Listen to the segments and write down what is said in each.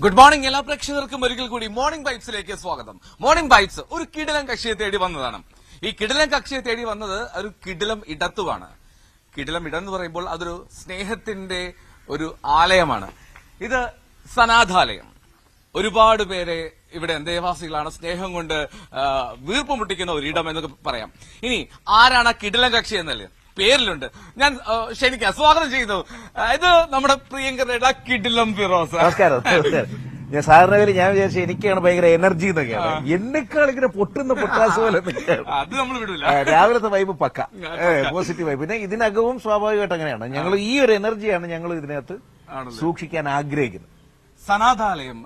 Good morning എല്ലാ പ്രേക്ഷകർക്കും ഒരിക്കൽ കൂടി മോർണിംഗ് ബൈറ്റ്സിലേക്ക് സ്വാഗതം. മോർണിംഗ് ബൈറ്റ്സ് ഒരു കിടിലം കക്ഷിയെ തേടി വന്നതാണ്. ഈ കിടിലം കക്ഷിയെ തേടി വന്നത് ഒരു കിടിലം ഇടത്തുവാണ്. കിടിലം ഇടം എന്ന് പറയുമ്പോൾ അതൊരു സ്നേഹത്തിന്റെ ഒരു ആലയമാണ്. ഇത് സനാഥാലയം. ഒരുപാട് പേരെ ഇവിടെ ദേവാസികളാണ് സ്നേഹം കൊണ്ട് വീർപ്പ് മുട്ടിക്കുന്ന ഒരിടം എന്നൊക്കെ പറയാം. ഇനി ആരാണ് ആ കിടിലം കക്ഷി എന്നല്ലേ പേരിലുണ്ട്. ഞാൻ ക്ഷണിക്കാം, സ്വാഗതം ചെയ്യുന്നു. ഇത് നമ്മുടെ പ്രിയങ്കരയുടെ കിടിലം ഫിറോസ്. നമസ്കാരം. ഞാൻ സാറിന്റെ പേര് ഞാൻ വിചാരിച്ചു എനിക്കാണ് ഭയങ്കര എനർജി എന്നൊക്കെയാണ്. എന്നെക്കാൾ ഇങ്ങനെ പൊട്ടുന്ന പൊട്ടാസ് പോലെ അത് നമ്മൾ വിടില്ല. രാവിലത്തെ വൈബ് പക്ക പോസിറ്റീവ് വൈബ്. പിന്നെ ഇതിനകവും സ്വാഭാവികമായിട്ട് അങ്ങനെയാണ്. ഞങ്ങൾ ഈ ഒരു എനർജിയാണ് ഞങ്ങൾ ഇതിനകത്ത് സൂക്ഷിക്കാൻ ആഗ്രഹിക്കുന്നത്. സനാഥാലയം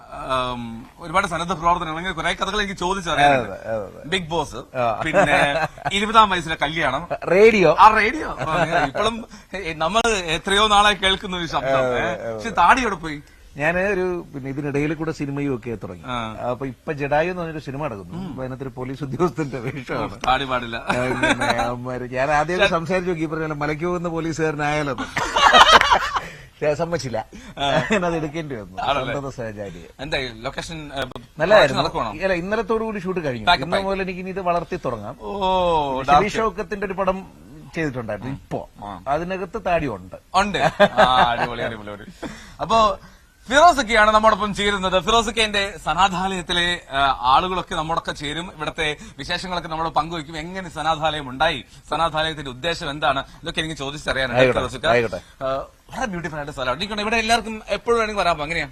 ഒരുപാട് സന്നദ്ധ പ്രവർത്തനങ്ങൾ, കുറെ കഥകൾ എനിക്ക് ചോദിച്ചറിയാം. ബിഗ് ബോസ്, പിന്നെ 20-ാം വയസ്സിലെ കല്യാണം, റേഡിയോ. റേഡിയോ ഇപ്പോഴും നമ്മൾ എത്രയോ നാളായി കേൾക്കുന്ന ഒരു ശബ്ദം. പക്ഷെ താടിയോടെ പോയി. ഞാൻ പിന്നെ ഇതിനിടയിൽ കൂടെ സിനിമയും ഒക്കെ തുടങ്ങി. അപ്പൊ ഇപ്പൊ ജഡായു എന്ന് പറഞ്ഞൊരു സിനിമ നടക്കുന്നു. അപ്പൊ അതിനകത്തൊരു പോലീസ് ഉദ്യോഗസ്ഥന്റെ വേഷമാണ്. താടി പാടില്ല. ഞാൻ ആദ്യം സംസാരിച്ചു നോക്കി, പറഞ്ഞാൽ മലയ്ക്ക് പോകുന്ന പോലീസുകാരനായാലോ സമ്മതിച്ചില്ല. അത് എടുക്കേണ്ടി വന്നു. സഹചാരി ലൊക്കേഷൻ നല്ലതായിരുന്നു. അല്ല, ഇന്നലത്തോടുകൂടി ഷൂട്ട് കഴിഞ്ഞു. ഇന്ന് മുതൽ എനിക്ക് ഇനി ഇത് വളർത്തി തുടങ്ങാം. ഷോക്കത്തിന്റെ ഒരു പടം ചെയ്തിട്ടുണ്ടായിരുന്നു. ഇപ്പോ അതിനകത്ത് താടി ഉണ്ട്. അടിപൊളി അടിപൊളി. അപ്പോ ഫിറോസൊക്കെയാണ് നമ്മോടൊപ്പം ചേരുന്നത്. ഫിറോസൊക്കെ സനാഥാലയത്തിലെ ആളുകളൊക്കെ നമ്മോടൊക്കെ ചേരും. ഇവിടുത്തെ വിശേഷങ്ങളൊക്കെ നമ്മൾ പങ്കുവയ്ക്കും. എങ്ങനെ സനാഥാലയം ഉണ്ടായി, സനാഥാലയത്തിന്റെ ഉദ്ദേശം എന്താണ്, ഇതൊക്കെ എനിക്ക് ചോദിച്ചറിയാനുണ്ട്. ഫിറോസൊക്കെ വളരെ ബ്യൂട്ടിഫുൾ ആയിട്ട് സ്ഥലമാണ്. എനിക്കുണ്ട് ഇവിടെ എല്ലാവർക്കും എപ്പോഴും വേണമെങ്കിൽ വരാമോ? അങ്ങനെയാ?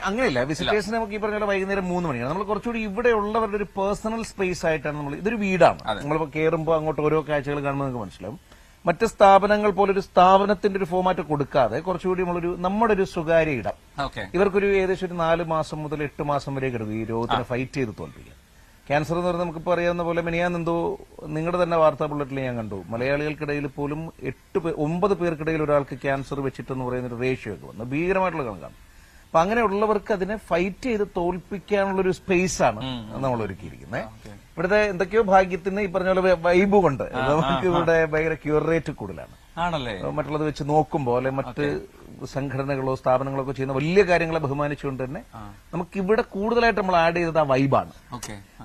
അങ്ങനെയല്ല. വിസിറ്റേഴ്സിന് നമുക്ക് ഈ പറഞ്ഞ വൈകുന്നേരം 3 മണിയാണ്. നമ്മൾ കുറച്ചുകൂടി ഇവിടെ ഉള്ളവരുടെ ഒരു പേഴ്സണൽ സ്പേസ് ആയിട്ടാണ് നമ്മൾ. ഇതൊരു വീടാണ്. നമ്മളിപ്പോ കയറുമ്പോൾ അങ്ങോട്ട് ഓരോ കാഴ്ചകൾ കാണുമ്പോൾ നിങ്ങൾക്ക് മനസ്സിലാവും. മറ്റ് സ്ഥാപനങ്ങൾ പോലൊരു സ്ഥാപനത്തിന്റെ ഒരു ഫോമാറ്റ് കൊടുക്കാതെ കുറച്ചുകൂടി നമ്മുടെ ഒരു സ്വകാര്യ ഇടം. ഇവർക്കൊരു ഏകദേശം ഒരു 4 മാസം മുതൽ 8 മാസം വരെ കിടക്കും ഈ രോഗത്തിനെ ഫൈറ്റ് ചെയ്ത് തോൽപ്പിക്കുക. ക്യാൻസർ എന്ന് പറഞ്ഞാൽ നമുക്കിപ്പോൾ അറിയാവുന്ന പോലെ മിനിയാന്നെന്തോ നിങ്ങളുടെ തന്നെ വാർത്താ ബുള്ളറ്റിൽ ഞാൻ കണ്ടു, മലയാളികൾക്കിടയിൽ പോലും 9 പേർക്കിടയിൽ ഒരാൾക്ക് ക്യാൻസർ വെച്ചിട്ടെന്ന് പറയുന്നൊരു റേഷ്യോ ഒക്കെ വന്നു. ഭീകരമായിട്ടുള്ള കണക്കാണ്. അപ്പൊ അങ്ങനെയുള്ളവർക്ക് അതിനെ ഫൈറ്റ് ചെയ്ത് തോൽപ്പിക്കാനുള്ളൊരു സ്പേസ് ആണ് നമ്മൾ ഒരുക്കിയിരിക്കുന്നത്. ഇവിടുത്തെ എന്തൊക്കെയോ ഭാഗ്യത്തിന് ഈ പറഞ്ഞ പോലെ വൈബ് കൊണ്ട് നമുക്ക് ഇവിടെ ഭയങ്കര ക്യൂർ റേറ്റ് കൂടുതലാണ്. മറ്റുള്ളത് വെച്ച് നോക്കുമ്പോൾ അല്ലെ മറ്റ് സംഘടനകളോ സ്ഥാപനങ്ങളോ ഒക്കെ ചെയ്യുന്ന വലിയ കാര്യങ്ങളെ ബഹുമാനിച്ചുകൊണ്ട് തന്നെ നമുക്ക് ഇവിടെ കൂടുതലായിട്ട് നമ്മൾ ആഡ് ചെയ്തത് ആ വൈബാണ്.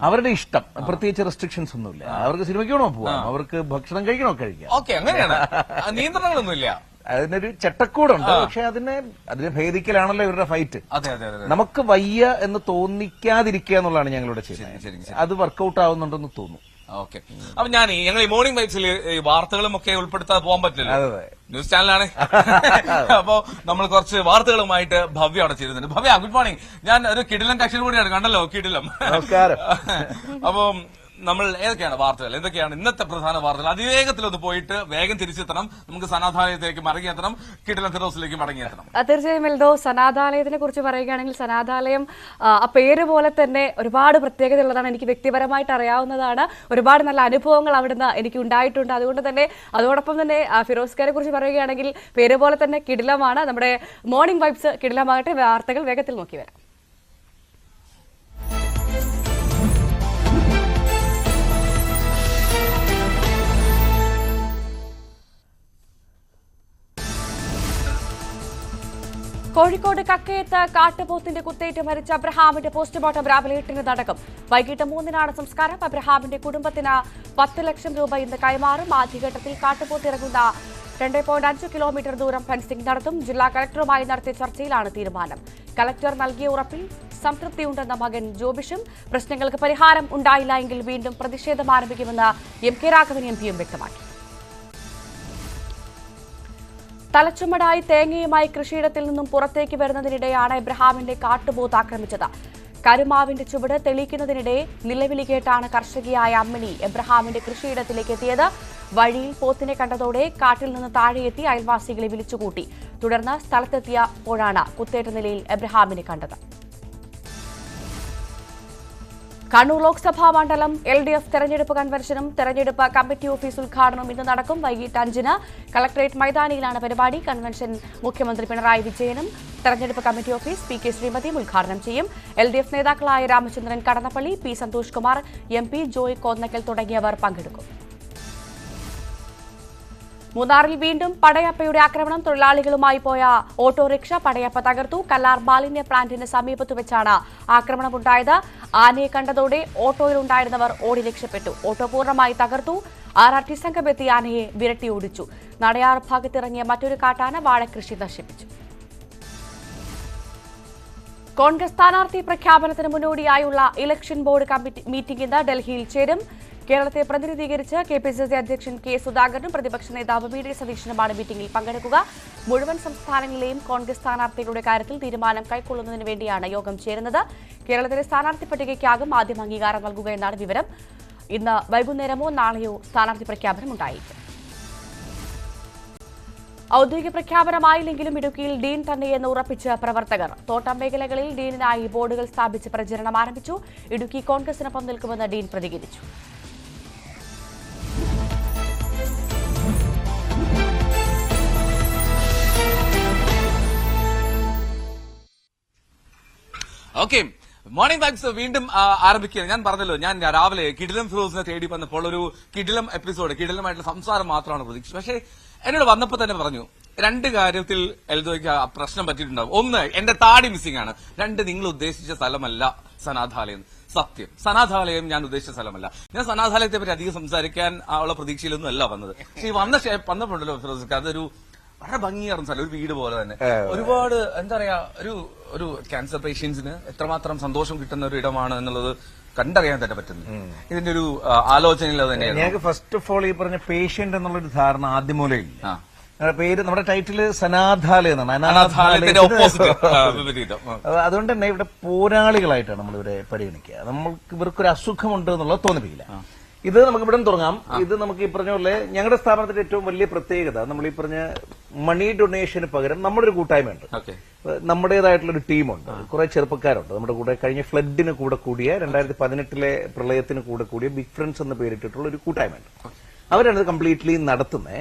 അവരുടെ ഇഷ്ടം, പ്രത്യേകിച്ച് റെസ്ട്രിക്ഷൻസ് ഒന്നുമില്ല. അവർക്ക് സിനിമയ്ക്കണോ പോവാം, അവർക്ക് ഭക്ഷണം കഴിക്കണോ കഴിക്കാം, നിയന്ത്രണങ്ങളൊന്നുമില്ല. അതിനൊരു ചട്ടക്കൂടുണ്ട്. പക്ഷെ അതിനെ ഭേദിക്കലാണല്ലോ ഇവരുടെ ഫൈറ്റ്. നമുക്ക് വയ്യ എന്ന് തോന്നിക്കാതിരിക്കുക എന്നുള്ളതാണ് ഞങ്ങളുടെ ചെയ്യുന്നത്. അത് വർക്കൗട്ട് ആവുന്നുണ്ടെന്ന് തോന്നുന്നു. ഓക്കെ. അപ്പൊ ഞങ്ങൾ ഈ മോർണിംഗ് വൈബ്സിൽ വാർത്തകളും ഒക്കെ ഉൾപ്പെടുത്താതെ പോകാൻ പറ്റില്ല. ന്യൂസ് ചാനലാണ്. അപ്പോ നമ്മൾ കുറച്ച് വാർത്തകളുമായിട്ട് ഭവ്യ അവിടെ ചേരുന്നുണ്ട്. Bhavya, good morning. ഞാൻ ഒരു കിടിലം കക്ഷൻ കൂടിയാണ്. കണ്ടല്ലോ കിടിലം. നമസ്കാരം. അപ്പൊ നമ്മൾ ഏതൊക്കെയാണ് വാർത്തകൾ, എന്തൊക്കെയാണ് ഇന്നത്തെ പ്രധാന വാർത്തകൾ? അതിവേഗത്തിലൊന്ന് പോയിട്ട് വേഗം തിരിച്ചെത്തണം. നമുക്ക് സനാഥാലയത്തിലേക്ക് മടങ്ങിയെത്തണം, കിടിലം ഫിറോസിലേക്ക് മടങ്ങിയെത്തണം. തീർച്ചയായും എൽദോ, സനാഥാലയത്തിനെ കുറിച്ച് പറയുകയാണെങ്കിൽ സനാഥാലയം ആ പേര് പോലെ തന്നെ ഒരുപാട് പ്രത്യേകത ഉള്ളതാണ്. എനിക്ക് വ്യക്തിപരമായിട്ട് അറിയാവുന്നതാണ്. ഒരുപാട് നല്ല അനുഭവങ്ങൾ അവിടുന്ന് എനിക്ക് ഉണ്ടായിട്ടുണ്ട്. അതുകൊണ്ട് തന്നെ അതോടൊപ്പം തന്നെ ഫിറോസ്കാരെ കുറിച്ച് പറയുകയാണെങ്കിൽ പേര് പോലെ തന്നെ കിടിലമാണ്. നമ്മുടെ മോർണിംഗ് വൈബ്സ് കിടിലമാകട്ടെ. വാർത്തകൾ വേഗത്തിൽ നോക്കി വരാം. കോഴിക്കോട് കക്കയത്ത് കാട്ടുപോത്തിന്റെ കുത്തേറ്റ് മരിച്ച അബ്രഹാമിന്റെ പോസ്റ്റ്മോർട്ടം രാവിലെ 8-ന് നടക്കും. വൈകിട്ട് 3-നാണ് സംസ്കാരം. അബ്രഹാമിന്റെ കുടുംബത്തിന് 10 ലക്ഷം രൂപ ഇന്ന് കൈമാറും. ആദ്യഘട്ടത്തിൽ കാട്ടുപോത്ത് ഇറങ്ങുന്ന 2.5 കിലോമീറ്റർ ദൂരം ഫെൻസിംഗ് നടത്തും. ജില്ലാ കളക്ടറുമായി നടത്തിയ ചർച്ചയിലാണ് തീരുമാനം. കളക്ടർ നൽകിയ ഉറപ്പിൽ സംതൃപ്തിയുണ്ടെന്ന മകൻ ജോബിഷും പ്രശ്നങ്ങൾക്ക് പരിഹാരം ഉണ്ടായില്ല എങ്കിൽ വീണ്ടും പ്രതിഷേധം ആരംഭിക്കുമെന്ന് എം കെ രാഘവൻ എംപിയും വ്യക്തമാക്കി. തലച്ചുമടായി തേങ്ങയുമായി കൃഷിയിടത്തിൽ നിന്നും പുറത്തേക്ക് വരുന്നതിനിടെയാണ് എബ്രഹാമിന്റെ കാട്ടുപോത്ത് ആക്രമിച്ചത്. കരുമാവിന്റെ ചുവട് തെളിയിക്കുന്നതിനിടെ നിലവിളി കേട്ടാണ് കർഷകയായ അമ്മിണി എബ്രഹാമിന്റെ കൃഷിയിടത്തിലേക്ക് എത്തിയത്. വഴിയിൽ പോത്തിനെ കണ്ടതോടെ കാട്ടിൽ നിന്ന് താഴെയെത്തി അയൽവാസികളെ വിളിച്ചുകൂട്ടി. തുടർന്ന് സ്ഥലത്തെത്തിയപ്പോഴാണ് കുത്തേറ്റ നിലയിൽ എബ്രഹാമിനെ കണ്ടത്. കണ്ണൂർ ലോക്സഭാ മണ്ഡലം LDF തെരഞ്ഞെടുപ്പ് കൺവെൻഷനും തെരഞ്ഞെടുപ്പ് കമ്മിറ്റി ഓഫീസ് ഉദ്ഘാടനവും ഇന്ന് നടക്കും. വൈകിട്ട് 5-ന് കളക്ടറേറ്റ് മൈതാനിയിലാണ് പരിപാടി. കൺവെൻഷൻ മുഖ്യമന്ത്രി പിണറായി വിജയനും തെരഞ്ഞെടുപ്പ് കമ്മിറ്റി ഓഫീസ് PK ശ്രീമതിയും ഉദ്ഘാടനം ചെയ്യും. LDF നേതാക്കളായ രാമചന്ദ്രൻ കടന്നപ്പള്ളി, P സന്തോഷ് കുമാർ, MP ജോയ് കോന്നക്കൽ തുടങ്ങിയവർ പങ്കെടുക്കും. മൂന്നാറിൽ വീണ്ടും പടയപ്പയുടെ ആക്രമണം. തൊഴിലാളികളുമായി പോയ ഓട്ടോറിക്ഷ പടയപ്പ തകർത്തു. കല്ലാർ മാലിന്യ പ്ലാന്റിന് സമീപത്ത് വെച്ചാണ് ആക്രമണമുണ്ടായത്. ആനയെ കണ്ടതോടെ ഓട്ടോയിലുണ്ടായിരുന്നവർ ഓടി രക്ഷപ്പെട്ടു. ഓട്ടോ പൂർണ്ണമായി തകർത്തു. RRT സംഘമെത്തി ആനയെ വിരട്ടി ഓടിച്ചു. നടയാർ ഭാഗത്തിറങ്ങിയ മറ്റൊരു കാട്ടാന വാഴകൃഷി നശിപ്പിച്ചു. കോൺഗ്രസ് സ്ഥാനാർത്ഥി പ്രഖ്യാപനത്തിന് മുന്നോടിയായുള്ള ഇലക്ഷൻ ബോർഡ് കമ്മിറ്റി മീറ്റിംഗ് ഇന്ന് ഡൽഹിയിൽ ചേരും. കേരളത്തെ പ്രതിനിധീകരിച്ച് KPCC അധ്യക്ഷൻ K സുധാകരനും പ്രതിപക്ഷ നേതാവ് VD സതീശനുമാണ് മീറ്റിംഗിൽ പങ്കെടുക്കുക. മുഴുവൻ സംസ്ഥാനങ്ങളിലെയും കോൺഗ്രസ് സ്ഥാനാർത്ഥികളുടെ കാര്യത്തിൽ തീരുമാനം കൈക്കൊള്ളുന്നതിന് വേണ്ടിയാണ് യോഗം ചേരുന്നത്. കേരളത്തിലെ സ്ഥാനാർത്ഥി പട്ടികയ്ക്കാകും ആദ്യം അംഗീകാരം നൽകുക എന്നാണ് വിവരം. ഇന്ന് വൈകുന്നേരമോ നാളെയോ സ്ഥാനാർത്ഥി പ്രഖ്യാപനം ഉണ്ടായിരിക്കും. ഔദ്യോഗിക പ്രഖ്യാപനമായില്ലെങ്കിലും ഇടുക്കിയിൽ ഡീൻ തന്നെയെന്ന് ഉറപ്പിച്ച് പ്രവർത്തകർ. തോട്ടം മേഖലകളിൽ ഡീനിനായി ബോർഡുകൾ സ്ഥാപിച്ച് പ്രചരണം ആരംഭിച്ചു. ഇടുക്കി കോൺഗ്രസിനൊപ്പം നിൽക്കുമെന്ന് ഡീൻ പ്രതികരിച്ചു. ഓക്കെ, മോർണിംഗ് വൈബ്സ് വീണ്ടും ആരംഭിക്കുകയാണ്. ഞാൻ പറഞ്ഞല്ലോ, ഞാൻ രാവിലെ കിടിലം ഫിറോസിനെ തേടി വന്നപ്പോൾ ഒരു കിടിലം എപ്പിസോഡ്, കിടിലമായിട്ടുള്ള സംസാരം മാത്രമാണ് പ്രതീക്ഷിച്ചത്. പക്ഷേ എന്നോട് വന്നപ്പോൾ തന്നെ പറഞ്ഞു, രണ്ട് കാര്യത്തിൽ എൽദോയ്ക്ക് പ്രശ്നം പറ്റിയിട്ടുണ്ടാവും. ഒന്ന്, എന്റെ താടി മിസ്സിംഗ് ആണ്. രണ്ട്, നിങ്ങൾ ഉദ്ദേശിച്ച സ്ഥലമല്ല സനാഥാലയം. സത്യം, സനാഥാലയം ഞാൻ ഉദ്ദേശിച്ച സ്ഥലമല്ല. ഞാൻ സനാഥാലയത്തെ പറ്റി അധികം സംസാരിക്കാൻ ഉള്ള പ്രതീക്ഷയിലൊന്നും അല്ല വന്നത്. പക്ഷേ വന്നപ്പോണ്ടല്ലോ ഫിറോസ്, അതൊരു വളരെ ഭംഗിയാർന്ന സ്ഥലം, ഒരു വീട് പോലെ തന്നെ. ഒരുപാട് എന്താ പറയാ, ഒരു ക്യാൻസർ പേഷ്യൻസിന് എത്രമാത്രം സന്തോഷം കിട്ടുന്ന ഒരു ഇടമാണ് എന്നുള്ളത് കണ്ടറിയാൻ തന്നെ പറ്റുന്നു. ഇതിന്റെ ഒരു ആലോചനയിൽ അത് തന്നെയാണ്. ഞങ്ങൾക്ക് ഫസ്റ്റ് ഓഫ് ഓൾ ഈ പറഞ്ഞ പേഷ്യന്റ് എന്നുള്ളൊരു ധാരണ ആദ്യം മൂലം ഇല്ല. പേര്, നമ്മുടെ ടൈറ്റില് സനാഥാലയം എന്നാണ്. അതുകൊണ്ട് തന്നെ ഇവിടെ പോരാളികളായിട്ടാണ് നമ്മളിവരെ പരിഗണിക്കുക. നമ്മൾക്ക് ഇവർക്കൊരു അസുഖമുണ്ട് എന്നുള്ളത് തോന്നിപ്പിക്കില്ല. ഇത് നമുക്ക് ഇവിടെ തുടങ്ങാം. ഇത് നമുക്ക് ഈ പറഞ്ഞ പോലെ ഞങ്ങളുടെ സ്ഥാപനത്തിന്റെ ഏറ്റവും വലിയ പ്രത്യേകത, നമ്മൾ ഈ പറഞ്ഞ മണി ഡൊണേഷന് പകരം നമ്മുടെ ഒരു കൂട്ടായ്മയുണ്ട്. നമ്മുടേതായിട്ടുള്ളൊരു ടീമുണ്ട്, കുറെ ചെറുപ്പക്കാരുണ്ട് നമ്മുടെ കൂടെ. കഴിഞ്ഞ ഫ്ലഡിന് കൂടെ കൂടിയ 2018 പ്രളയത്തിന് കൂടെ കൂടിയ ബിഗ് ഫ്രണ്ട്സ് എന്ന് പേരിട്ടിട്ടുള്ള ഒരു കൂട്ടായ്മയുണ്ട്. അവരാണ് ഇത് കംപ്ലീറ്റ്ലി നടത്തുന്നത്.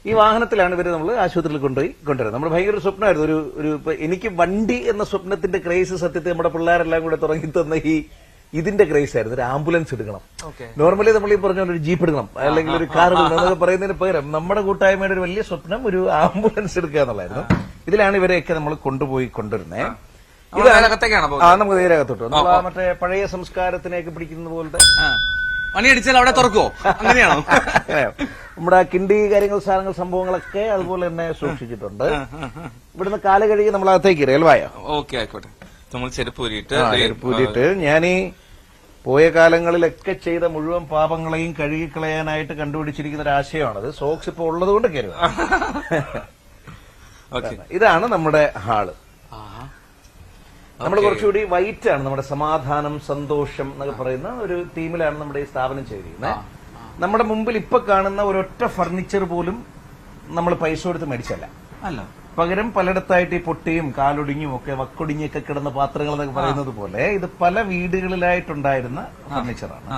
ഈ വാഹനത്തിലാണ് ഇവര് നമ്മൾ ആശുപത്രിയിൽ കൊണ്ടുവരുന്നത്. നമ്മൾ ഭയങ്കര സ്വപ്നമായിരുന്നു. ഒരു എനിക്ക് വണ്ടി എന്ന സ്വപ്നത്തിന്റെ ക്രൈസ് സത്യത്തെ നമ്മുടെ പിള്ളേരെല്ലാം കൂടെ തുടങ്ങി തന്ന ഇതിന്റെ ക്രൈസ് ആയിരുന്നു. ഒരു ആംബുലൻസ് എടുക്കണം. നോർമലി നമ്മൾ ഈ പറഞ്ഞ പോലെ ഒരു ജീപ്പ് എടുക്കണം, അല്ലെങ്കിൽ ഒരു കാർ എടുക്കണം എന്നൊക്കെ പറയുന്നതിന് പകരം നമ്മുടെ കൂട്ടായ്മയുടെ ഒരു വലിയ സ്വപ്നം ഒരു ആംബുലൻസ് എടുക്കുക എന്നുള്ളായിരുന്നു. ഇതിലാണ് ഇവരെയൊക്കെ നമ്മൾ കൊണ്ടുവരുന്നത്. നമുക്ക് നേരെ അകത്തോട്ട് നമ്മൾ മറ്റേ പഴയ സംസ്കാരത്തിനെയൊക്കെ പിടിക്കുന്ന പോലത്തെ പണിയടിച്ചാൽ അവിടെ തുറക്കുവോ, അങ്ങനെയാണോ? നമ്മുടെ കിണ്ടി കാര്യങ്ങൾ, സാധനങ്ങൾ, സംഭവങ്ങളൊക്കെ അതുപോലെ തന്നെ സൂക്ഷിച്ചിട്ടുണ്ട്. ഇവിടുന്ന് കാല് കഴുകി നമ്മൾ അകത്തേക്ക് റെയിൽവായ. ഓക്കെ, ആയിക്കോട്ടെ. നമ്മൾ ചെരുപ്പൂരിയിട്ട് ഞാനീ പോയ കാലങ്ങളിലൊക്കെ ചെയ്ത മുഴുവൻ പാപങ്ങളെയും കഴുകിക്കളയാനായിട്ട് കണ്ടുപിടിച്ചിരിക്കുന്ന ഒരു ആശയമാണത്. സോക്സ് ഇപ്പൊ ഉള്ളത് കൊണ്ട് കയറുക. ഇതാണ് നമ്മുടെ ഹാള്. നമ്മൾ കുറച്ചുകൂടി വൈറ്റ് ആണ്. നമ്മുടെ സമാധാനം, സന്തോഷം എന്നൊക്കെ പറയുന്ന ഒരു തീമിലാണ് നമ്മുടെ ഈ സ്ഥാപനം ചെയ്തിരിക്കുന്നത്. നമ്മുടെ മുമ്പിൽ ഇപ്പൊ കാണുന്ന ഒരൊറ്റ ഫർണിച്ചർ പോലും നമ്മൾ പൈസ കൊടുത്ത് മേടിച്ചല്ല. പകരം പലയിടത്തായിട്ട് ഈ പൊട്ടിയും കാലൊടിഞ്ഞും ഒക്കെ വക്കൊടിഞ്ഞൊക്കെ കിടന്ന പാത്രങ്ങൾ എന്നൊക്കെ പറയുന്നത് പോലെ ഇത് പല വീടുകളിലായിട്ടുണ്ടായിരുന്ന ഫർണിച്ചറാണ്.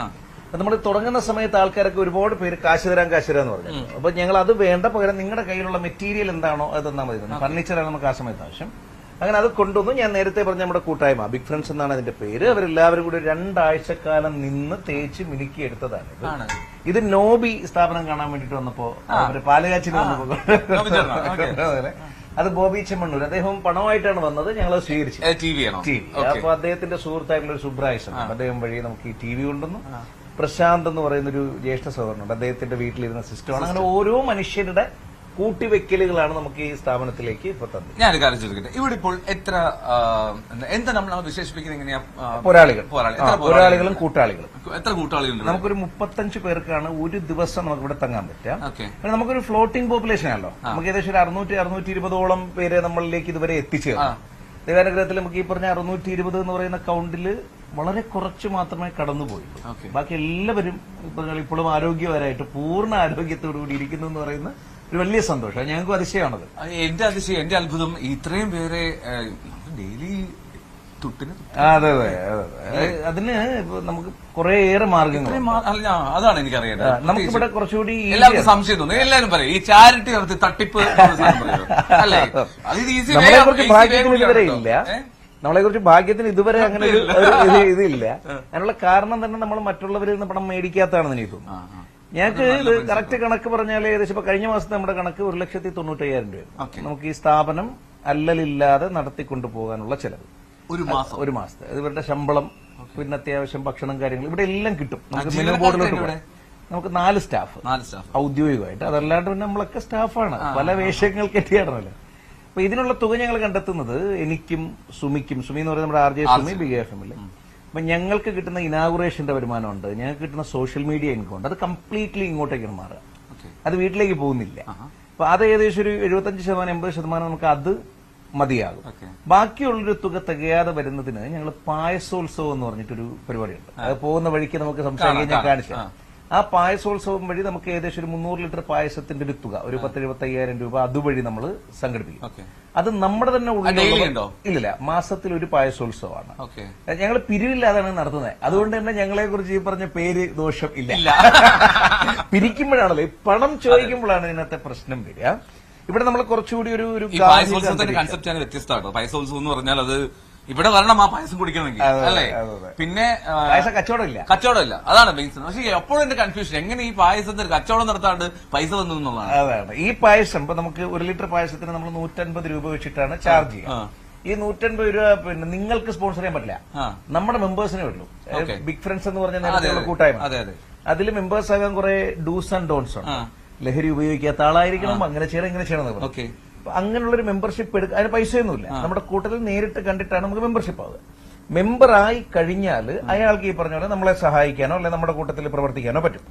നമ്മൾ തുടങ്ങുന്ന സമയത്ത് ആൾക്കാരൊക്കെ ഒരുപാട് പേര് കാശ് തരാൻ എന്ന് പറഞ്ഞു. അപ്പൊ ഞങ്ങൾ അത് വേണ്ട, പകരം നിങ്ങളുടെ കയ്യിലുള്ള മെറ്റീരിയൽ എന്താണോ അത് തന്നാൽ മതി. ഫർണിച്ചറാണ് നമുക്ക് ആ സമയത്ത് ആവശ്യം. അങ്ങനെ അത് കൊണ്ടുവന്നു. ഞാൻ നേരത്തെ പറഞ്ഞ നമ്മുടെ കൂട്ടായ്മ ബിഗ് ഫ്രണ്ട്സ് എന്നാണ് അതിന്റെ പേര്. അവരെല്ലാവരും കൂടി 2 ആഴ്ചക്കാലം നിന്ന് തേച്ച് മിനുക്കി എടുത്തതാണ്. ഇത് നോബി സ്ഥാപനം കാണാൻ വേണ്ടിട്ട് വന്നപ്പോ അവര് പാലുകാച്ചിന് വന്നപ്പോ അത് ബോബി ചെമ്മണ്ണൂർ, അദ്ദേഹം പണമായിട്ടാണ് വന്നത്. ഞങ്ങൾ സ്വീകരിച്ചു. TV. അപ്പൊ അദ്ദേഹത്തിന്റെ സുഹൃത്തായിട്ടുള്ള ഒരു സുബ്രായസ്, അദ്ദേഹം വഴി നമുക്ക് ഈ TV കൊണ്ടുവന്നു. പ്രശാന്ത് എന്ന് പറയുന്ന ഒരു ജ്യേഷ്ഠ സഹോദരനുണ്ട്, അദ്ദേഹത്തിന്റെ വീട്ടിലിരുന്ന സിസ്റ്റമാണ്. അങ്ങനെ ഓരോ മനുഷ്യരുടെ കൂട്ടിവെക്കലുകളാണ് നമുക്ക് ഈ സ്ഥാപനത്തിലേക്ക് ഇപ്പൊ തന്നെ. ഞാൻ കാര്യം ചോദിക്കട്ടെ, ഇവിടെ ഇപ്പോൾ എന്താ നമ്മൾ വിശേഷിപ്പിക്കുന്നത് എങ്ങനെയാ? പോരാളികളും കൂട്ടാളികളും. എത്ര കൂട്ടാളികളുണ്ട്? നമുക്കൊരു 35 പേർക്കാണ് ഒരു ദിവസം നമുക്ക് ഇവിടെ തങ്ങാൻ പറ്റുക. പിന്നെ നമുക്കൊരു ഫ്ലോട്ടിംഗ് പോപ്പുലേഷൻ ആണല്ലോ. നമുക്ക് ഏകദേശം ഒരു 600-620ഓളം പേരെ നമ്മളിലേക്ക് ഇതുവരെ എത്തിച്ചേർന്നു. ദൈവാനുഗ്രഹത്തിൽ നമുക്ക് ഈ പറഞ്ഞ 620 എന്ന് പറയുന്ന കൗണ്ടില് വളരെ കുറച്ച് മാത്രമേ കടന്നുപോയി. ബാക്കി എല്ലാവരും ഇപ്പോഴും ആരോഗ്യപരമായിട്ട് പൂർണ്ണ ആരോഗ്യത്തോടു കൂടി ഇരിക്കുന്നു എന്ന് പറയുന്ന ഒരു വലിയ സന്തോഷം. ഞങ്ങൾക്ക് അതിശയമാണത്. എന്റെ അതിശയം, എന്റെ അത്ഭുതം, ഇത്രയും പേരെ ഡെയിലി തൊട്ടിന്. അതെ. അതിന് നമുക്ക് കുറേയേറെ മാർഗങ്ങൾ. അതാണ് എനിക്കറിയാം. നമുക്കിവിടെ കുറച്ചുകൂടി എല്ലാവർക്കും സംശയം തോന്നുന്നു. എല്ലാവരും പറയും ഈ ചാരിറ്റി നടത്തി തട്ടിപ്പ് അല്ലേ? നമ്മളെ കുറിച്ച് ഭാഗ്യത്തിന് ഇതുവരെ ഇല്ല. നമ്മളെ കുറിച്ച് ഭാഗ്യത്തിന് ഇതുവരെ അങ്ങനെ ഇതില്ല. അതിനുള്ള കാരണം തന്നെ നമ്മൾ മറ്റുള്ളവരിൽ നിന്ന് പണം മേടിക്കാത്തതാണെന്ന് എനിക്ക് തോന്നുന്നു. ഞങ്ങൾക്ക് ഇത് കറക്റ്റ് കണക്ക് പറഞ്ഞാൽ ഏകദേശം ഇപ്പൊ കഴിഞ്ഞ മാസത്തെ നമ്മുടെ കണക്ക് 1,95,000 രൂപ നമുക്ക് ഈ സ്ഥാപനം അല്ലലില്ലാതെ നടത്തിക്കൊണ്ടു പോകാനുള്ള ചെലവ് ഒരു മാസത്തെ. അത് ഇവരുടെ ശമ്പളം, പിന്നെ അത്യാവശ്യം ഭക്ഷണം, കാര്യങ്ങൾ ഇവിടെ എല്ലാം കിട്ടും. നമുക്ക് മെനു ബോർഡിലോട്ട് നമുക്ക് 4 സ്റ്റാഫ് ഔദ്യോഗികമായിട്ട്, അതല്ലാണ്ട് പിന്നെ നമ്മളൊക്കെ സ്റ്റാഫാണ്, പല വേഷങ്ങൾക്ക് എത്തിയാണല്ലോ. അപ്പൊ ഇതിനുള്ള തുക ഞങ്ങൾ കണ്ടെത്തുന്നത് എനിക്കും സുമി എന്ന് പറയുന്നത് നമ്മുടെ RJ സുമി BFM-ല്. അപ്പൊ ഞങ്ങൾക്ക് കിട്ടുന്ന ഇനാഗുറേഷന്റെ വരുമാനമുണ്ട്, ഞങ്ങൾക്ക് കിട്ടുന്ന സോഷ്യൽ മീഡിയ ഇൻകം ഉണ്ട്. അത് കംപ്ലീറ്റ്ലി ഇങ്ങോട്ടേക്കാണ് മാറുക, അത് വീട്ടിലേക്ക് പോകുന്നില്ല. അപ്പൊ അത് ഏകദേശം ഒരു 75% 80% നമുക്ക് അത് മതിയാകും. ബാക്കിയുള്ളൊരു തുക തികയാതെ വരുന്നതിന് ഞങ്ങൾ പായസോത്സവം എന്ന് പറഞ്ഞിട്ടൊരു പരിപാടിയുണ്ട്. അത് പോകുന്ന വഴിക്ക് നമുക്ക് സംസാരിക്കാൻ ഞാൻ കാണിച്ചു. ആ പായസോത്സവം വഴി നമുക്ക് ഏകദേശം ഒരു 300 ലിറ്റർ പായസത്തിന്റെ ഒരു തുക, ഒരു 10,75,000 രൂപ അതുവഴി നമ്മൾ സംഘടിപ്പിക്കും. അത് നമ്മുടെ തന്നെ ഇല്ലില്ല, മാസത്തിൽ ഒരു പായസോത്സവമാണ്. ഞങ്ങൾ പിരിവില്ലാതാണ് നടത്തുന്നത്. അതുകൊണ്ട് തന്നെ ഞങ്ങളെ കുറിച്ച് ഈ പറഞ്ഞ പേര് ദോഷം ഇല്ല. പിരിക്കുമ്പോഴാണല്ലോ, പണം ചോദിക്കുമ്പോഴാണ് ഇതിനകത്തെ പ്രശ്നം വരിക. ഇവിടെ നമ്മൾ കുറച്ചുകൂടി ഒരു പായസോത്സവത്തിന്റെ കൺസെപ്റ്റ് വ്യത്യസ്തമാണ്. പായസോത്സവം എന്ന് പറഞ്ഞാൽ അത് ഇവിടെ വരണം ആ പായസം കുടിക്കണമെങ്കിൽ, അല്ലേ? പിന്നെ കച്ചവടമില്ല, അതാണ് ബേസ്. പക്ഷെ എപ്പോഴും എന്റെ കൺഫ്യൂഷൻ, എങ്ങനെ ഈ പായസത്തിന് കച്ചവടം നടത്താണ്ട് പൈസ വന്നു എന്നുള്ളതാണ്. അതാണ് ഈ പായസം. ഇപ്പൊ നമുക്ക് 1 ലിറ്റർ പായസത്തിന് നമ്മൾ 150 രൂപ വെച്ചിട്ടാണ് ചാർജ് ചെയ്യുക. ഈ 150 രൂപ പിന്നെ നിങ്ങൾക്ക് സ്പോൺസർ ചെയ്യാൻ പറ്റില്ല, നമ്മുടെ മെമ്പേഴ്സിനെ ഉള്ളൂ. ബിഗ് ഫ്രണ്ട്സ് എന്ന് പറഞ്ഞ നേരത്തെ കൂട്ടായ്മ, അതിൽ മെമ്പേഴ്സ് ആകാൻ കുറെ ഡൂസ് ആൻഡ് ഡോൺസ് ഉണ്ട്. ലഹരി ഉപയോഗിക്കാത്ത ആളായിരിക്കണം, അങ്ങനെ ചെയ്യണം ഇങ്ങനെ ചെയ്യണം എന്ന് പറയും. അങ്ങനെയുള്ളൊരു മെമ്പർഷിപ്പ് എടുക്കുക, അതിന് പൈസയൊന്നുമില്ല. നമ്മുടെ കൂട്ടത്തിൽ നേരിട്ട് കണ്ടിട്ടാണ് നമുക്ക് മെമ്പർഷിപ്പ് ആവുക. മെമ്പറായി കഴിഞ്ഞാൽ അയാൾക്ക് ഈ പറഞ്ഞ പോലെ നമ്മളെ സഹായിക്കാനോ അല്ലെങ്കിൽ നമ്മുടെ കൂട്ടത്തിൽ പ്രവർത്തിക്കാനോ പറ്റും.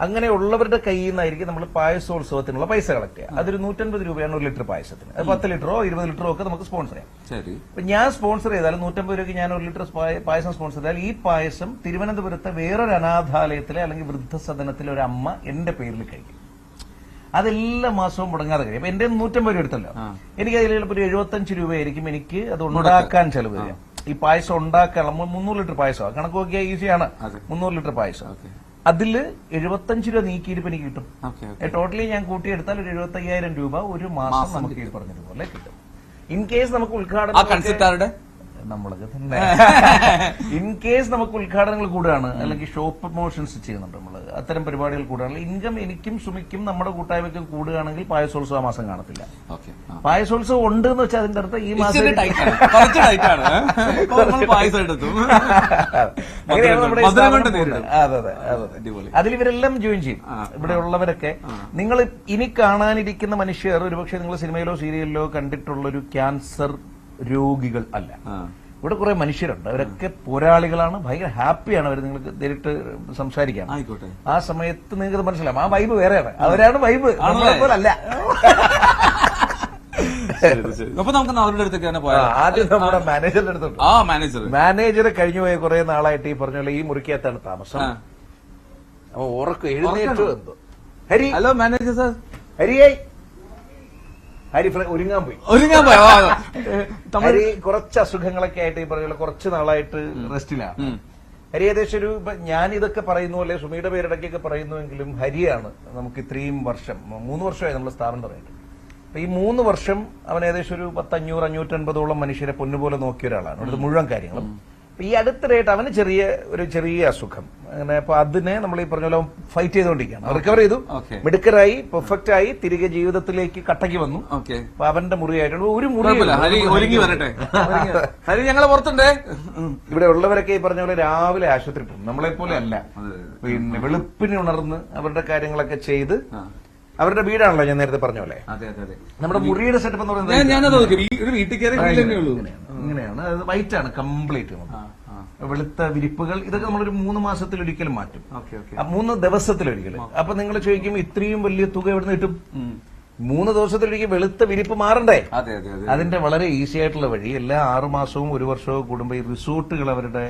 അങ്ങനെയുള്ളവരുടെ കയ്യിൽ നിന്നായിരിക്കും നമ്മൾ പായസോത്സവത്തിനുള്ള പൈസ കളക്ട് ചെയ്യുക. അതൊരു 150 രൂപയാണ് 1 ലിറ്റർ പായസത്തിന്. അത് 10 ലിറ്ററോ 20 ലിറ്ററോ ഒക്കെ നമുക്ക് സ്പോൺസർ ചെയ്യാം. ഇപ്പൊ ഞാൻ സ്പോൺസർ ചെയ്താൽ 150 രൂപയ്ക്ക് ഞാൻ 1 ലിറ്റർ പായസം സ്പോൺസർ ചെയ്താൽ ഈ പായസം തിരുവനന്തപുരത്തെ വേറൊരു അനാഥാലയത്തിലെ അല്ലെങ്കിൽ വൃദ്ധസദനത്തിലെ ഒരു അമ്മ എന്റെ പേരിൽ കഴിക്കും. അതെല്ലാ മാസവും മുടങ്ങാതെ കഴിയും. അപ്പൊ എന്റെ 150 രൂപ എടുത്തല്ലോ, എനിക്ക് അതിൽ ചിലപ്പോൾ ഒരു 75 രൂപയായിരിക്കും എനിക്ക് അത് ഉണ്ടാക്കാൻ ചെലവ് വരിക. ഈ പായസം ഉണ്ടാക്കാൻ 300 ലിറ്റർ പായസം കണക്ക് നോക്കിയാൽ ഈസിയാണ്. 300 ലിറ്റർ പായസം, അതില് 75 രൂപ നീക്കിയിരിപ്പ് എനിക്ക് കിട്ടും. ടോട്ടലി ഞാൻ കൂട്ടിയെടുത്താൽ ഒരു 75,000 രൂപ ഒരു മാസം നമുക്ക് ഈ പറഞ്ഞതുപോലെ കിട്ടും. ഇൻ കേസ് നമുക്ക് ഉദ്ഘാടനം നമ്മളൊക്കെ തന്നെ ഇൻ കേസ് നമുക്ക് ഉദ്ഘാടനങ്ങൾ കൂടുകയാണ്, അല്ലെങ്കിൽ ഷോപ്പ് പ്രൊമോഷൻസ് ചെയ്യുന്നുണ്ട് നമ്മൾ, അത്തരം പരിപാടികൾ കൂടുകയാണെങ്കിൽ ഇൻകം എനിക്കും സുമിക്കും നമ്മുടെ കൂട്ടായ്മയ്ക്കും കൂടുകയാണെങ്കിൽ പായസോത്സവ മാസം കാണത്തില്ല. പായസോത്സവം ഉണ്ട് എന്ന് വെച്ചാൽ അതിന്റെ അർത്ഥം ഈ മാസം അതിൽ ഇവരെല്ലാം ജോയിൻ ചെയ്യും. ഇവിടെ ഉള്ളവരൊക്കെ നിങ്ങൾ ഇനി കാണാനിരിക്കുന്ന മനുഷ്യർ ഒരുപക്ഷെ നിങ്ങൾ സിനിമയിലോ സീരിയലിലോ കണ്ടിട്ടുള്ളൊരു ക്യാൻസർ രോഗികൾ അല്ല. ഇവിടെ കുറെ മനുഷ്യരുണ്ട്, അവരൊക്കെ പോരാളികളാണ്, ഭയങ്കര ഹാപ്പിയാണ്. അവർ നിങ്ങൾക്ക് നേരിട്ട് സംസാരിക്കാം. ആ സമയത്ത് നിങ്ങൾക്ക് മനസ്സിലാവും ആ വൈബ് വേറെയാണ്, അവരാണ് വൈബ്, നമ്മളെപ്പോലല്ല. അപ്പൊ നമുക്ക് അവരുടെ അടുത്തേക്ക് തന്നെ പോയാൽ ആദ്യം നമ്മുടെ മാനേജറിന്റെ അടുത്തുണ്ട്. മാനേജർ കഴിഞ്ഞുപോയ കുറെ നാളായിട്ട് ഈ പറഞ്ഞ പോലെ ഈ മുറിക്കകത്താണ് താമസം. അപ്പൊ ഉറക്കം എഴുന്നേറ്റോ എന്തോ. Hello manager sir. ഹരിയായി ഹരി ഒരുങ്ങാൻ പോയി. ഹരി കുറച്ച് അസുഖങ്ങളൊക്കെ ആയിട്ട് ഈ പറഞ്ഞ കുറച്ച് നാളായിട്ട് റെസ്റ്റിലാണ്. ഹരി ഏകദേശം ഒരു ഞാൻ ഇതൊക്കെ പറയുന്നു അല്ലെ സുമിയുടെ പേരിടയ്ക്കൊക്കെ പറയുന്നുവെങ്കിലും ഹരിയാണ് നമുക്ക് ഇത്രയും വർഷം 3 വർഷമായി നമ്മൾ സ്ഥാപനം തുടങ്ങിയിട്ട്. അപ്പൊ ഈ 3 വർഷം അവൻ ഏകദേശം ഒരു 500-550ഓളം മനുഷ്യരെ പൊന്നുപോലെ നോക്കിയ ഒരാളാണ് ഇവിടുത്തെ മുഴുവൻ കാര്യങ്ങളും. ഈ അടുത്തിടെയായിട്ട് അവന് ചെറിയ അസുഖം അങ്ങനെ. അപ്പൊ അതിനെ നമ്മൾ ഈ പറഞ്ഞ പോലെ ഫൈറ്റ് ചെയ്തുകൊണ്ടിരിക്കുകയാണ്. റിക്കവർ ചെയ്തു, മിടുക്കരായി, പെർഫെക്റ്റ് ആയി, തിരികെ ജീവിതത്തിലേക്ക് കട്ടക്കി വന്നു. അപ്പൊ അവന്റെ മുറിയായിട്ടുണ്ട്. ഒരു മുറി ഞങ്ങളെ പുറത്തുണ്ടേ. ഇവിടെ ഉള്ളവരൊക്കെ ഈ പറഞ്ഞ പോലെ രാവിലെ ആശുപത്രി പോകും, നമ്മളെ പോലെ അല്ല. പിന്നെ വെളുപ്പിന് ഉണർന്ന് അവരുടെ കാര്യങ്ങളൊക്കെ ചെയ്ത്, അവരുടെ വീടാണല്ലോ ഞാൻ നേരത്തെ പറഞ്ഞ പോലെ. നമ്മുടെ മുറിയുടെ സെറ്റപ്പ് എന്ന് പറയുന്നത് ഇങ്ങനെയാണ്. അത് വൈറ്റ് ആണ് കംപ്ലീറ്റ്. വെളുത്ത വിരിപ്പുകൾ ഇതൊക്കെ നമ്മളൊരു 3 മാസത്തിലൊരിക്കലും മാറ്റും, 3 ദിവസത്തിലൊരിക്കലും. അപ്പൊ നിങ്ങൾ ചോദിക്കും ഇത്രയും വലിയ തുക എവിടുന്ന് കിട്ടും? 3 ദിവസത്തിലൊരിക്കൽ വെളുത്ത വിരിപ്പ് മാറണ്ടേ? അതിന്റെ വളരെ ഈസി ആയിട്ടുള്ള വഴി, എല്ലാ 6 മാസവും 1 വർഷവും കൂടുമ്പോ ഈ റിസോർട്ടുകൾ അവരുടെ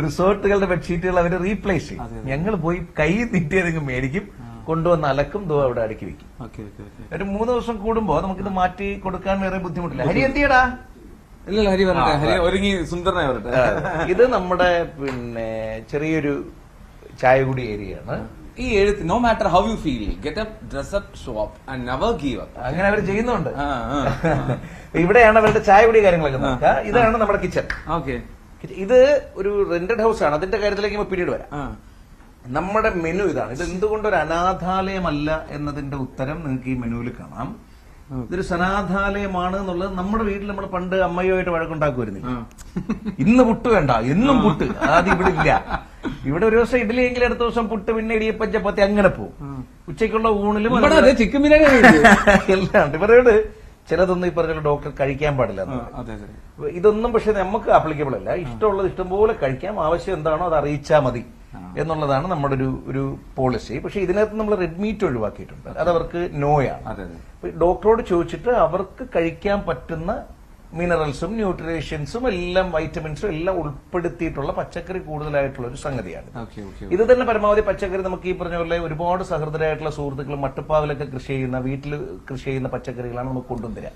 റിസോർട്ടുകളുടെ ബെഡ്ഷീറ്റുകൾ അവർ റീപ്ലേസ് ചെയ്യും. ഞങ്ങൾ പോയി കൈ നീട്ടിയതെങ്കിലും മേടിക്കും, കൊണ്ടുവന്ന് അലക്കും, ദോ അവിടെ അടുക്കി വെക്കും. ഒരു 3 ദിവസം കൂടുമ്പോ നമുക്കിത് മാറ്റി കൊടുക്കാൻ വേറെ ബുദ്ധിമുട്ടില്ല. ഹരി എന്തിയടാ? ഒരുങ്ങി സുന്ദരനായി വരട്ടെ. ഇത് നമ്മുടെ പിന്നെ ചെറിയൊരു ചായകുടി ഏരിയയാണ്. ഈ എഴുത്ത് no matter how you feel get up dress up show up and never give up, അങ്ങനെ അവർ ചെയ്യുന്നുണ്ട്. ഇവിടെയാണ് അവരുടെ ചായകുടി കാര്യങ്ങളൊക്കെ നോക്കുക. ഇതാണ് നമ്മുടെ കിച്ചൺ. ഇത് ഒരു റെന്റഡ് ഹൗസ് ആണ്, അതിന്റെ കാര്യത്തിലേക്ക് പിന്നീട് വരാം. നമ്മുടെ മെനു ഇതാണ്. ഇത് എന്തുകൊണ്ടൊരു അനാഥാലയമല്ല എന്നതിന്റെ ഉത്തരം നിങ്ങൾക്ക് ഈ മെനുവിൽ കാണാം. ഇതൊരു സനാഥാലയമാണ് എന്നുള്ളത് നമ്മുടെ വീട്ടിൽ നമ്മൾ പണ്ട് അമ്മയുമായിട്ട് വഴക്കുണ്ടാക്കുമായിരുന്നു. ഇന്ന് പുട്ട് വേണ്ട, എന്നും പുട്ട്, അത് ഇവിടെ ഇല്ല. ഇവിടെ ഒരു ദിവസം ഇഡ്ഡലി എങ്കിലും അടുത്ത ദിവസം പുട്ട്, പിന്നെ ഇടിയപ്പം, ചപ്പാത്തി, അങ്ങനെ പോകും. ഉച്ചയ്ക്കുള്ള ഊണിലും ചിക്കൻ ബിരിയാണി എല്ലാം ഉണ്ട്. ഇവരോട് ചിലതൊന്നും ഈ പറഞ്ഞ ഡോക്ടർ കഴിക്കാൻ പാടില്ല. ഇതൊന്നും പക്ഷെ നമുക്ക് ആപ്ലിക്കബിൾ അല്ല. ഇഷ്ടമുള്ളത് ഇഷ്ടംപോലെ കഴിക്കാം, ആവശ്യം എന്താണോ അത് അറിയിച്ചാൽ മതി എന്നുള്ളതാണ് നമ്മുടെ ഒരു പോളിസി. പക്ഷെ ഇതിനകത്ത് നമ്മൾ റെഡ് മീറ്റ് ഒഴിവാക്കിയിട്ടുണ്ട്. അത് അവർക്ക് നോയാണ്. ഡോക്ടറോട് ചോദിച്ചിട്ട് അവർക്ക് കഴിക്കാൻ പറ്റുന്ന മിനറൽസും ന്യൂട്രീഷ്യൻസും എല്ലാം വൈറ്റമിൻസും എല്ലാം ഉൾപ്പെടുത്തിയിട്ടുള്ള പച്ചക്കറി കൂടുതലായിട്ടുള്ള ഒരു സംഗതിയാണ്. ഇത് തന്നെ പരമാവധി പച്ചക്കറി നമുക്ക് ഈ പറഞ്ഞ പോലെ ഒരുപാട് സഹൃദരായിട്ടുള്ള സുഹൃത്തുക്കൾ മട്ടുപ്പാവിലൊക്കെ കൃഷി ചെയ്യുന്ന, വീട്ടിൽ കൃഷി ചെയ്യുന്ന പച്ചക്കറികളാണ് നമുക്ക് കൊണ്ടുവരിക.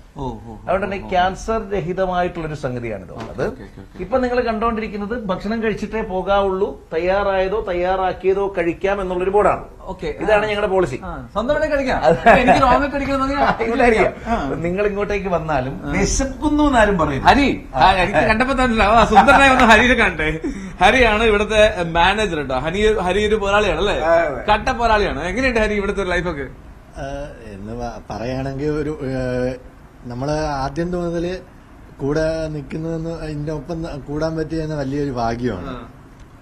അതുകൊണ്ട് തന്നെ ക്യാൻസർ രഹിതമായിട്ടുള്ളൊരു സംഗതിയാണിത്. അത് ഇപ്പൊ നിങ്ങൾ കണ്ടുകൊണ്ടിരിക്കുന്നത് ഭക്ഷണം കഴിച്ചിട്ടേ പോകാവുള്ളൂ, തയ്യാറായതോ തയ്യാറാക്കിയതോ കഴിക്കാം എന്നുള്ളൊരു ബോർഡാണ്. ഇതാണ് ഞങ്ങളുടെ പോളിസി. സ്വന്തമായിട്ട് കഴിക്കാം. നിങ്ങൾ ഇങ്ങോട്ടേക്ക് വന്നാലും വിശക്കുന്നു എന്നാരും പറയും. ഹരി എനിക്ക് കണ്ടപ്പോ തന്നെ സുന്ദരനായി വന്ന ഹരിയെ കണ്ടേ. ഹരിയാണ് ഇവിടുത്തെ മാനേജർ കേട്ടോ. ഹരി ഒരു പോരാളിയാണ് അല്ലേ? കട്ട പോരാളിയാണ്. എങ്ങനെയുണ്ട് ഹരി ഇവിടുത്തെ ലൈഫൊക്കെ? എന്ന് പറയുകയാണെങ്കിൽ ഒരു നമ്മള് ആദ്യം മുതല് കൂടെ നിൽക്കുന്നതെന്ന് ഇതിന്റെ ഒപ്പം കൂടാൻ പറ്റിയെന്ന വലിയൊരു ഭാഗ്യമാണ്.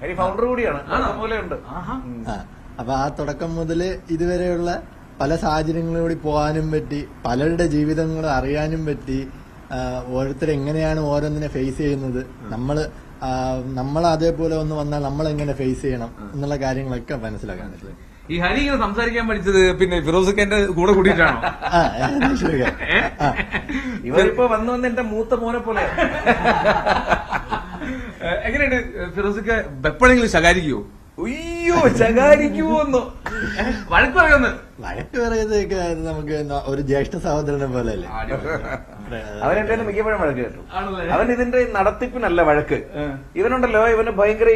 ഹരി ഫൗണ്ടർ കൂടിയാണ്. അപ്പൊ ആ തുടക്കം മുതല് ഇതുവരെയുള്ള പല സാഹചര്യങ്ങളിലൂടെ പോകാനും പറ്റി, പലരുടെ ജീവിതങ്ങൾ അറിയാനും പറ്റി, ഓരോരുത്തർ എങ്ങനെയാണ് ഓരോന്നിനെ ഫേസ് ചെയ്യുന്നത്, നമ്മൾ അതേപോലെ ഒന്ന് വന്നാൽ നമ്മൾ എങ്ങനെ ഫേസ് ചെയ്യണം എന്നുള്ള കാര്യങ്ങളൊക്കെ മനസ്സിലാക്കാൻ പറ്റും. ഈ ഹരി ഇങ്ങനെ സംസാരിക്കാൻ പഠിച്ചത് പിന്നെ ഫിറോസിന്റെ കൂടെ കൂടിയിട്ടാണോ? ഇവരിപ്പോ വന്നു എന്റെ മൂത്ത മോനെ പോലെ. എങ്ങനെയുണ്ട് ഫിറോസിക്ക് എപ്പോഴെങ്കിലും ശകാരിക്കുവോ? അയ്യോ, ശകാരിക്കുമോന്നോ? വഴക്ക് പറയുന്നു. വഴക്ക് പറയുന്നതൊക്കെ നമുക്ക് ഒരു ജ്യേഷ്ഠ സഹോദരനെ പോലെ അല്ലേ. അവനെന്തായാലും മിക്കപ്പോഴും വഴക്ക് കേട്ടു. അവൻ ഇതിന്റെ നടത്തിപ്പിനല്ല വഴക്ക്. ഇവനുണ്ടല്ലോ, ഇവന് ഭയങ്കര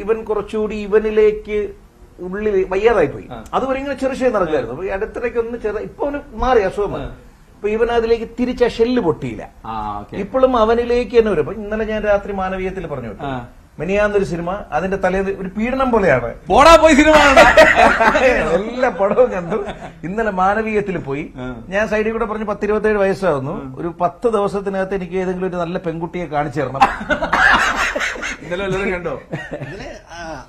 ഇവൻ കുറച്ചുകൂടി ഇവനിലേക്ക് ഉള്ളിൽ വയ്യാതായി പോയി. അതുവരെ ഇങ്ങനെ ചെറുശേ നടക്കായിരുന്നു. അപ്പൊ അടുത്തിടയ്ക്ക് ഒന്ന് ഇപ്പൊ അവന് മാറി അസുഖം. അപ്പൊ ഇവൻ അതിലേക്ക് തിരിച്ച ഷെല്ല് പൊട്ടിയില്ല. ഇപ്പോഴും അവനിലേക്ക് തന്നെ വരും. അപ്പൊ ഇന്നലെ ഞാൻ രാത്രി മാനവീയത്തിൽ പറഞ്ഞു കേട്ടു, മിനിയാന്നൊരു സിനിമ, അതിന്റെ തലേന്ന് ഒരു പീഡനം പോലെയാണ്. പോടാ പോയി സിനിമ എല്ലാ പടവും കണ്ടു. ഇന്നലെ മാനവീയത്തിൽ പോയി. ഞാൻ സൈഡിൽ കൂടെ പറഞ്ഞു 10-27 വയസ്സാവുന്നു, ഒരു 10 ദിവസത്തിനകത്ത് എനിക്ക് ഏതെങ്കിലും ഒരു നല്ല പെൺകുട്ടിയെ കാണിച്ചു തരണം. ഇന്നലെ എല്ലാവരും കണ്ടോ?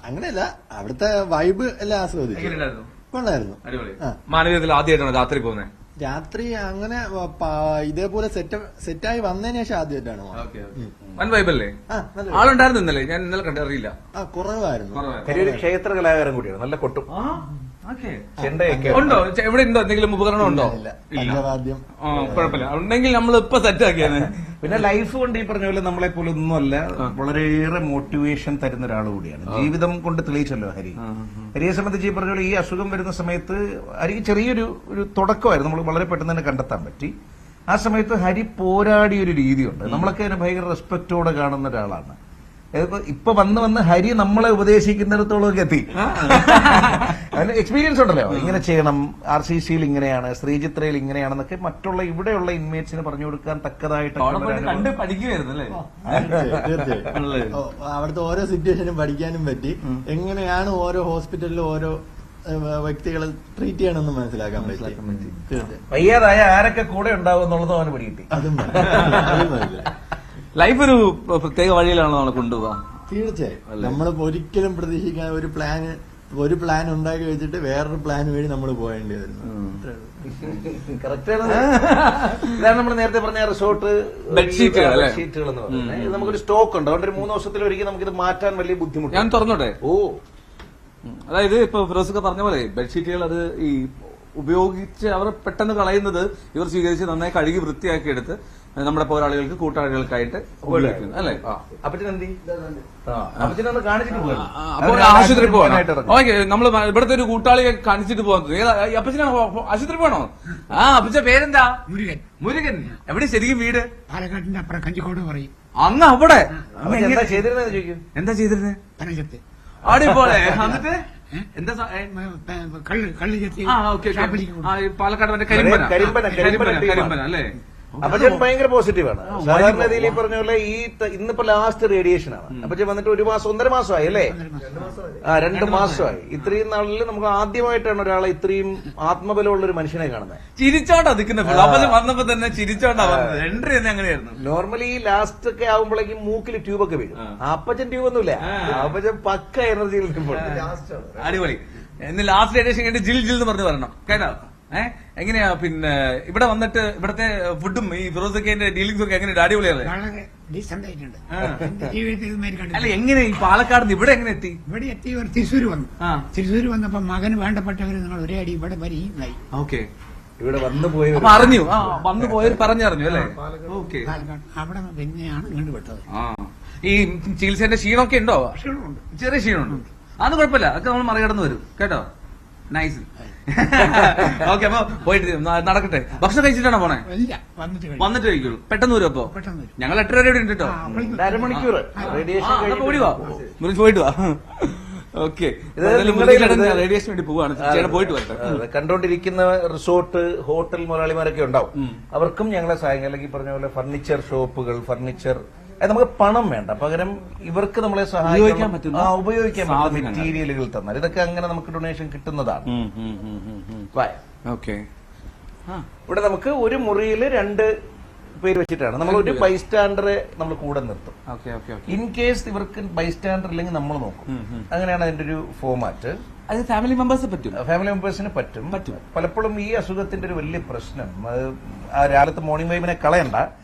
അങ്ങനെയല്ല, അവിടുത്തെ വൈബ് എല്ലാം ആസ്വദിച്ചു. കൊള്ളായിരുന്നു. മാനവീയത്തിൽ ആദ്യമായിട്ടാണ് രാത്രി പോകുന്നത്? രാത്രി അങ്ങനെ ഇതേപോലെ സെറ്റായി വന്നതിന് ശേഷം ആദ്യമായിട്ടാണ്. വൻ വൈബല്ലേ? ആളുണ്ടായിരുന്നു ഇന്നലെ? ഞാൻ ഇന്നലെ കണ്ടറിയില്ല. കുറവായിരുന്നു. ഒരു ക്ഷേത്ര കലാകാരൻ കൂടിയാണ്, നല്ല കൊട്ടും. ഉണ്ടോ? എവിടെ ഉണ്ടോ? എന്തെങ്കിലും ഉപകരണം ഉണ്ടോ? പഞ്ചവാദ്യം കുഴപ്പമില്ല. ഉണ്ടെങ്കിൽ നമ്മൾ ഇപ്പൊ സെറ്റാക്കിയാണ്. പിന്നെ ലൈഫ് കൊണ്ട് ഈ പറഞ്ഞ പോലെ നമ്മളെ പോലെ ഒന്നുമല്ല, വളരെയേറെ മോട്ടിവേഷൻ തരുന്ന ഒരാൾ കൂടിയാണ്. ജീവിതം കൊണ്ട് തെളിയിച്ചല്ലോ ഹരി. ഹരിയെ സംബന്ധിച്ച് ഈ പറഞ്ഞ പോലെ ഈ അസുഖം വരുന്ന സമയത്ത് ഹരിക്ക് ചെറിയൊരു തുടക്കമായിരുന്നു, നമ്മൾ വളരെ പെട്ടെന്ന് തന്നെ കണ്ടെത്താൻ പറ്റി. ആ സമയത്ത് ഹരി പോരാടിയൊരു രീതിയുണ്ട്. നമ്മളൊക്കെ അതിനെ ഭയങ്കര റെസ്പെക്റ്റോടെ കാണുന്ന ഒരാളാണ്. ഇപ്പൊ വന്ന് ഹരി നമ്മളെ ഉപദേശിക്കുന്നിടത്തോളം എത്തി. അതിന് എക്സ്പീരിയൻസ് ഉണ്ടല്ലോ, ഇങ്ങനെ ചെയ്യണം, RCCയിൽ ഇങ്ങനെയാണ്, ശ്രീചിത്രയിൽ ഇങ്ങനെയാണെന്നൊക്കെ മറ്റുള്ള ഇവിടെയുള്ള ഇൻമേറ്റ്സിന് പറഞ്ഞു കൊടുക്കാൻ തക്കതായിട്ട് പഠിക്കുമായിരുന്നല്ലേ? അവിടുത്തെ ഓരോ സിറ്റുവേഷനും പഠിക്കാനും പറ്റി. എങ്ങനെയാണ് ഓരോ ഹോസ്പിറ്റലിലും ഓരോ വ്യക്തികളെ ട്രീറ്റ് ചെയ്യണമെന്ന് മനസ്സിലാക്കാൻ പറ്റി. വയ്യാതായ ആരൊക്കെ കൂടെ ഉണ്ടാവും എന്നുള്ളതും അവന് പിടികിട്ടി. അതും ലൈഫ് ഒരു പ്രത്യേക വഴിയിലാണോ നമ്മളെ കൊണ്ടുപോകാം? തീർച്ചയായും. നമ്മൾ ഒരിക്കലും പ്രതീക്ഷിക്കാൻ ഒരു പ്ലാൻ ഉണ്ടാക്കി വെച്ചിട്ട് വേറൊരു പ്ലാൻ വഴി നമ്മൾ പോകേണ്ടി വരുന്നു. ഇതാണ് നമ്മൾ നേരത്തെ പറഞ്ഞ റിസോർട്ട് ബെഡ്ഷീറ്റുകൾ എന്ന് പറയുന്നത്. ഇത് നമുക്കൊരു സ്റ്റോക്ക് ഉണ്ട്. അതുകൊണ്ട് ഒരു 3 ദിവസത്തിലൊരിക്കൽ നമുക്കിത് മാറ്റാൻ വലിയ ബുദ്ധിമുട്ട്. ഞാൻ തുറന്നോട്ടെ? അതായത് ഇപ്പൊ ഫിറോസൊക്കെ പറഞ്ഞ പോലെ ബെഡ്ഷീറ്റുകൾ അത് ഈ ഉപയോഗിച്ച് അവർ പെട്ടെന്ന് കളയുന്നത് ഇവർ സ്വീകരിച്ച് നന്നായി കഴുകി വൃത്തിയാക്കി എടുത്ത് നമ്മുടെ പോരാളികൾക്ക് കൂട്ടാളികൾക്കായിട്ട് ഉപയോഗിക്കുന്നു അല്ലേ? അപ്പോൾ ആശുപത്രി പോകണം. ഓക്കെ, നമ്മൾ ഇവിടുത്തെ ഒരു കൂട്ടാളിയെ കാണിച്ചിട്ട് പോകാൻ അപ്പച്ചനാണ് ആശുപത്രി പോകണോ? അപ്പച്ച പേരെന്താ? മുരുകൻ. എവിടെ ശരിക്കും വീട്? പാലക്കാട്ടിന്റെ അപ്പുറം കഞ്ചിക്കോട് പറയും. അങ്ങ് അവിടെ എന്താ ചെയ്തിരുന്നത് ചോദിക്കും. എന്താ ചെയ്തിരുന്നത്? പനകത്ത് അടിപോലെ. എന്നിട്ട് എന്താ കള്ള് ചെത്തി പാലക്കാട് കരിമ്പന അല്ലേ? അപ്പച്ചൻ ഭയങ്കര പോസിറ്റീവാണ്. സാധാരണ രീതിയിൽ ഈ പറഞ്ഞ പോലെ ഇന്നിപ്പോ ലാസ്റ്റ് റേഡിയേഷൻ ആണ്. അപ്പച്ചൻ വന്നിട്ട് 1 മാസം 1.5 മാസമായി അല്ലേ? 2 മാസമായി. ഇത്രയും നാളിൽ നമുക്ക് ആദ്യമായിട്ടാണ് ഒരാളെ ഇത്രയും ആത്മബലമുള്ള ഒരു മനുഷ്യനെ കാണുന്നത്. ചിരിച്ചോണ്ടാ നിൽക്കുന്നത്. അപ്പച്ചൻ വന്നപ്പോ തന്നെ ചിരിച്ചോണ്ടാ വന്നത്. എൻട്രി തന്നെ അങ്ങനെയായിരുന്നു. നോർമലി ലാസ്റ്റ് ഒക്കെ ആവുമ്പോഴേക്കും മൂക്കിൽ ട്യൂബൊക്കെ വീഴും. അപ്പച്ചൻ ട്യൂബൊന്നുമില്ല, അപ്പച്ചൻ പക്ക എനർജിയിൽ അടിപൊളി. ഇന്ന് ലാസ്റ്റ് റേഡിയേഷൻ കഴിഞ്ഞിട്ട് ജിൽ ജിൽ എന്ന് പറഞ്ഞു വരണം കേട്ടോ. എങ്ങനെയാ പിന്നെ ഇവിടെ വന്നിട്ട് ഇവിടത്തെ ഫുഡും ഈ ഫിറോസൊക്കെ ഡീലിംഗ്സും ഒക്കെ എങ്ങനെയുണ്ട്? അടിപൊളിയല്ലേ? വളരെ ഡീസന്റ് ആയിട്ടുണ്ട്. എന്റെ ജീവിതത്തിൽ ഇതുമാതിരി അല്ല, കണ്ടിട്ടില്ല. എങ്ങനെ ഈ പാലക്കാട് നിന്ന് ഇവിടെ എങ്ങനെ എത്തി? ഇവിടെ എത്തി ഒരു തൃശ്ശൂർ വന്നു. തൃശ്ശൂർ വന്നപ്പോ മകന് വേണ്ടപ്പെട്ടവര് നിങ്ങൾ ഒരേ അടി ഇവിടെ വരികയായി. ഓക്കെ, ഇവിടെ വന്നു പോയി അപ്പൊ അറിഞ്ഞു. വന്നു പോയവർ പറഞ്ഞറിഞ്ഞു അല്ലേ? ഓക്കെ. പാലക്കാട് അവിടെ പിന്നെയാണ് ഇങ്ങോട്ട് വിട്ടത്. ഈ ചികിത്സന്റെ ക്ഷീണമൊക്കെ ഉണ്ടോ? ക്ഷീണമുണ്ട്. ചെറിയ ക്ഷീണമുണ്ട്. അത് കുഴപ്പമില്ല, അതൊക്കെ നമ്മൾ മറികടന്ന് വരും കേട്ടോ. നൈസ്. ഓക്കെ, അപ്പൊ പോയിട്ട് നടക്കട്ടെ. ഭക്ഷണം കഴിച്ചിട്ടാണോ പോണേ? ഇല്ല, വന്നിട്ട് കഴിക്കുള്ളൂ. പെട്ടെന്ന് വരും. അപ്പൊ പെട്ടെന്ന് വരും. ഞങ്ങൾ 8:30 വരെ ഇവിടെ ഉണ്ട് കേട്ടോ. 1.5 റേഡിയേഷൻ ഓടി വാ, പോയിട്ട് വാ. ഓക്കെ, റേഡിയേഷൻ വേണ്ടി പോവാണ്. പോയിട്ട് വരട്ടെ. കണ്ടോണ്ടിരിക്കുന്ന റിസോർട്ട്, ഹോട്ടൽ മുതലാളിമാരൊക്കെ ഉണ്ടാവും. അവർക്കും ഞങ്ങളെ സഹായിക്കും. അല്ലെങ്കിൽ പറഞ്ഞ പോലെ ഫർണിച്ചർ ഷോപ്പുകൾ, ഫർണിച്ചർ നമുക്ക് പണം വേണ്ട, പകരം ഇവർക്ക് നമ്മളെ ഉപയോഗിക്കാൻ പറ്റുന്ന മെറ്റീരിയലുകൾ തന്നാൽ ഇതൊക്കെ അങ്ങനെ നമുക്ക് ഡൊണേഷൻ കിട്ടുന്നതാണ്. ഓക്കെ, ഇവിടെ നമുക്ക് ഒരു മുറിയിൽ 2 പേര് വെച്ചിട്ടാണ് നമ്മൾ ഒരു ബൈസ്റ്റാൻഡറെ നമ്മൾ കൂടെ നിർത്തും. ഇൻ കേസ് ഇവർക്ക് ബൈസ്റ്റാൻഡർ ഇല്ലെങ്കിൽ നമ്മൾ നോക്കും. അങ്ങനെയാണ് അതിന്റെ ഒരു ഫോമാറ്റ്. അത് ഫാമിലി മെമ്പേഴ്സ് പറ്റും. ഫാമിലി മെമ്പേഴ്സിന് പറ്റും. പലപ്പോഴും ഈ അസുഖത്തിന്റെ ഒരു വലിയ പ്രശ്നം, ആ രാവിലത്തെ മോർണിംഗ് വൈബിനെ കളയണ്ട,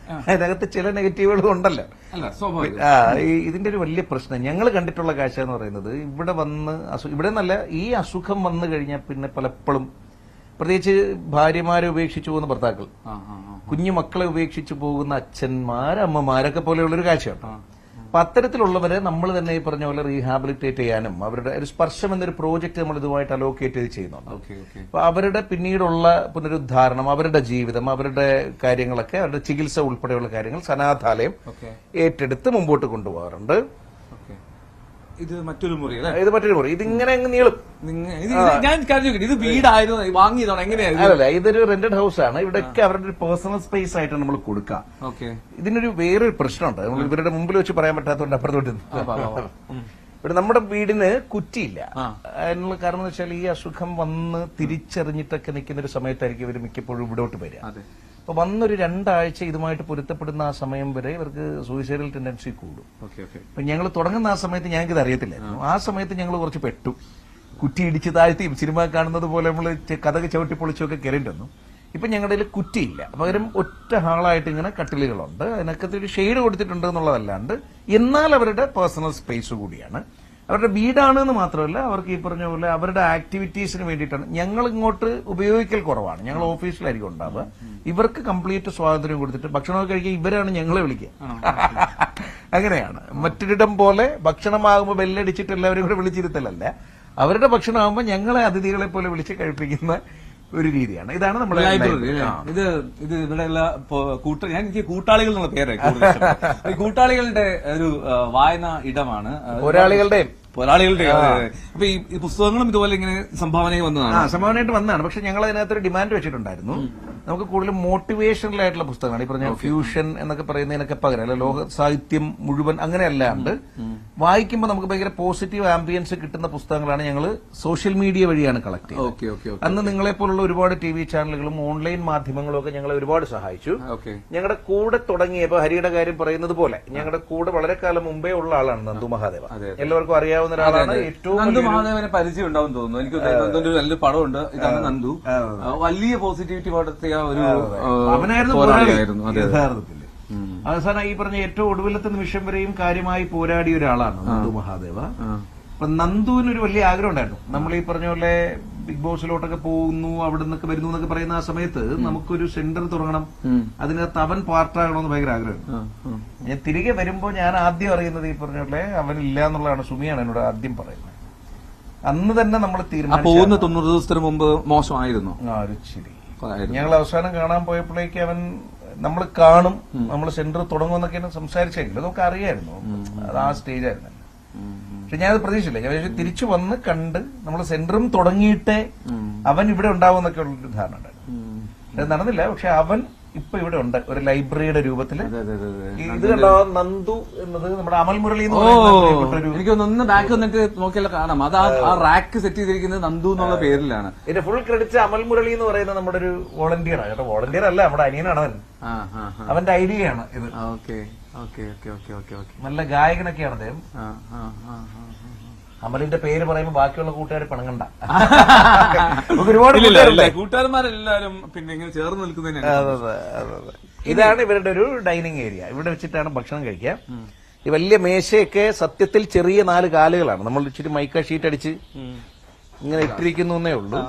അതിനകത്ത് ചില നെഗറ്റീവുകളും ഉണ്ടല്ലോ. ഇതിന്റെ ഒരു വലിയ പ്രശ്നം ഞങ്ങൾ കണ്ടിട്ടുള്ള കാഴ്ച എന്ന് പറയുന്നത്, ഇവിടെ വന്ന് ഇവിടെ നല്ല ഈ അസുഖം വന്നു കഴിഞ്ഞാൽ പിന്നെ പലപ്പോഴും പ്രത്യേകിച്ച് ഭാര്യമാരെ ഉപേക്ഷിച്ചു പോകുന്ന ഭർത്താക്കൾ, കുഞ്ഞു മക്കളെ ഉപേക്ഷിച്ചു പോകുന്ന അച്ഛന്മാർ, അമ്മമാരൊക്കെ പോലെയുള്ളൊരു കാഴ്ചയാണ്. അപ്പൊ അത്തരത്തിലുള്ളവരെ നമ്മൾ തന്നെ ഈ പറഞ്ഞ പോലെ റീഹാബിലിറ്റേറ്റ് ചെയ്യാനും അവരുടെ ഒരു സ്പർശം എന്നൊരു പ്രോജക്ട് നമ്മൾ ഇതുമായിട്ട് അലോക്കേറ്റ് ചെയ്ത് ചെയ്യുന്നുണ്ട്. അപ്പൊ അവരുടെ പിന്നീടുള്ള പുനരുദ്ധാരണം, അവരുടെ ജീവിതം, അവരുടെ കാര്യങ്ങളൊക്കെ, അവരുടെ ചികിത്സ ഉൾപ്പെടെയുള്ള കാര്യങ്ങൾ സനാഥാലയം ഏറ്റെടുത്ത് മുമ്പോട്ട് കൊണ്ടുപോകാറുണ്ട്. ഇത് മറ്റൊരു മുറി അല്ലേ? ഇത് മറ്റൊരു മുറി. ഇതിങ്ങനെ അങ്ങ് നീളും. ഞാൻ ഇത് വീടായിരുന്നു, വാങ്ങിയതാണ്? എങ്ങനെയായിരുന്നു? അല്ലല്ല, ഇതൊരു റെന്റഡ് ഹൗസ് ആണ്. ഇവിടെയൊക്കെ അവരുടെ ഒരു പേഴ്സണൽ സ്പേസ് ആയിട്ടാണ് നമ്മൾ കൊടുക്കുക. ഇതിനൊരു വേറൊരു പ്രശ്നമുണ്ട്, നമ്മൾ ഇവരുടെ മുമ്പിൽ വെച്ച് പറയാൻ പറ്റാത്തതുകൊണ്ട് അപ്പുറത്തോട്ട്. ഇവിടെ നമ്മുടെ വീടിന് കുറ്റിയില്ല. അതിനുള്ള കാരണം എന്ന് വെച്ചാൽ ഈ അസുഖം വന്ന് തിരിച്ചറിഞ്ഞിട്ടൊക്കെ നിൽക്കുന്ന ഒരു സമയത്തായിരിക്കും ഇവർ മിക്കപ്പോഴും ഇവിടോട്ട് വരിക. അപ്പൊ വന്നൊരു 2 ആഴ്ച ഇതുമായിട്ട് പൊരുത്തപ്പെടുന്ന ആ സമയം വരെ ഇവർക്ക് സൂയിസൈഡൽ ടെൻഡൻസി കൂടും. അപ്പൊ ഞങ്ങൾ തുടങ്ങുന്ന ആ സമയത്ത് ഞങ്ങൾക്കിത് അറിയത്തില്ലായിരുന്നു. ആ സമയത്ത് ഞങ്ങൾ കുറച്ച് പെട്ടു. കുറ്റി ഇടിച്ച് താഴ്ത്തിയും സിനിമ കാണുന്നത് പോലെ നമ്മൾ കഥക് ചവിട്ടി പൊളിച്ചൊക്കെ കയറേണ്ടി വന്നു. ഇപ്പൊ ഞങ്ങളുടെ കുറ്റിയില്ല, പകരം ഒറ്റ ഹാളായിട്ട് ഇങ്ങനെ കട്ടിലുകളുണ്ട്. അതിനൊക്കെ ഒരു ഷെയ്ഡ് കൊടുത്തിട്ടുണ്ട് എന്നുള്ളതല്ലാണ്ട്, എന്നാൽ അവരുടെ പേഴ്സണൽ സ്പേസ് കൂടിയാണ്. അവരുടെ വീടാണെന്ന് മാത്രമല്ല, അവർക്ക് ഈ പറഞ്ഞ പോലെ അവരുടെ ആക്ടിവിറ്റീസിന് വേണ്ടിയിട്ടാണ്. ഞങ്ങൾ ഇങ്ങോട്ട് ഉപയോഗിക്കൽ കുറവാണ്, ഞങ്ങൾ ഓഫീസിലായിരിക്കും ഉണ്ടാവുക. ഇവർക്ക് കംപ്ലീറ്റ് സ്വാതന്ത്ര്യം കൊടുത്തിട്ട് ഭക്ഷണമൊക്കെ കഴിക്കുക ഇവരാണ് ഞങ്ങളെ വിളിക്കുക. അങ്ങനെയാണ്. മറ്റൊരിടം പോലെ ഭക്ഷണമാകുമ്പോൾ ബെല്ലടിച്ചിട്ട് എല്ലാവരും കൂടെ വിളിച്ചിരുത്തലല്ല, അവരുടെ ഭക്ഷണമാകുമ്പോൾ ഞങ്ങളെ അതിഥികളെ പോലെ വിളിച്ച് കഴിപ്പിക്കുന്ന ഒരു രീതിയാണ്. ഇതാണ് നമ്മുടെ ലൈബ്രറി. ഇത് ഇവിടെയുള്ള എനിക്ക് കൂട്ടാളികൾ എന്നുള്ള പേരായി. കൂട്ടാളികളുടെ ഒരു വായനാ ഇടമാണ്. പോരാളികളുടെയും അപ്പൊ ഈ പുസ്തകങ്ങളും ഇതുപോലെ ഇങ്ങനെ സംഭാവന വന്നതാണ്. സംഭാവനയായിട്ട് വന്നതാണ്. പക്ഷെ ഞങ്ങൾ അതിനകത്തൊരു ഡിമാൻഡ് വെച്ചിട്ടുണ്ടായിരുന്നു. നമുക്ക് കൂടുതലും മോട്ടിവേഷണൽ ആയിട്ടുള്ള പുസ്തകമാണ്. ഈ പറഞ്ഞ ഫ്യൂഷൻ എന്നൊക്കെ പറയുന്നതിനൊക്കെ പകരം, അല്ല ലോക സാഹിത്യം മുഴുവൻ അങ്ങനെ അല്ലാണ്ട് വായിക്കുമ്പോൾ നമുക്ക് ഭയങ്കര പോസിറ്റീവ് ആംബിയൻസ് കിട്ടുന്ന പുസ്തകങ്ങളാണ് ഞങ്ങൾ സോഷ്യൽ മീഡിയ വഴിയാണ് കളക്ട് ചെയ്തത്. അന്ന് നിങ്ങളെ പോലുള്ള ഒരുപാട് TV ചാനലുകളും ഓൺലൈൻ മാധ്യമങ്ങളും ഒക്കെ ഞങ്ങളെ ഒരുപാട് സഹായിച്ചു. ഞങ്ങളുടെ കൂടെ തുടങ്ങിയപ്പോൾ ഹരിയുടെ കാര്യം പറയുന്നത് പോലെ ഞങ്ങളുടെ കൂടെ വളരെ കാലം മുമ്പേ ഉള്ള ആളാണ് നന്ദു മഹാദേവ. എല്ലാവർക്കും അറിയാവുന്ന ഒരാളാണ്. ഏറ്റവും നന്ദു മഹാദേവനെ പരിചയം ഉണ്ടാവും തോന്നുന്നു. എനിക്ക് നന്ദുവിന്റെ ഒരു നല്ലൊരു പടമുണ്ട്. ഇതാണ് നന്ദു. വലിയ പോസിറ്റിവിറ്റി നടത്തിയ ഒരു അവനായിരുന്നു യഥാർത്ഥത്തിൽ. അവസാനം ഈ പറഞ്ഞ ഏറ്റവും ഒടുവിലത്തെ നിമിഷം വരെയും കാര്യമായി പോരാടിയ ഒരാളാണ് നന്ദു മഹാദേവ. അപ്പൊ നന്ദുവിനൊരു വലിയ ആഗ്രഹം ഉണ്ടായിരുന്നു. നമ്മൾ ഈ പറഞ്ഞ പോലെ ബിഗ് ബോസിലോട്ടൊക്കെ പോകുന്നു, അവിടെ നിന്നൊക്കെ വരുന്നു എന്നൊക്കെ പറയുന്ന ആ സമയത്ത് നമുക്കൊരു സെന്റർ തുടങ്ങണം, അതിനകത്ത് അവൻ പാർട്ടാകണമെന്ന് ഭയങ്കര ആഗ്രഹം. ഞാൻ തിരികെ വരുമ്പോ ഞാൻ ആദ്യം അറിയുന്നത് ഈ പറഞ്ഞ പോലെ അവനില്ല എന്നുള്ളതാണ്. സുമിയാണ് എന്നോട് ആദ്യം പറയുന്നത്. അന്ന് തന്നെ നമ്മൾ തീരുമാനിച്ചു. 90 ദിവസത്തിന് മുമ്പ് മോശമായിരുന്നു. ശരി, ഞങ്ങൾ അവസാനം കാണാൻ പോയപ്പോഴേക്ക് അവൻ നമ്മൾ കാണും, നമ്മൾ സെന്റർ തുടങ്ങുമെന്നൊക്കെയാണ് സംസാരിച്ചെങ്കിലും നമുക്ക് അറിയായിരുന്നു അത് ആ സ്റ്റേജ് ആയിരുന്നു. പക്ഷെ ഞാനത് പ്രതീക്ഷിച്ചില്ല. ഞാൻ തിരിച്ചു വന്ന് കണ്ട് നമ്മൾ സെന്ററും തുടങ്ങിയിട്ടേ അവൻ ഇവിടെ ഉണ്ടാവും എന്നൊക്കെ ഉള്ളൊരു ധാരണ ഉണ്ടായിരുന്നു. അത് നടന്നില്ല. പക്ഷെ അവൻ ഇപ്പൊ ഇവിടെ ഉണ്ട് ഒരു ലൈബ്രറിയുടെ രൂപത്തിൽ. ഇത് കണ്ടോ, നന്ദു എന്നത് നമ്മുടെ അമൽ മുരളി എന്ന് പറയുന്ന ഒരു, എനിക്ക് ഒന്ന് ബാക്ക് വന്നിട്ട് നോക്കിയാൽ കാണാം. അത് ആ റാക്ക് സെറ്റ് ചെയ്തിരിക്കുന്നത് നന്ദു എന്നുള്ള പേരിലാണ്. ഇതിന്റെ ഫുൾ ക്രെഡിറ്റ് അമൽ മുരളി എന്ന് പറയുന്ന നമ്മുടെ ഒരു വോളണ്ടിയർ ആണ് കേട്ടോ. വോളണ്ടിയർ അല്ല, നമ്മുടെ അനിയനാണ് അവൻ. അവന്റെ ഐഡിയയാണ് ഇത്. നല്ല ഗായകനൊക്കെയാണ് അദ്ദേഹം. അമലിന്റെ പേര് പറയുമ്പോൾ ബാക്കിയുള്ള കൂട്ടുകാർ പിണങ്ങണ്ട. ഒരുപാട് കൂട്ടുകാരന്മാരെല്ലാരും പിന്നെ ഇങ്ങനെ ചേർന്ന് നിൽക്കുന്നതിന്. ഇതാണ് ഇവരുടെ ഒരു ഡൈനിങ് ഏരിയ. ഇവിടെ വെച്ചിട്ടാണ് ഭക്ഷണം കഴിക്കുക. ഈ വലിയ മേശയൊക്കെ സത്യത്തിൽ ചെറിയ 4 കാലുകളാണ്. നമ്മൾ ഇച്ചിരി മൈക്ക ഷീറ്റ് അടിച്ച് ഇങ്ങനെ ഇട്ടിരിക്കുന്നേ ഉള്ളൂ.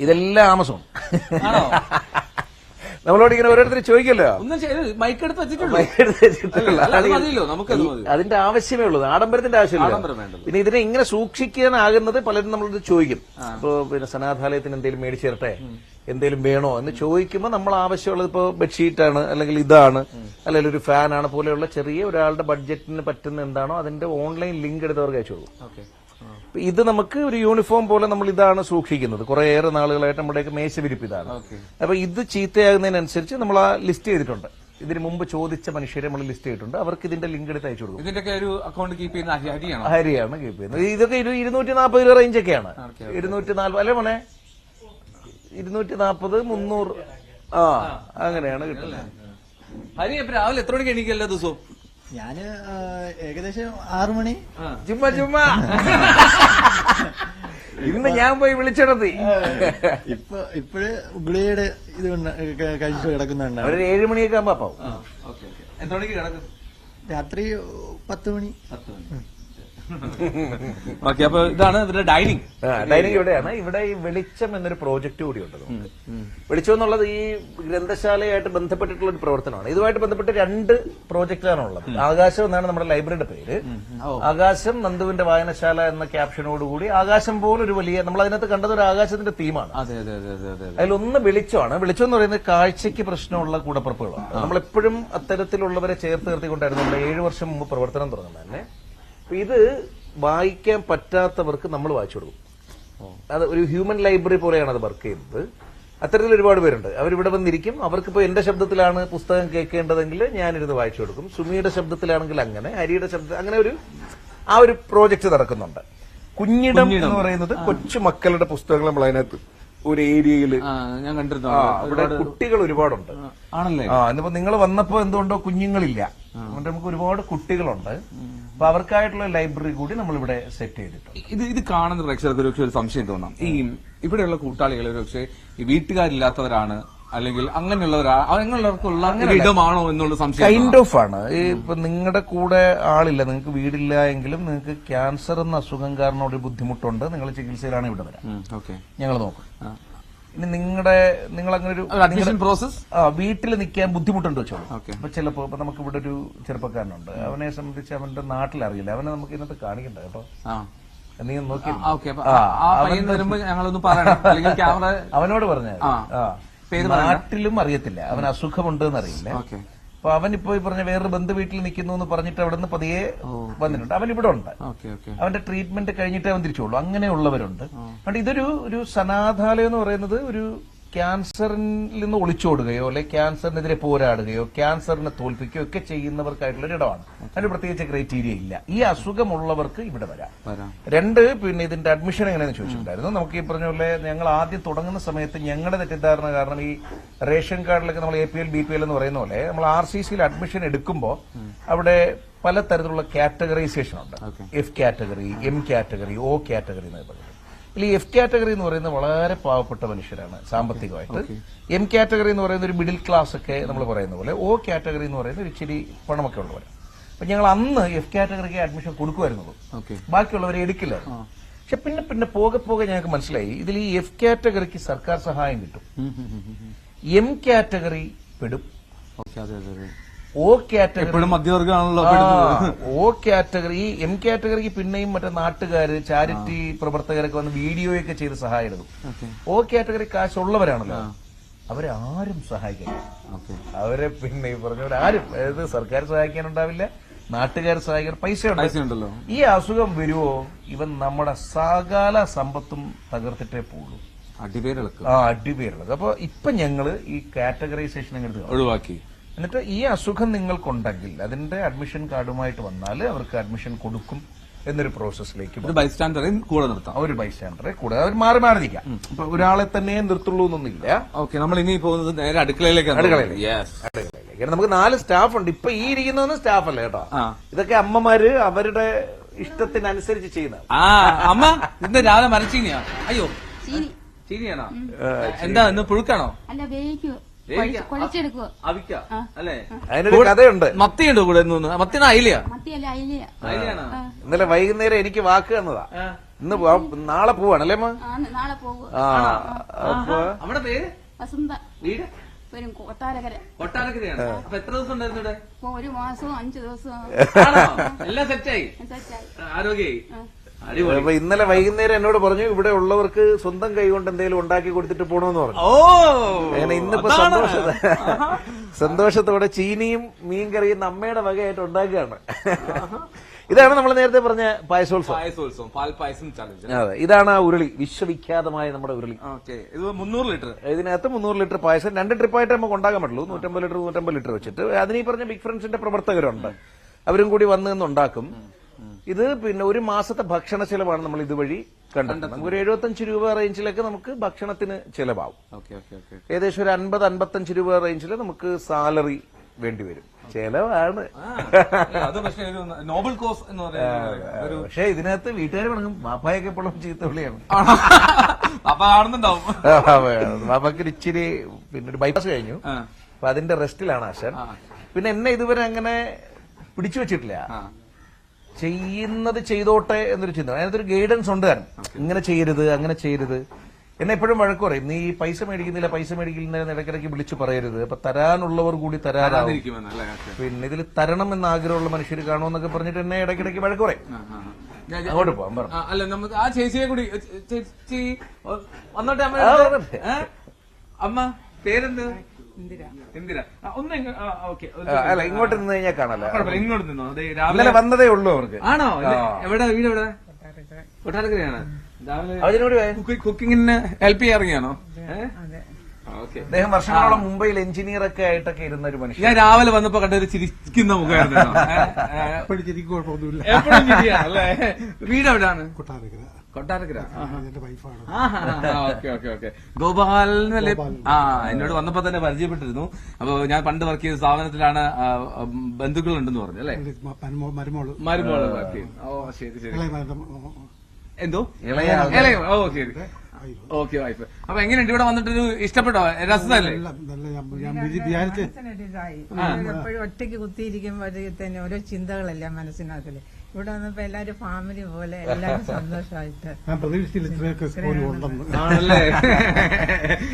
ഇതെല്ലാം ആമസോൺ. നമ്മളോട് ഇങ്ങനെ ഓരോരുത്തർ ചോദിക്കല്ലോ, മൈക്കെടുത്ത് അതിന്റെ ആവശ്യമേ ഉള്ളൂ, ആഡംബരത്തിന്റെ ആവശ്യമില്ല. പിന്നെ ഇതിനെ ഇങ്ങനെ സൂക്ഷിക്കാനാകുന്നത് പലരും നമ്മളത് ചോദിക്കും. ഇപ്പൊ പിന്നെ സനാഥാലയത്തിന് എന്തെങ്കിലും മേടിച്ചു തരട്ടെ, എന്തെങ്കിലും വേണോ എന്ന് ചോദിക്കുമ്പോൾ നമ്മൾ ആവശ്യമുള്ളത് ഇപ്പൊ ബെഡ്ഷീറ്റാണ്, അല്ലെങ്കിൽ ഇതാണ്, അല്ലെങ്കിൽ ഒരു ഫാനാണ് പോലെയുള്ള ചെറിയ ഒരാളുടെ ബഡ്ജറ്റിന് പറ്റുന്ന എന്താണോ അതിന്റെ ഓൺലൈൻ ലിങ്ക് എടുത്തവർക്ക് അയച്ചു കൊടുക്കും. ഇത് നമുക്ക് ഒരു യൂണിഫോം പോലെ നമ്മൾ ഇതാണ് സൂക്ഷിക്കുന്നത്. കുറേയേറെ നാളുകളായിട്ട് നമ്മുടെയൊക്കെ മേശവിരിപ്പ് ഇതാണ്. അപ്പൊ ഇത് ചീത്തയാകുന്നതിനനുസരിച്ച് നമ്മൾ ആ ലിസ്റ്റ് ചെയ്തിട്ടുണ്ട്. ഇതിന് മുമ്പ് ചോദിച്ച മനുഷ്യരെ നമ്മൾ ലിസ്റ്റ് ചെയ്തിട്ടുണ്ട്. അവർക്ക് ഇതിന്റെ ലിങ്ക് എടുത്ത് അയച്ചു കൊടുക്കും. ഇതിന്റെ ഒരു അക്കൗണ്ട് കീപ്പ് ചെയ്യുന്ന ഹരിയാണ് കീപ്പ് ചെയ്യുന്നത്. ഇതൊക്കെ 240 രൂപ റേഞ്ചൊക്കെയാണ്. 240 അല്ലെ മോനെ, 240, 300 അങ്ങനെയാണ് കിട്ടുന്നത്. ഹരി രാവിലെ എത്ര മണിക്ക് എണീക്കല്ല ദിവസവും? ഞാന് ഏകദേശം 6 മണി. ചുമ്മാ ഇന്ന് ഞാൻ പോയി വിളിച്ചിടത്തി. ഇപ്പോഴ് ഗുളികയുടെ ഇത് കഴിച്ചു കിടക്കുന്നുണ്ട്. ഒരു 7 മണിയൊക്കെ ആകുമ്പോ പോവും. എത്ര മണിക്ക് കിടക്കും? രാത്രി 10 മണി. ഓക്കെ, അപ്പൊ ഇതാണ് ഇവരുടെ ഡൈനിങ്. ഡൈനിങ് ഇവിടെയാണ്. ഇവിടെ ഈ വെളിച്ചം എന്നൊരു പ്രോജക്റ്റ് കൂടി ഉണ്ട്. വെളിച്ചം എന്നുള്ളത് ഈ ഗ്രന്ഥശാലയായിട്ട് ബന്ധപ്പെട്ടിട്ടുള്ള ഒരു പ്രവർത്തനമാണ്. ഇതുമായിട്ട് ബന്ധപ്പെട്ട് 2 പ്രോജക്റ്റാണ് ഉള്ളത്. ആകാശം എന്നാണ് നമ്മുടെ ലൈബ്രറിയുടെ പേര്. ആകാശം നന്ദുവിന്റെ വായനശാല എന്ന ക്യാപ്ഷനോടുകൂടി ആകാശം പോലൊരു വലിയ, നമ്മൾ അതിനകത്ത് കണ്ടത് ഒരു ആകാശത്തിന്റെ തീമാണ്. അതിലൊന്ന് വെളിച്ചമാണ്. വെളിച്ചം എന്ന് പറയുന്നത് കാഴ്ചയ്ക്ക് പ്രശ്നമുള്ള കൂടപ്പുറപ്പുകളാണ്. നമ്മളെപ്പോഴും അത്തരത്തിലുള്ളവരെ ചേർത്ത് നിർത്തിക്കൊണ്ടായിരുന്നു നമ്മുടെ 7 വർഷം മുമ്പ് പ്രവർത്തനം തുടങ്ങുന്നത് തന്നെ. ഇത് വായിക്കാൻ പറ്റാത്തവർക്ക് നമ്മൾ വായിച്ചു കൊടുക്കും. അത് ഒരു ഹ്യൂമൻ ലൈബ്രറി പോലെയാണ് അത് വർക്ക് ചെയ്യുന്നത്. അത്തരത്തിൽ ഒരുപാട് പേരുണ്ട്. അവരിവിടെ വന്നിരിക്കും. അവർക്കിപ്പോ എന്റെ ശബ്ദത്തിലാണ് പുസ്തകം കേൾക്കേണ്ടതെങ്കിൽ ഞാനിരുന്ന് വായിച്ചു കൊടുക്കും. സുമിയുടെ ശബ്ദത്തിലാണെങ്കിൽ അങ്ങനെ, ഹരിയുടെ ശബ്ദം, അങ്ങനെ ആ ഒരു പ്രോജക്റ്റ് നടക്കുന്നുണ്ട്. കുഞ്ഞിടം എന്ന് പറയുന്നത് കൊച്ചു മക്കളുടെ പുസ്തകങ്ങൾ നമ്മൾ അതിനകത്ത് ഒരു ഏരിയയിൽ ഞാൻ കണ്ടിരുന്നു. അവിടെ കുട്ടികൾ ഒരുപാടുണ്ട്. ആണല്ലേ? ഇന്നിപ്പോ നിങ്ങൾ വന്നപ്പോ എന്തുകൊണ്ടോ കുഞ്ഞുങ്ങളില്ല, അതുകൊണ്ട് നമുക്ക് ഒരുപാട് കുട്ടികളുണ്ട്. അപ്പൊ അവർക്കായിട്ടുള്ള ലൈബ്രറി കൂടി നമ്മളിവിടെ സെറ്റ് ചെയ്തിട്ടുണ്ട്. ഇത് കാണുന്ന പ്രേക്ഷകർക്ക് ഒരു സംശയം തോന്നാം. ഈ ഇവിടെയുള്ള കൂട്ടാളികൾ ഒരുപക്ഷെ ഈ വീട്ടുകാരില്ലാത്തവരാണ്, അല്ലെങ്കിൽ അങ്ങനെയുള്ളവർക്കുള്ള ഇടമാണോ എന്നുള്ള സംശയം കൈൻഡ് ഓഫ് ആണ്. ഇപ്പൊ നിങ്ങളുടെ കൂടെ ആളില്ല, നിങ്ങൾക്ക് വീടില്ല എങ്കിലും നിങ്ങൾക്ക് ക്യാൻസർ എന്ന അസുഖം കാരണം ഒരു ബുദ്ധിമുട്ടുണ്ട്, നിങ്ങൾ ചികിത്സയിലാണ് ഇവിടെ വരാം, ഞങ്ങൾ നോക്കും. ഇനി നിങ്ങൾ അങ്ങനെ ഒരു അഡ്മിഷൻ പ്രോസസ് വീട്ടിൽ നിൽക്കാൻ ബുദ്ധിമുട്ടുണ്ട് വെച്ചോളൂ. അപ്പൊ ചിലപ്പോ ഇപ്പൊ നമുക്ക് ഇവിടെ ഒരു ചെറുപ്പക്കാരനുണ്ട്, അവനെ സംബന്ധിച്ച് അവന്റെ നാട്ടിൽ അറിയില്ല, അവനെ നമുക്ക് ഇന്നത്തെ കാണിക്കണ്ട കേട്ടോ. നീ നോക്കി അവനോട് പറഞ്ഞ നാട്ടിലും അറിയത്തില്ല, അവൻ അസുഖമുണ്ട് എന്നറിയില്ല. അപ്പൊ അവനിപ്പോ ഈ പറഞ്ഞ വേറൊരു ബന്ധു വീട്ടിൽ നിൽക്കുന്നു എന്ന് പറഞ്ഞിട്ട് അവിടെ നിന്ന് പതിയെ വന്നിട്ടുണ്ട്. അവൻ ഇവിടെ ഉണ്ട്, അവന്റെ ട്രീറ്റ്മെന്റ് കഴിഞ്ഞിട്ട് അവൻ തിരിച്ചോളൂ. അങ്ങനെയുള്ളവരുണ്ട്. അതുകൊണ്ട് ഇതൊരു സനാഥാലയം എന്ന് പറയുന്നത് ഒരു ക്യാൻസറിൽ നിന്ന് ഒളിച്ചോടുകയോ അല്ലെ ക്യാൻസറിനെതിരെ പോരാടുകയോ ക്യാൻസറിനെ തോൽപ്പിക്കുകയോ ഒക്കെ ചെയ്യുന്നവർക്കായിട്ടുള്ള ഒരു ഇടമാണ്. അതിന് പ്രത്യേകിച്ച് ക്രൈറ്റീരിയ ഇല്ല. ഈ അസുഖമുള്ളവർക്ക് ഇവിടെ വരാം. 2 പിന്നെ ഇതിന്റെ അഡ്മിഷൻ എങ്ങനെയാണെന്ന് ചോദിച്ചിട്ടുണ്ടായിരുന്നു. നമുക്ക് ഈ പറഞ്ഞ പോലെ ഞങ്ങൾ ആദ്യം തുടങ്ങുന്ന സമയത്ത് ഞങ്ങളുടെ തെറ്റിദ്ധാരണ കാരണം ഈ റേഷൻ കാർഡിലൊക്കെ നമ്മൾ APL BPL എന്ന് പറയുന്ന പോലെ നമ്മൾ RCCയിൽ അഡ്മിഷൻ എടുക്കുമ്പോൾ അവിടെ പലതരത്തിലുള്ള കാറ്റഗറൈസേഷൻ ഉണ്ട്. F category, M category, O category എന്ന് പറയുന്നത്. ഈ F കാറ്റഗറി എന്ന് പറയുന്നത് വളരെ പാവപ്പെട്ട മനുഷ്യരാണ് സാമ്പത്തികമായിട്ട്. M കാറ്റഗറി എന്ന് പറയുന്ന ഒരു മിഡിൽ ക്ലാസ് ഒക്കെ നമ്മൾ പറയുന്ന പോലെ. O കാറ്റഗറി എന്ന് പറയുന്ന ഒരു ഇച്ചിരി പണമൊക്കെ ഉള്ളവരാണ്. അപ്പൊ ഞങ്ങൾ അന്ന് F കാറ്റഗറിക്ക് അഡ്മിഷൻ കൊടുക്കുമായിരുന്നുള്ളൂ, ബാക്കിയുള്ളവരെ എടുക്കില്ലായിരുന്നു. പക്ഷെ പിന്നെ പോകെ ഞങ്ങൾക്ക് മനസ്സിലായി ഇതിൽ ഈ F കാറ്റഗറിക്ക് സർക്കാർ സഹായം കിട്ടും, M കാറ്റഗറി പെടും, O കാറ്റഗറി മധ്യവർഗമാണല്ലോ. O കാറ്റഗറി, M കാറ്റഗറിക്ക് പിന്നെയും മറ്റേ നാട്ടുകാര് ചാരിറ്റി പ്രവർത്തകരൊക്കെ വന്ന് വീഡിയോയൊക്കെ ചെയ്ത് സഹായം എടുക്കും. O കാറ്റഗറി കാശുള്ളവരാണല്ലോ, അവരാരും സഹായിക്കില്ല. അവരെ പിന്നെ ഈ പറഞ്ഞവർ ആരും, അതായത് സർക്കാർ സഹായിക്കാനുണ്ടാവില്ല, നാട്ടുകാർ സഹായിക്കാൻ പൈസ ഉണ്ടല്ലോ. ഈ അസുഖം വരുവോ ഇവൻ നമ്മുടെ സകല സമ്പത്തും തകർത്തിട്ടേ പോകുള്ളൂ. അടിപേരിളക്കം. അടിപേരിളക്കം. അപ്പൊ ഇപ്പൊ ഞങ്ങള് ഈ കാറ്റഗറൈസേഷൻ അങ്ങ് ഒഴിവാക്കി. എന്നിട്ട് ഈ അസുഖം നിങ്ങൾക്കുണ്ടെങ്കിൽ അതിന്റെ അഡ്മിഷൻ കാർഡുമായിട്ട് വന്നാൽ അവർക്ക് അഡ്മിഷൻ കൊടുക്കും എന്നൊരു പ്രോസസ്സിലേക്ക് ബൈസ്റ്റാൻഡറെ കൂടെ നിർത്താം. ഒരു ബൈസ്റ്റാൻഡറെ കൂടെ അവർ മാറി മാറി നിൽക്കാം. ഇപ്പൊ ഒരാളെ തന്നെ നിർത്തുള്ളൂ എന്നൊന്നുമില്ല. ഓക്കെ, നമ്മൾ ഇനി പോകുന്നത് നേരെ അടുക്കളയിലേക്ക്. അടുക്കളയിലേക്ക് നമുക്ക് 4 സ്റ്റാഫ് ഉണ്ട്. ഇപ്പൊ ഈ ഇരിക്കുന്നതൊന്നും സ്റ്റാഫ് അല്ല കേട്ടോ. ഇതൊക്കെ അമ്മമാര് അവരുടെ ഇഷ്ടത്തിനനുസരിച്ച് ചെയ്യുന്ന. അമ്മ ഇന്ന് രാവിലെ മരച്ചീനിയാ? അയ്യോ, ചീനിയാണോ? എന്താ ഇന്ന് പുഴുക്കാണോ? അല്ല, വേവിക്കുക, കുഴച്ചെടുക്കുക. അവിക്ക അല്ലേ? അതിനൊരു കഥയുണ്ട്. മത്തിയുണ്ട് കൂടെ. മത്തിയാണ് അയിലയാ? മത്തിയല്ല, അയിലയാ. അയിലയാണോ? ഇന്നലെ വൈകുന്നേരം എനിക്ക് വാക്ക് തന്നതാ. ഇന്ന് നാളെ പോവാണല്ലേ അമ്മ? നാളെ പോകുക. അപ്പൊ നമ്മുടെ പേര് വസന്ത. വീട് വരും കൊട്ടാരക്കര. കൊട്ടാരക്കരയാണ്. അപ്പൊ എത്ര ദിവസം ഉണ്ടായിരുന്നു ഇവിടെ? 1 മാസവും 5 ദിവസവും. എല്ലാം സെറ്റായി, സെറ്റായി, ആരോഗ്യമായി. അപ്പൊ ഇന്നലെ വൈകുന്നേരം എന്നോട് പറഞ്ഞു ഇവിടെ ഉള്ളവർക്ക് സ്വന്തം കൈകൊണ്ട് എന്തെങ്കിലും ഉണ്ടാക്കി കൊടുത്തിട്ട് പോണോന്ന് പറഞ്ഞു. അങ്ങനെ ഇന്നിപ്പോ സന്തോഷത്തോടെ ചീനിയും മീൻകറിയും അമ്മയുടെ വകയായിട്ട് ഉണ്ടാക്കുകയാണ്. ഇതാണ് നമ്മൾ നേരത്തെ പറഞ്ഞ പായസോത്സവം, പാൽപായസം ചാലഞ്ച്. അതെ, ഇതാണ് ആ ഉരുളി, വിശ്വവിഖ്യാതമായ നമ്മുടെ ഉരുളി. ഇത് 300 ലിറ്റർ. ഇതിനകത്ത് 300 ലിറ്റർ പായസം 2 ട്രിപ്പായിട്ട് നമുക്ക് ഉണ്ടാക്കാൻ പറ്റുള്ളൂ. 150 ലിറ്റർ 150 ലിറ്റർ വെച്ചിട്ട്. അതിനീ പറഞ്ഞ ബിഗ് ഫ്രണ്ട്സിന്റെ പ്രവർത്തകരുണ്ട്, അവരും കൂടി വന്ന് നിന്നുണ്ടാക്കും. ഇത് പിന്നെ 1 മാസത്തെ ഭക്ഷണ ചെലവാണ് നമ്മൾ ഇതുവഴി കണ്ടത്. നമുക്ക് ഒരു 75 രൂപ റേഞ്ചിലൊക്കെ നമുക്ക് ഭക്ഷണത്തിന് ചെലവാകും. ഏകദേശം ഒരു 50-55 രൂപ റേഞ്ചിൽ നമുക്ക് സാലറി വേണ്ടി വരും. ചെലവാണ്. നോബൽ കോസ് എന്ന് പറയുന്നത്. പക്ഷെ ഇതിനകത്ത് വീട്ടുകാർ വേണം. വാപ്പായൊക്കെ എപ്പോഴും ചീത്ത വിളിയാണ്. അപ്പൊ കാണുന്നുണ്ടാവും. വാപ്പക്ക് ഇച്ചിരി പിന്നെ ഒരു ബൈപ്പാസ് കഴിഞ്ഞു. അപ്പൊ അതിന്റെ റെസ്റ്റിലാണ് ആശാൻ. പിന്നെ എന്നെ ഇതുവരെ അങ്ങനെ പിടിച്ചു വെച്ചിട്ടില്ല. ചെയ്യുന്നത് ചെയ്തോട്ടെ എന്നൊരു ചിന്ത. അതിനകത്തൊരു ഗൈഡൻസ് ഉണ്ട്. ഇങ്ങനെ ചെയ്യരുത്, അങ്ങനെ ചെയ്യരുത്. എന്നെ എപ്പോഴും വഴക്ക് പറയും, നീ പൈസ മേടിക്കുന്നില്ല, പൈസ മേടിക്കുന്നില്ല ഇടയ്ക്കിടയ്ക്ക് വിളിച്ചു പറയരുത്. അപ്പൊ തരാനുള്ളവർ കൂടി തരാറാവും. പിന്നെ ഇതിൽ തരണം എന്ന ആഗ്രഹമുള്ള മനുഷ്യർ കാണുമെന്നൊക്കെ പറഞ്ഞിട്ട് എന്നെ ഇടയ്ക്കിടയ്ക്ക് വഴക്ക് പറയും. അങ്ങോട്ട് പോകാൻ പറഞ്ഞു. അല്ല, നമുക്ക് ആ ചേച്ചിയെ കൂടി. ചേച്ചി വന്നോട്ടെ. അമ്മ പേരെന്ത്? ഇന്ദിര. ഒന്ന് അല്ല, ഇങ്ങോട്ട് നിന്ന് കഴിഞ്ഞാൽ കാണാലോ. ഇങ്ങോട്ട് നിന്നോ? രാവിലെ വന്നതേ ഉള്ളൂ അവർക്ക്. ആണോ? എവിടെ വീട്? എവിടെ? കൊട്ടാരക്കരയാണ്. അതിനോട് കുക്കിങ്ങിന് ഹെൽപ്പ് ചെയ്യാറിയാണോ? അദ്ദേഹം വർഷങ്ങളോളം മുംബൈയിൽ എഞ്ചിനീയർ ഒക്കെ ആയിട്ടൊക്കെ ഇരുന്ന ഒരു മനുഷ്യൻ. ഞാൻ രാവിലെ വന്നപ്പോ കണ്ടൊരു ചിരിക്കുന്ന മുഖമായിരുന്നു. അല്ലേ? വീട് എവിടെയാണ്? കൊട്ടാരക്കര. ഗോപാലനല്ലേ? എന്നോട് വന്നപ്പോ തന്നെ പരിചയപ്പെട്ടിരുന്നു. അപ്പൊ ഞാൻ പണ്ട് വർക്ക് ചെയ്ത സ്ഥാപനത്തിലാണ്. ബന്ധുക്കളുണ്ടെന്ന് പറഞ്ഞു അല്ലേ? മരുമോള് വർക്ക് ചെയ്യുന്നു. ഓ, ശരി ശരി. എന്തോ ഇളയ? ഓ, ശരി. Okay, wife. അപ്പൊ എങ്ങനെയുണ്ട് ഇവിടെ വന്നിട്ടൊരു ഇഷ്ടപ്പെട്ടോ? രസമല്ലേ? എപ്പോഴും ഒറ്റയ്ക്ക് കുത്തിയിരിക്കുമ്പോഴത്തേക്ക് ഓരോ ചിന്തകളല്ല മനസ്സിനകത്തില്. ഇവിടെ വന്നപ്പോ എല്ലാരും ഫാമിലി പോലെ എല്ലാരും സന്തോഷമായിട്ട്. ആണല്ലേ?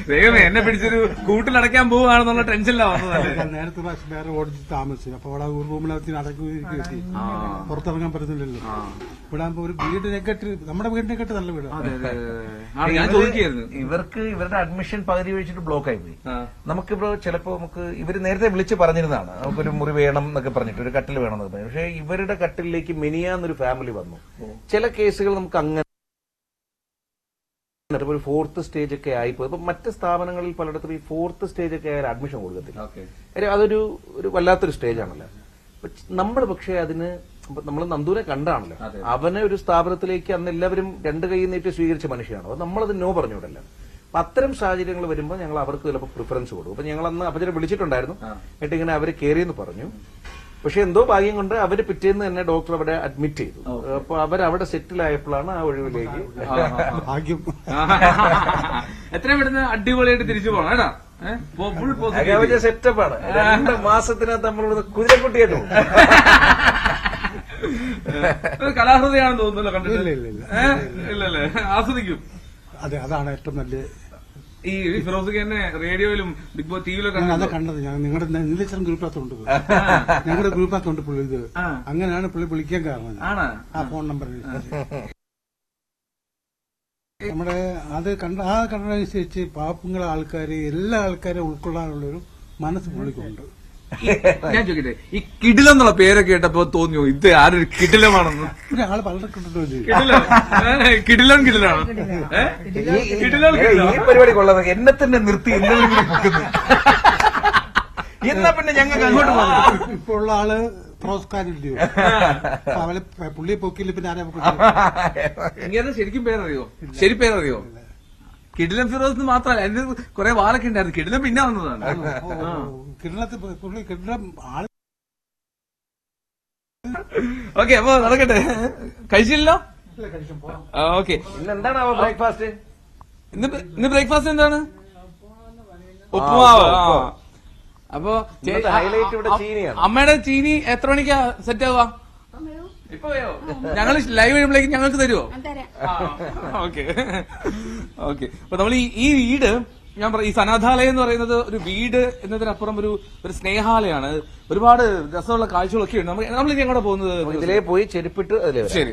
ദൈവമേ, എന്നെ പിടിച്ചൊരു കൂട്ടിലടയ്ക്കാൻ പോവുകയാണെന്നുള്ള ടെൻഷനിലാ വന്നതല്ലേ? നേരത്തെ വേറെ ഓടിച്ച് താമസിച്ചു. അപ്പൊ അവിടെ റൂമിനകത്ത് അടക്കി പുറത്തിറങ്ങാൻ പറ്റുന്നില്ലല്ലോ. ഇവിടെ ആകുമ്പോ ഒരു വീടിനെക്കെട്ട്, നമ്മുടെ വീടിനെക്കെട്ട് നല്ല വീട്. ഞാൻ ചോദിക്കായിരുന്നു, ഇവർക്ക് ഇവരുടെ അഡ്മിഷൻ പകുതി വെച്ചിട്ട് ബ്ലോക്ക് ആയി പോയി. നമുക്കിപ്പോ ചിലപ്പോ ഇവര് നേരത്തെ വിളിച്ച് പറഞ്ഞിരുന്നതാണ് നമുക്കൊരു മുറി വേണം എന്നൊക്കെ പറഞ്ഞിട്ട്, ഒരു കട്ടിൽ വേണം എന്നൊക്കെ പറഞ്ഞു. പക്ഷെ ഇവരുടെ കട്ടിലേക്ക് മിനിയാന്നൊരു ഫാമിലി വന്നു. ചില കേസുകൾ നമുക്ക് അങ്ങനെ ഒരു 4th സ്റ്റേജ് ഒക്കെ ആയിപ്പോയി. ഇപ്പൊ മറ്റ് സ്ഥാപനങ്ങളിൽ പലയിടത്തും ഈ 4th സ്റ്റേജ് ഒക്കെ ആയാലും അഡ്മിഷൻ കൊടുക്കത്തില്ല. അതൊരു വല്ലാത്തൊരു സ്റ്റേജ് ആണല്ലോ. നമ്മൾ പക്ഷെ അതിന് നമ്മൾ നന്ദൂരെ കണ്ടാണല്ലോ. അവനെ ഒരു സ്ഥാപനത്തിലേക്ക് അന്ന് എല്ലാവരും 2 കൈ നീട്ടി സ്വീകരിച്ച മനുഷ്യനാണ്. അപ്പൊ നമ്മളത് നോ പറഞ്ഞുവിടല്ലോ. അപ്പൊ അത്തരം സാഹചര്യങ്ങൾ വരുമ്പോൾ ഞങ്ങൾ അവർക്ക് ചിലപ്പോൾ പ്രിഫറൻസ് കൊടുക്കും. അപ്പൊ ഞങ്ങൾ അന്ന് അപ്പച്ചനെ വിളിച്ചിട്ടുണ്ടായിരുന്നു. എന്നിട്ട് ഇങ്ങനെ അവര് കയറിയെന്ന് പറഞ്ഞു. പക്ഷെ എന്തോ ഭാഗ്യം കൊണ്ട് അവര് പിറ്റേന്ന് തന്നെ ഡോക്ടർ അവിടെ അഡ്മിറ്റ് ചെയ്തു. അപ്പൊ അവരവിടെ സെറ്റിൽ ആയപ്പോഴാണ് ആ ഒഴിവിലേക്ക് ഭാഗ്യം. എത്ര പെട്ടെന്ന് അടിപൊളിയായിട്ട് തിരിച്ചു പോകണം കേട്ടോ. സെറ്റപ്പാണ്. 2 മാസത്തിനകത്ത് നമ്മളിവിടെ കുതിരക്കുട്ടിയായിട്ടു കലാഹൃദയാണെന്ന് തോന്നുന്നല്ലോ കണ്ടിട്ട്. ഇല്ലല്ലേ? ആസ്വദിക്കും. അതെ, അതാണ് ഏറ്റവും നല്ല. ഈ ഫിറോസിക്ക് തന്നെ റേഡിയോയിലും ബിഗ് ബോസ് ടിവിയിലൊക്കെ അതാ കണ്ടത്. ഞാൻ നിങ്ങളുടെ നീലച്ചൻ ഗ്രൂപ്പിനകത്തുണ്ട്, ഞങ്ങളുടെ ഗ്രൂപ്പിനകത്തുണ്ട് പുള്ളി. ഇത് അങ്ങനെയാണ് പുള്ളി വിളിക്കാൻ കാരണം. ആ ഫോൺ നമ്പർ നമ്മുടെ അത് കണ്ടതനുസരിച്ച് പാവങ്ങളെ ആൾക്കാര് എല്ലാ ആൾക്കാരെയും ഉൾക്കൊള്ളാനുള്ളൊരു മനസ്സ് പുള്ളിക്കുണ്ട്. ഞാൻ ചോദിക്കട്ടെ, ഈ കിടിലം എന്നുള്ള പേരൊക്കെ കേട്ടപ്പോ തോന്നിയോ ഇത് ആരൊരു കിടിലമാണെന്ന്? ഒരാള് വളരെ കിട്ടുന്നു കിടിലം കിടിലാണ്. ഈ പരിപാടി കൊള്ളാതെ എന്നെ തന്നെ നിർത്തി എന്തെങ്കിലും പൊക്കുന്നു. എന്നാ പിന്നെ ഞങ്ങൾക്ക് അങ്ങോട്ട് പോകും. ഇപ്പൊ ഉള്ള ആള് പ്രോസ്കാരില്ലയോ, അവളെ പുള്ളിയെ പൊക്കില്ല പിന്നെ ആരെ എനിക്ക് ശരിക്കും പേരറിയോ? ശരി പേരറിയോ? കിടിലം ഫിറോസ് മാത്രമല്ല, അതിന് കുറെ വാലൊക്കെ ഉണ്ടായിരുന്നു. കിടിലം പിന്നെ വന്നതാണ്. കിരണത്തിൽ പുള്ളി കിരണം ആള്. ഓക്കെ, അപ്പൊ നടക്കട്ടെ. കഴിച്ചില്ലല്ലോ? ഓക്കെ. ഇന്ന് എന്താണ് ബ്രേക്ക്ഫാസ്റ്റ്? ഇന്ന് ബ്രേക്ക്ഫാസ്റ്റ് എന്താണ്? ഉപ്പുമാവ്. അപ്പൊ ഹൈലൈറ്റ് ഇവിടെ ചീനിയാണ്. അമ്മയുടെ ചീനി എത്ര മണിക്കാ സെറ്റ് ആവുക? ഇപ്പൊ ഞങ്ങൾ ലൈവ് വരുമ്പോഴേക്കും ഞങ്ങൾക്ക് തരുമോ? Okay okay. അപ്പൊ നമ്മൾ ഈ വീട്, ഞാൻ പറയാം, ഈ സനാഥാലയം എന്ന് പറയുന്നത് ഒരു വീട് എന്നതിനപ്പുറം ഒരു സ്നേഹാലയാണ്. ഒരുപാട് രസമുള്ള കാഴ്ചകളൊക്കെ ഉണ്ട്. നമ്മളിനി എങ്ങോട്ടാ പോകുന്നത്? ഇതിലേ പോയി ചെരുപ്പിട്ട് അതിലേ വരാം. ശരി,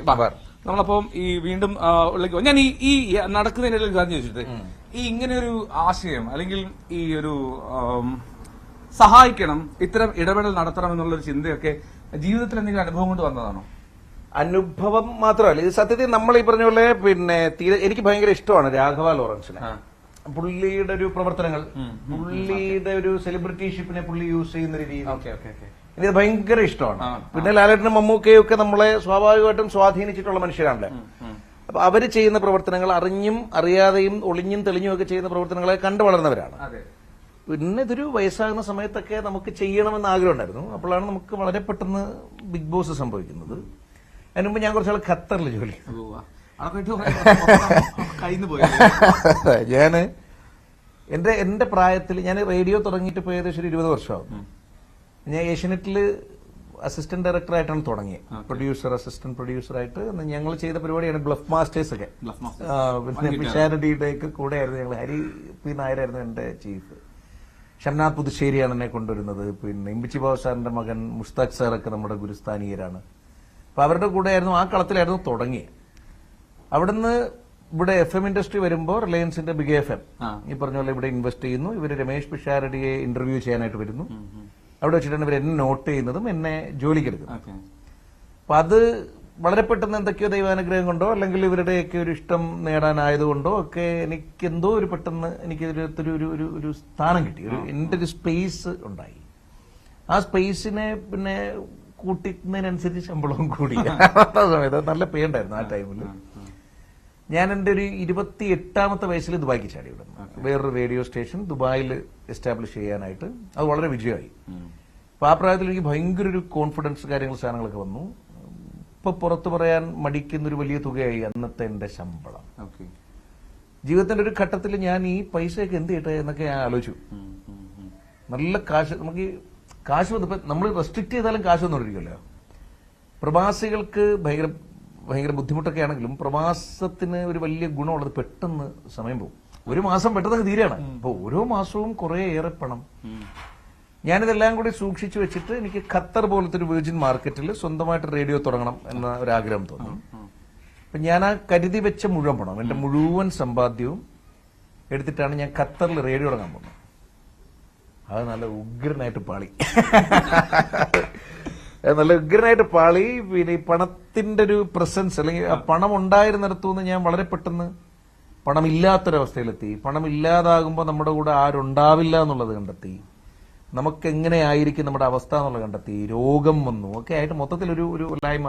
നമ്മളപ്പം ഈ വീണ്ടും ഉള്ളിലേക്ക് ഞാൻ ഈ നടക്കുന്നതിന്റെ ഒരു കാര്യം ചോദിച്ചിട്ട്, ഈ ഇങ്ങനെ ഒരു ആശയം അല്ലെങ്കിൽ ഈ ഒരു സഹായിക്കണം, ഇത്തരം ഇടപെടൽ നടത്തണം എന്നുള്ളൊരു ചിന്തയൊക്കെ ജീവിതത്തിൽ എന്തെങ്കിലും അനുഭവം കൊണ്ട് വന്നതാണോ? അനുഭവം മാത്രമല്ല, ഇത് സത്യത്തിൽ നമ്മൾ ഈ പറഞ്ഞ പോലെ പിന്നെ എനിക്ക് ഭയങ്കര ഇഷ്ടമാണ് രാഘവ ലോറൻസിനെ. പുള്ളിയുടെ ഒരു പ്രവർത്തനങ്ങൾ, പുള്ളിയുടെ ഒരു സെലിബ്രിറ്റിഷിപ്പിനെ പുള്ളി യൂസ് ചെയ്യുന്ന രീതി എനിക്ക് ഭയങ്കര ഇഷ്ടമാണ്. പിന്നെ ലാലേട്ടനും മമ്മൂക്കയും ഒക്കെ നമ്മളെ സ്വാഭാവികമായിട്ടും സ്വാധീനിച്ചിട്ടുള്ള മനുഷ്യരാണല്ലേ. അപ്പൊ അവര് ചെയ്യുന്ന പ്രവർത്തനങ്ങൾ അറിഞ്ഞും അറിയാതെയും ഒളിഞ്ഞും തെളിഞ്ഞും ഒക്കെ ചെയ്യുന്ന പ്രവർത്തനങ്ങളെ കണ്ടു വളർന്നവരാണ്. പിന്നെ ഇതൊരു വയസ്സാകുന്ന സമയത്തൊക്കെ നമുക്ക് ചെയ്യണമെന്ന് ആഗ്രഹം ഉണ്ടായിരുന്നു. അപ്പോഴാണ് നമുക്ക് വളരെ പെട്ടെന്ന് ബിഗ് ബോസ് സംഭവിക്കുന്നത്. അതിന് മുമ്പ് ഞാൻ കുറച്ചാൾ ഖത്തറിൽ ജോലി. ഞാന് എന്റെ പ്രായത്തിൽ ഞാൻ റേഡിയോ തുടങ്ങിയിട്ട് ഇപ്പോൾ ഏകദേശം ഒരു 20 വർഷമാകും. ഞാൻ ഏഷ്യനെറ്റിൽ അസിസ്റ്റന്റ് ഡയറക്ടറായിട്ടാണ് തുടങ്ങിയത്. അസിസ്റ്റന്റ് പ്രൊഡ്യൂസറായിട്ട് ഞങ്ങൾ ചെയ്ത പരിപാടിയാണ് ബ്ലഫ് മാസ്റ്റേഴ്സ് ഒക്കെ. പിന്നെ പിഷാരടിയുടെ ഒക്കെ കൂടെ ആയിരുന്നു ഞങ്ങൾ. ഹരി പി നായരായിരുന്നു എന്റെ ചീഫ്. ഷംനാഥ് പുതുശ്ശേരിയാണ് എന്നെ കൊണ്ടുവരുന്നത്. പിന്നെ ഇമ്പിച്ചി ബാബു സാറിന്റെ മകൻ മുസ്താഖ് സാറൊക്കെ നമ്മുടെ ഗുരുസ്ഥാനീയരാണ്. അപ്പൊ അവരുടെ കൂടെ ആയിരുന്നു, ആ കളത്തിലായിരുന്നു തുടങ്ങിയത്. അവിടുന്ന് ഇവിടെ FM ഇൻഡസ്ട്രി വരുമ്പോൾ റിലയൻസിന്റെ ബിഗ് FM ഈ പറഞ്ഞ പോലെ ഇവിടെ ഇൻവെസ്റ്റ് ചെയ്യുന്നു. ഇവര് രമേശ് പിഷാരടിയെ ഇന്റർവ്യൂ ചെയ്യാനായിട്ട് വരുന്നു. അവിടെ വെച്ചിട്ടാണ് ഇവർ എന്നെ നോട്ട് ചെയ്യുന്നതും എന്നെ ജോലിക്കെടുക്കുന്നത്. അപ്പൊ അത് വളരെ പെട്ടെന്ന് എന്തൊക്കെയോ ദൈവാനുഗ്രഹം കൊണ്ടോ അല്ലെങ്കിൽ ഇവരുടെയൊക്കെ ഒരു ഇഷ്ടം നേടാനായതുകൊണ്ടോ ഒക്കെ എനിക്ക് എന്തോ ഒരു പെട്ടെന്ന് എനിക്ക് ഒരു സ്ഥാനം കിട്ടി. എന്റെ ഒരു സ്പേസ് ഉണ്ടായി. ആ സ്പേസിനെ പിന്നെ കൂട്ടിക്കുന്നതിനനുസരിച്ച് ശമ്പളവും കൂടി. സമയത്ത് നല്ല പേ ഉണ്ടായിരുന്നു ആ ടൈമിൽ. ഞാൻ എന്റെ ഒരു 28ാമത്തെ വയസ്സിൽ ദുബായിക്ക് ചാടി വിടുന്നു. വേറൊരു റേഡിയോ സ്റ്റേഷൻ ദുബായിൽ എസ്റ്റാബ്ലിഷ് ചെയ്യാനായിട്ട്. അത് വളരെ വിജയമായി. അപ്പൊ ആ പ്രായത്തിൽ എനിക്ക് ഭയങ്കര ഒരു കോൺഫിഡൻസ് സാധനങ്ങളൊക്കെ വന്നു. ഇപ്പൊ പുറത്തു പറയാൻ മടിക്കുന്നൊരു വലിയ തുകയായി അന്നത്തെ എന്റെ ശമ്പളം. ജീവിതത്തിന്റെ ഒരു ഘട്ടത്തിൽ ഞാൻ ഈ പൈസയൊക്കെ എന്ത് ചെയ്യട്ടെ എന്നൊക്കെ ഞാൻ ആലോചിച്ചു. നല്ല കാശ്, നമുക്ക് കാശ് വന്നപ്പോ നമ്മൾ റെസ്ട്രിക്ട് ചെയ്താലും കാശ് വന്നോണ്ടിരിക്കുമല്ലോ. പ്രവാസികൾക്ക് ഭയങ്കര ബുദ്ധിമുട്ടൊക്കെ ആണെങ്കിലും പ്രവാസത്തിന് ഒരു വലിയ ഗുണമുള്ളത് പെട്ടെന്ന് സമയം പോകും. ഒരു മാസം പെട്ടെന്ന് തീരെയാണ്. അപ്പൊ ഓരോ മാസവും കുറെ ഏറെ പണം. ഞാനിതെല്ലാം കൂടി സൂക്ഷിച്ചു വെച്ചിട്ട് എനിക്ക് ഖത്തർ പോലത്തെ ഒരു വെർജിൻ മാർക്കറ്റിൽ സ്വന്തമായിട്ട് റേഡിയോ തുടങ്ങണം എന്ന ഒരു ആഗ്രഹം തോന്നി. അപ്പൊ ഞാൻ ആ കരുതി വെച്ച മുഴുവൻ പണം, എന്റെ മുഴുവൻ സമ്പാദ്യവും എടുത്തിട്ടാണ് ഞാൻ ഖത്തറിൽ റേഡിയോ തുടങ്ങാൻ പോകുന്നത്. അത് നല്ല ഉഗ്രനായിട്ട് പാളി. നല്ല ഉഗ്രനായിട്ട് പാളി. പിന്നെ ഈ പണത്തിന്റെ ഒരു പ്രസൻസ് അല്ലെങ്കിൽ ആ പണം ഉണ്ടായിരുന്നിടത്തുനിന്ന് ഞാൻ വളരെ പെട്ടെന്ന് പണമില്ലാത്തൊരവസ്ഥയിലെത്തി. പണമില്ലാതാകുമ്പോൾ നമ്മുടെ കൂടെ ആരുണ്ടാവില്ല എന്നുള്ളത് കണ്ടെത്തി. നമുക്ക് എങ്ങനെയായിരിക്കും നമ്മുടെ അവസ്ഥ എന്നുള്ളത് കണ്ടെത്തി. രോഗം വന്നു ഒക്കെ ആയിട്ട് മൊത്തത്തിലൊരു ഇല്ലായ്മ.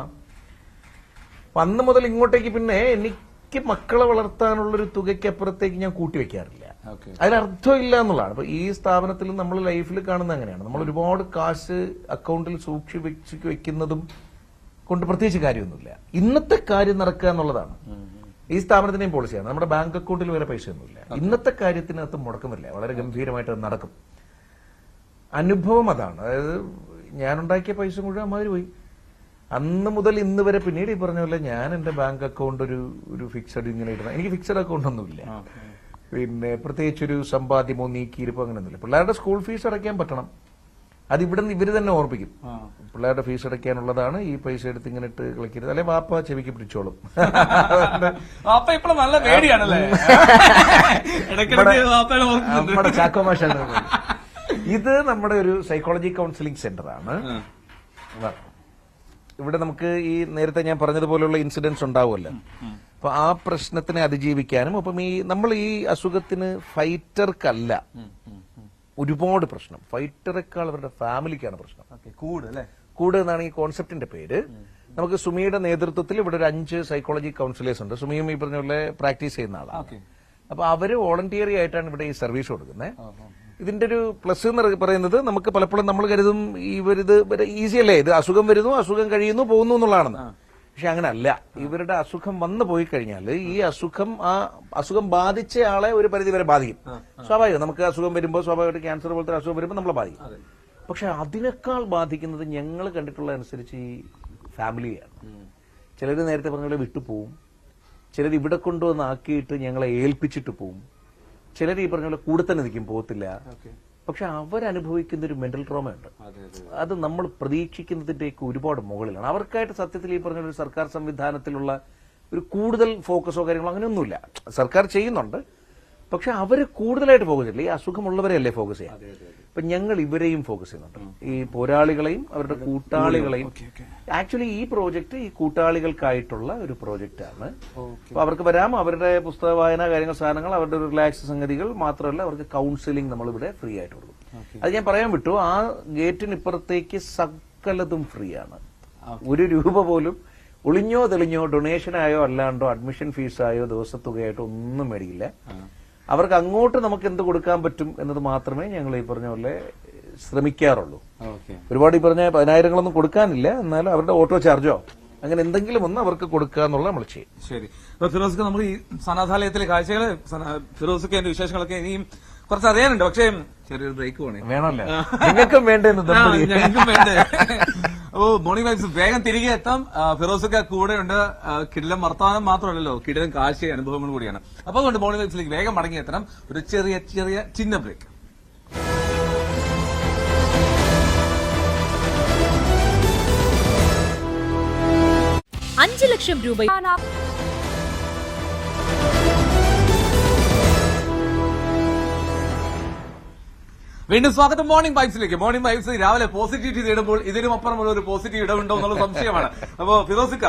അപ്പൊ അന്ന് മുതൽ ഇങ്ങോട്ടേക്ക് പിന്നെ എനിക്ക് മക്കളെ വളർത്താനുള്ളൊരു തുകയ്ക്ക് അപ്പുറത്തേക്ക് ഞാൻ കൂട്ടിവെക്കാറില്ല. അതിലർത്ഥമില്ല എന്നുള്ളതാണ്. അപ്പൊ ഈ സ്ഥാപനത്തിൽ നമ്മൾ ലൈഫിൽ കാണുന്നത് അങ്ങനെയാണ്. നമ്മൾ ഒരുപാട് കാശ് അക്കൗണ്ടിൽ സൂക്ഷിച്ച് വെക്കുന്നതും കൊണ്ട് പ്രത്യേകിച്ച് കാര്യമൊന്നുമില്ല. ഇന്നത്തെ കാര്യം നടക്കുക എന്നുള്ളതാണ് ഈ സ്ഥാപനത്തിന്റെയും പോളിസിയാണ്. നമ്മുടെ ബാങ്ക് അക്കൗണ്ടിൽ വരെ പൈസയൊന്നുമില്ല. ഇന്നത്തെ കാര്യത്തിനകത്ത് മുടക്കം വരില്ല. വളരെ ഗംഭീരമായിട്ട് അത് നടക്കും. അനുഭവം അതാണ്. അതായത് ഞാനുണ്ടാക്കിയ പൈസ മുഴുവൻ അമ്മാതിരി പോയി. അന്ന് മുതൽ ഇന്ന് വരെ പിന്നീട് ഈ പറഞ്ഞ പോലെ ഞാൻ എന്റെ ബാങ്ക് അക്കൗണ്ട് ഒരു ഫിക്സഡ് ഇങ്ങനെ ഇടുന്ന, എനിക്ക് ഫിക്സഡ് അക്കൗണ്ട് ഒന്നുമില്ല. പിന്നെ പ്രത്യേകിച്ചൊരു സമ്പാദ്യമോ നീക്കിയിരിപ്പോ അങ്ങനെയൊന്നുമില്ല. പിള്ളേരുടെ സ്കൂൾ ഫീസ് അടയ്ക്കാൻ പറ്റണം. അത് ഇവിടെ നിന്ന് ഇവര് തന്നെ ഓർമ്മിക്കും. പിള്ളേരുടെ ഫീസ് അടയ്ക്കാനുള്ളതാണ്, ഈ പൈസ എടുത്ത് ഇങ്ങനെ ഇട്ട് കളിക്കരുത്, അല്ലെ വാപ്പ ചെവിക്ക് പിടിച്ചോളും. നല്ല പേടിയാണല്ലേ നമ്മുടെ ചാക്കോമാഷാണ്. ഇത് നമ്മുടെ ഒരു സൈക്കോളജി കൗൺസിലിംഗ് സെന്റർ ആണ്. ഇവിടെ നമുക്ക് ഈ നേരത്തെ ഞാൻ പറഞ്ഞതുപോലെയുള്ള ഇൻസിഡൻസ് ഉണ്ടാവുമല്ലോ. അപ്പൊ ആ പ്രശ്നത്തിനെ അതിജീവിക്കാനും അപ്പം നമ്മൾ ഈ അസുഖത്തിന് ഫൈറ്റർക്കല്ല ഒരുപാട് പ്രശ്നം, ഫൈറ്ററേക്കാൾ അവരുടെ ഫാമിലിക്കാണ് പ്രശ്നം. കൂട് എന്നാണ് ഈ കോൺസെപ്റ്റിന്റെ പേര്. നമുക്ക് സുമിയുടെ നേതൃത്വത്തിൽ ഇവിടെ ഒരു 5 സൈക്കോളജി കൗൺസിലേഴ്സ് ഉണ്ട്. സുമിയും ഈ പറഞ്ഞ പോലെ പ്രാക്ടീസ് ചെയ്യുന്ന ആളാണ്. അപ്പൊ അവര് വോളണ്ടിയറി ആയിട്ടാണ് ഇവിടെ ഈ സർവീസ് കൊടുക്കുന്നത്. ഇതിന്റെ ഒരു പ്ലസ് എന്ന് പറയുന്നത് നമുക്ക് പലപ്പോഴും നമ്മൾ കരുതും ഇവരിത് ഈസി അല്ലേ, ഇത് അസുഖം വരുന്നു, അസുഖം കഴിയുന്നു, പോകുന്നു എന്നുള്ളതാണെന്ന്. പക്ഷെ അങ്ങനെ അല്ല. ഇവരുടെ അസുഖം വന്നു പോയി കഴിഞ്ഞാൽ ഈ അസുഖം ബാധിച്ച ആളെ ഒരു പരിധി വരെ ബാധിക്കും. സ്വാഭാവികം, നമുക്ക് അസുഖം വരുമ്പോൾ സ്വാഭാവികമായിട്ട് ക്യാൻസർ പോലത്തെ അസുഖം വരുമ്പോൾ നമ്മളെ ബാധിക്കും. പക്ഷെ അതിനേക്കാൾ ബാധിക്കുന്നത് ഞങ്ങൾ കണ്ടിട്ടുള്ള അനുസരിച്ച് ഈ ഫാമിലിയാണ്. ചിലർ നേരത്തെ പറഞ്ഞ പോലെ വിട്ടുപോകും, ചിലർ ഇവിടെ കൊണ്ടുവന്ന് ആക്കിയിട്ട് ഞങ്ങളെ ഏൽപ്പിച്ചിട്ട് പോവും, ചിലർ ഈ പറഞ്ഞ പോലെ കൂടെ തന്നെ നിൽക്കും, പോകത്തില്ല. പക്ഷെ അവരനുഭവിക്കുന്ന ഒരു മെന്റൽ ട്രോമ ഉണ്ട്. അത് നമ്മൾ പ്രതീക്ഷിക്കുന്നതിന്റെയൊക്കെ ഒരുപാട് മുകളിലാണ്. അവർക്കായിട്ട് സത്യത്തിൽ ഈ പറഞ്ഞ ഒരു സർക്കാർ സംവിധാനത്തിലുള്ള ഒരു കൂടുതൽ ഫോക്കസോ കാര്യങ്ങളോ അങ്ങനെയൊന്നുമില്ല. സർക്കാർ ചെയ്യുന്നുണ്ട്, പക്ഷെ അവർ കൂടുതലായിട്ട് ഫോക്കസ് ചെയ്യില്ല. ഈ അസുഖമുള്ളവരെയല്ലേ ഫോക്കസ് ചെയ്യാം. അപ്പൊ ഞങ്ങൾ ഇവരെയും ഫോക്കസ് ചെയ്യുന്നുണ്ട്, ഈ പോരാളികളെയും അവരുടെ കൂട്ടാളികളെയും. ആക്ച്വലി ഈ പ്രോജക്റ്റ് ഈ കൂട്ടാളികൾക്കായിട്ടുള്ള ഒരു പ്രോജക്റ്റാണ്. അപ്പൊ അവർക്ക് വരാം, അവരുടെ പുസ്തക വായന കാര്യങ്ങൾ, സാധനങ്ങൾ, അവരുടെ റിലാക്സ് സംഗതികൾ മാത്രമല്ല, അവർക്ക് കൗൺസിലിംഗ് നമ്മളിവിടെ ഫ്രീ ആയിട്ട് കൊടുക്കും. അത് ഞാൻ പറയാൻ വിട്ടു, ആ ഗേറ്റിനിപ്പുറത്തേക്ക് സകലതും ഫ്രീ ആണ്. 1 രൂപ പോലും ഒളിഞ്ഞോ തെളിഞ്ഞോ ഡൊണേഷനായോ അല്ലാണ്ടോ അഡ്മിഷൻ ഫീസായോ ദിവസത്തുകയായിട്ടോ ഒന്നും മേടിക്കില്ല. അവർക്ക് അങ്ങോട്ട് നമുക്ക് എന്ത് കൊടുക്കാൻ പറ്റും എന്നത് മാത്രമേ ഞങ്ങൾ ഈ പറഞ്ഞ പോലെ ശ്രമിക്കാറുള്ളൂ. ഒരുപാട് ഈ പറഞ്ഞ 10,000 കൊടുക്കാനില്ല, എന്നാലും അവരുടെ ഓട്ടോ ചാർജോ അങ്ങനെ എന്തെങ്കിലും ഒന്ന് അവർക്ക് കൊടുക്കുക എന്നുള്ള നമ്മൾ ചെയ്യും. ശരി. അപ്പൊ ഫിറോസ്ക്ക് നമ്മൾ ഈ സനാഥാലയത്തിലെ കാഴ്ചകള്, ഫിറോസ്ക്ക് അതിന്റെ വിശേഷങ്ങളൊക്കെ ഇനിയും കുറച്ച് അറിയാനുണ്ട്. പക്ഷേ ചെറിയൊരു ബ്രേക്ക് വേണേ, വേണമല്ലോ, നിങ്ങൾക്കും വേണ്ടേന്ന്. ഞങ്ങൾക്കും വേണ്ടേ. അപ്പോ മോർണിംഗ് വൈബ്സ് വേഗം തിരികെ എത്താം. ഫിറോസൊക്കെ കൂടെയുണ്ട്. കിടിലം വർത്തമാനം മാത്രമല്ലല്ലോ, കിടിലം കാഴ്ച അനുഭവങ്ങൾ കൂടിയാണ്. അപ്പൊ അതുകൊണ്ട് മോർണിംഗ് വൈബ്സിലേക്ക് വേഗം മടങ്ങി എത്തണം. ഒരു ചെറിയ ചിന്ന ബ്രേക്ക്. $5 ലക്ഷം രൂപ വീണ്ടും സ്വാഗതം മോർണിംഗ് വൈബ്സിലേക്ക്. മോർണിംഗ് വൈബ്സ് രാവിലെ പോസിറ്റിവിറ്റി നേടുമ്പോൾ ഇതിനും അപ്പുറമുള്ള ഒരു പോസിറ്റീവ് ഇടമുണ്ടോ എന്നുള്ള സംശയമാണ്. അപ്പോ ഫിറോസിക്ക,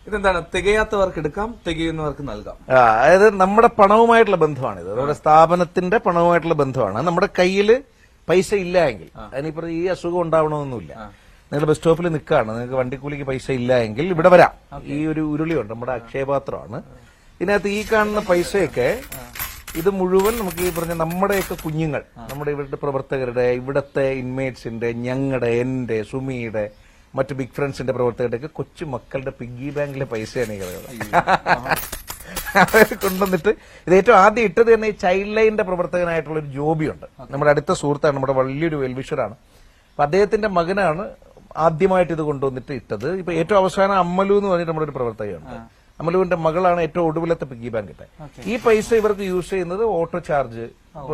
ഇതെന്താണ്, തികയാത്തവർക്ക് എടുക്കാം, തികയുന്നവർക്ക് നൽകാം. അതായത് നമ്മുടെ പണവുമായിട്ടുള്ള ബന്ധമാണിത്. നമ്മുടെ സ്ഥാപനത്തിന്റെ പണവുമായിട്ടുള്ള ബന്ധമാണ്. നമ്മുടെ കയ്യിൽ പൈസ ഇല്ല എങ്കിൽ, അതിനിപ്പോ ഈ അസുഖം ഉണ്ടാവണമെന്നൊന്നുമില്ല, നിങ്ങൾ ബസ് സ്റ്റോപ്പിൽ നിൽക്കുകയാണ്, നിങ്ങൾക്ക് വണ്ടിക്കൂലിക്ക് പൈസ ഇല്ല എങ്കിൽ ഇവിടെ വരാം. ഈ ഒരു ഉരുളിയുണ്ട്, നമ്മുടെ അക്ഷയപാത്രമാണ്. ഇതിനകത്ത് ഈ കാണുന്ന പൈസയൊക്കെ ഇത് മുഴുവൻ നമുക്ക് ഈ പറഞ്ഞ നമ്മുടെയൊക്കെ കുഞ്ഞുങ്ങൾ, നമ്മുടെ ഇവരുടെ പ്രവർത്തകരുടെ, ഇവിടത്തെ ഇൻമേറ്റ്സിന്റെ, ഞങ്ങളുടെ, എന്റെ, സുമിയുടെ, മറ്റു ബിഗ് ഫ്രണ്ട്സിന്റെ പ്രവർത്തകരുടെ ഒക്കെ കൊച്ചു മക്കളുടെ പിഗ്ഗി ബാങ്കിലെ പൈസയാണ് ഈ കൊണ്ടുവന്നിട്ട് ഇത് ഏറ്റവും ആദ്യം ഇട്ടത് തന്നെ ഈ ചൈൽഡ് ലൈനിന്റെ പ്രവർത്തകനായിട്ടുള്ള ഒരു ജോബിയുണ്ട്, നമ്മുടെ അടുത്ത സുഹൃത്താണ്, നമ്മുടെ വലിയൊരു വെൽവിഷറാണ്. അപ്പൊ അദ്ദേഹത്തിന്റെ മകനാണ് ആദ്യമായിട്ട് ഇത് കൊണ്ടുവന്നിട്ട് ഇട്ടത്. ഇപ്പൊ ഏറ്റവും അവസാനം അമ്മലു എന്ന് പറഞ്ഞിട്ട് നമ്മുടെ ഒരു പ്രവർത്തകയുണ്ട്, അമലുവിന്റെ മകളാണ് ഏറ്റവും ഒടുവിലത്തെ പിഗ്ഗി ബാങ്ക് ഇട്ടത്. ഈ പൈസ ഇവർക്ക് യൂസ് ചെയ്യുന്നത് ഓട്ടോ ചാർജ്,